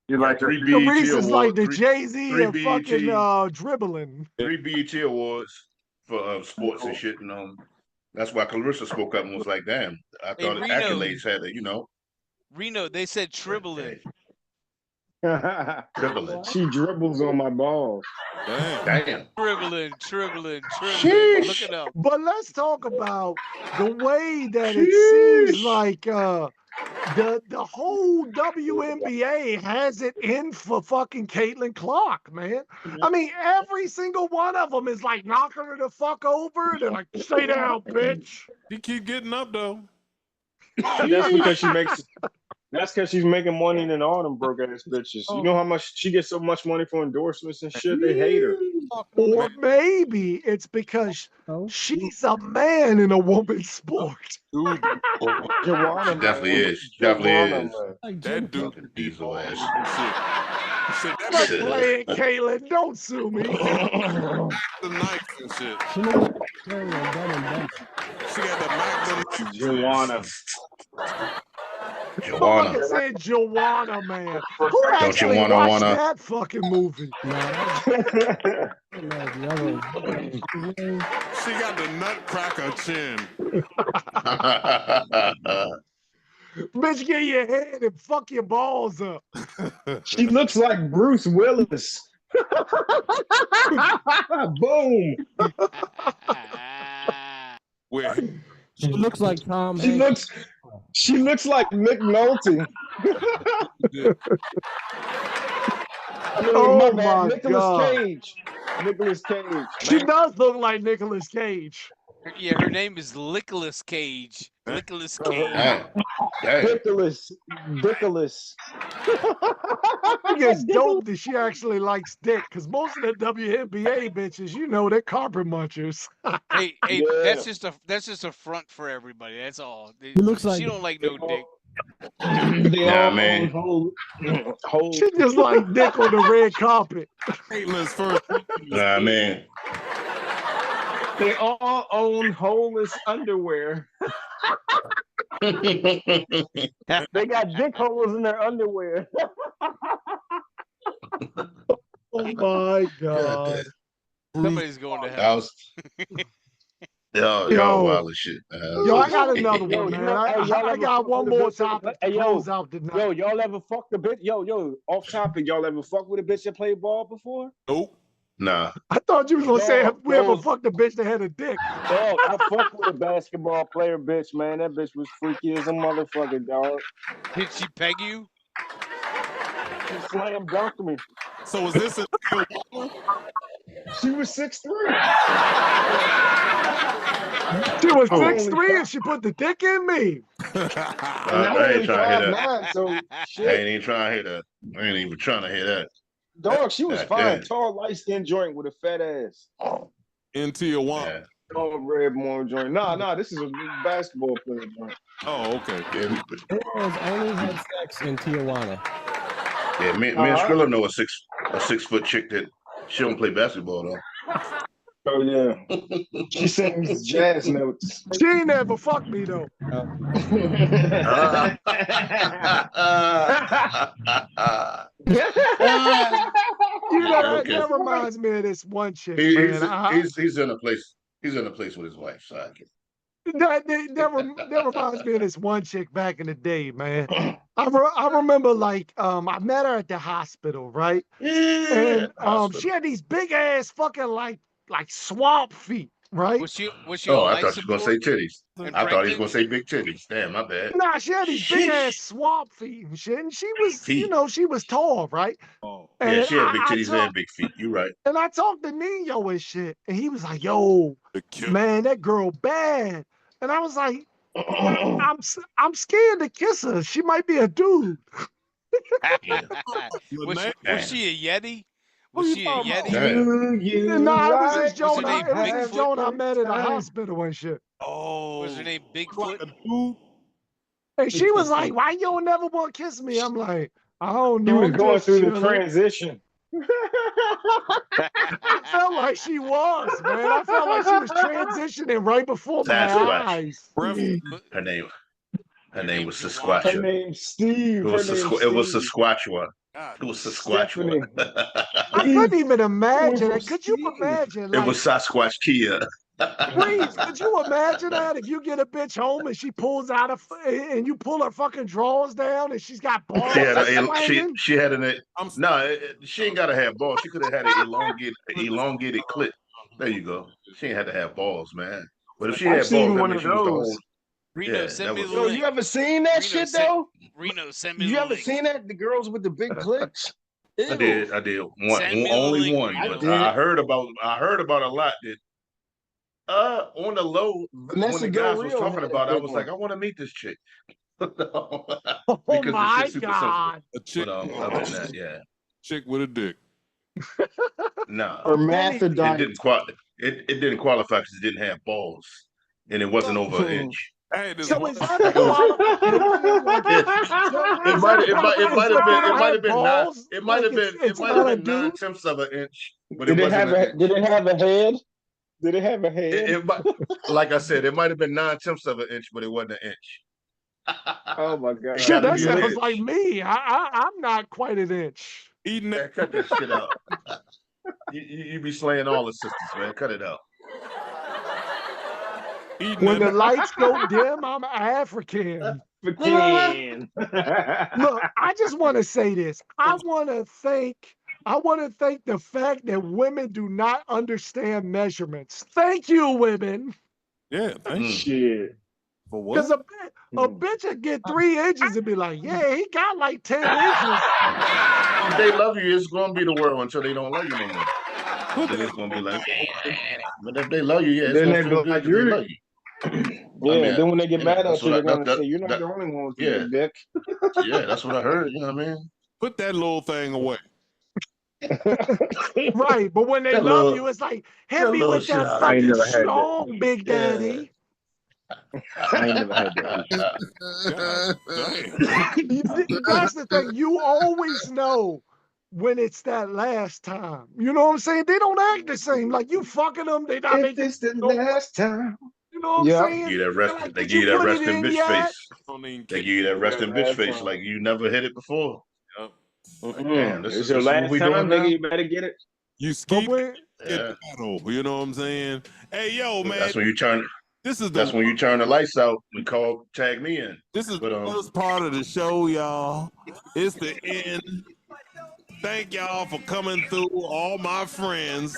You like
Reese is like the Jay-Z of fucking dribbling.
3 BET awards for sports and shit. That's why Clarissa spoke up and was like, "Damn, I thought accolades had it."
Reno, they said dribbling.
Dribbling.
She dribbles on my balls.
Damn.
Dribbling.
Sheesh.
Look it up.
But let's talk about the way that it seems like the whole WNBA has it in for fucking Caitlin Clark, man. I mean, every single one of them is like knocking her the fuck over. They're like, stay down, bitch.
She keep getting up though.
That's because she's making money than all them broke ass bitches. You know how much she gets so much money for endorsements and shit? They hate her.
Or maybe it's because she's a man in a woman's sport.
Joanna,
She definitely is. She definitely is.
That dude
diesel ass.
Stop playing, Caitlin. Don't sue me.
The knife and shit. She got the Magnum.
Joanna.
Motherfucker said Joanna, man. Who actually
wanna-
watched that fucking movie?
She got the nutcracker chin.
Bitch, get your head and fuck your balls up.
She looks like Bruce Willis. Boom.
She looks like Tom
She
Hanks.
looks like Nick Nolte. I mean,
Oh
my bad.
my
Nicolas
God.
Cage. Nicolas Cage.
She does look like Nicolas Cage.
Yeah, her name is Nicolas Cage. Nicolas Cage.
Nicolas.
I think it's dope that she actually likes dick, because most of the WNBA bitches, you know, they're carpet munchers.
Hey,
Yeah.
that's just a front for everybody. That's all.
looks like-
She don't like no dick.
They all
man.
own whole.
She just like dick on the red carpet.
Caitlin's first.
Nah, man.
They all own holeless underwear. They got dick holes in their underwear.
Oh my God.
Somebody's going to
That
hell.
was y'all wild as shit.
Yo, I got another
Yo,
one,
you
man.
know, hey, y'all
I
ever
got
fuck
one
with a
more
bitch that-
topic to
hey, yo,
close out the night.
Yo, y'all ever fucked a bitch? Yo, off topic. Y'all ever fucked with a bitch that played ball before?
Nope.
Nah.
I thought you was gonna say,
Dog,
have we ever
those-
fucked a bitch that had a dick?
Dog, I fucked with a basketball player, bitch, man. That bitch was freaky as a motherfucker, dog.
Did she peg you?
She slam dunked me.
So was this a
She was 6'3".
She was
Oh.
6'3" and she put the dick in me.
And
I
I'm
ain't
only
trying to hear that.
5'9", so
I
shit.
ain't even trying to hear that. I ain't even trying to hear that.
Dog, she was
God
fine.
damn.
Tall, light-skinned joint with a fat ass.
in Tijuana?
Yeah.
Tall, red, more joint. Nah, this is a basketball player joint.
Oh, okay.
Yeah,
Girls only have sex in Tijuana.
yeah, me and Skrilla know a 6 foot chick that she don't play basketball though.
Oh yeah. She sings jazz notes.
She ain't never fucked me though. You know,
Okay.
that reminds me of this one chick,
He's
man.
in a place. He's in a place with his wife, so I can.
That reminds me of this one chick back in the day, man. I remember, like, I met her at the hospital, right?
Yeah.
And she had these big ass fucking like swamp feet, right?
Was she
Oh,
on
I
life
thought you were gonna say
support
titties.
and
I thought he was
pregnant?
gonna say big titties. Damn, my bad.
Nah, she had these big ass swamp feet and shit. And she was, you know, she was tall, right?
Oh.
Yeah,
And
she had big
I
titties and big feet. You right.
And I talked to Nino and shit, and he was like, "Yo, man, that girl bad." And I was like, "I'm scared to kiss her. She might be a dude."
Was she a Yeti?
Who
Was
you
she a
talking
Yeti?
Damn.
Nah, it was this
Was
Joan.
her name
It was this
Bigfoot?
Joan I met at the hospital and shit.
Oh.
Was her name
Like
Bigfoot?
a dude?
And she was like, "Why you don't never want to kiss me?" I'm like, "I don't
She
know.
was
I'm
going
just
through the
chilling."
transition.
I felt like she was, man. I felt like she was transitioning right before my
Sasquatch.
eyes.
Her name was
Her
Sasquatch.
name's Steve.
It was
Her name's
it was
Steve.
Sasquatch. It was
Stephanie.
Sasquatch.
I couldn't even imagine
from
it. Could you
Steve.
imagine?
It
Like,
was Sasquatch Kia.
Breeze, could you imagine that if you get a bitch home and she pulls out and you pull her fucking drawers down and she's got balls
She had
swinging?
she had she ain't gotta have balls. She could have had an elongated clit. There you go. She ain't had to have balls, man. But if she
I've
had
seen
balls, that
one
means
of
she was the
those.
whole.
Reno,
Yeah,
send
that
me
was.
the
Yo,
link.
you ever seen that shit though?
Reno, send me
You
the
ever
link.
seen that? The girls with the big clicks?
I did.
Send me the
Only
link,
one,
Reno.
but I heard about a lot that on the low when
Vanessa
the
Del
guys was
Rio
talking
had a
about it, I
big
was
one.
like, I want to meet this chick.
Oh
Because the
my
shit's super
God.
A chick,
sensitive. But other than that, yeah.
chick with a dick.
No.
Or
It
Hermaphrodite.
didn't qualify because it didn't have balls. And it wasn't over an inch.
Hey, this
So
one.
is that a qualification? Like,
It might have been not. It might have been. It
It's
might have
not a
been
dude.
9/10 of an inch, but
Did
it
it
wasn't
have
an
a
inch.
Did it have a head? Did it have a head?
Like I said, it might have been 9/10 of an inch, but it wasn't an inch.
Oh my god.
Shit, that sounds like me. I'm not quite an inch.
Eating that. Cut that shit out. You be slaying all the sisters, man. Cut it out.
When the lights go dim, I'm African.
Look,
I just want to say this. I want to thank the fact that women do not understand measurements. Thank you, women.
Yeah, thank you.
Shit.
For what?
Because a bitch would get 3 inches and be like, yeah, he got like 10 inches.
If they love you, it's gonna be the world until they don't love you no more. Then it's gonna be like, but if they love you, yeah, it's
Then
gonna
they
feel
be like,
good 'cause they love you.
Yeah, then when they get mad at you, they're
that's
gonna say, "You're not the only one with
yeah.
your dick."
Yeah, that's what I heard. You know what I mean?
Put that little thing away.
Right, but when they
That
love
little-
you, it's like,
that
hit me
little
with that
shot. I ain't
fucking
never had that.
strong, Big Daddy.
I ain't never had that.
That's the thing. You always know when it's that last time. You know what I'm saying? They don't act the same. Like you fucking them, they not
If
making
it's the last time.
You know what I'm saying?
Give you that rest,
Like,
they
did
give you
you
that
put it
resting
in
bitch
yet?
face. They give you that resting bitch face like you never hit it before. Like, damn, this
It's
is
your
this what
last
we
time,
doing now?
nigga. You better get it.
You skip
Yeah.
get battle. You know what I'm saying? Hey, yo, man.
That's when you turn.
This is
That's when you turn the lights out. We tag me in.
This is
But,
the first part of the show, y'all. It's the end. Thank y'all for coming through, all my friends.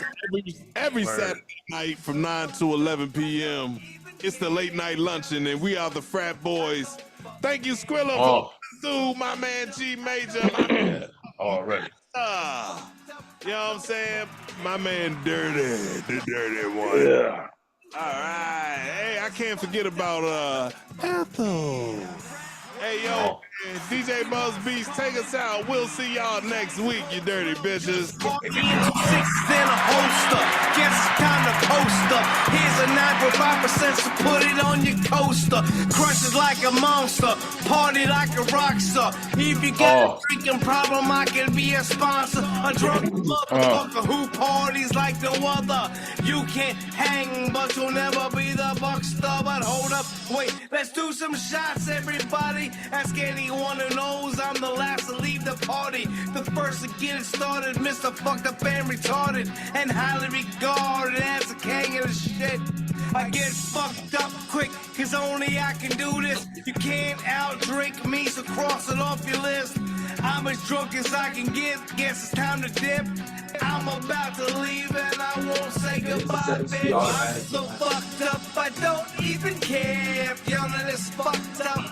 Every Saturday night from 9 to 11 p.m. It's the late night luncheon, and we are the Phratboyz. Thank you, Skrilla, for coming through, my man G Major. My man,
already.
You know what I'm saying? My man Dirty, the dirty one.
Yeah.
All right. Hey, I can't forget about Ethel. Hey, yo, man, DJ Buzz Beats, take us out. We'll see y'all next week, you dirty bitches.
6 in a holster. Guess it's time to post up. Here's a 9.5%, so put it on your coaster. Crush it like a monster. Party like a rock star. If you got a drinking problem, I can be a sponsor. A drunk motherfucker who parties like no other. You can't hang, but you'll never be the buckster. But hold up, wait, let's do some shots, everybody. Ask anyone who knows I'm the last to leave the party. The first to get it started, Mr. Fucked Up and Retarded. And highly regarded as the king of the shit. I get fucked up quick, cause only I can do this. You can't outdrink me, so cross it off your list. I'm as drunk as I can get, guess it's time to dip. I'm about to leave and I won't say goodbye, babe. I'm so fucked up, I don't even care if y'all know this fucked up.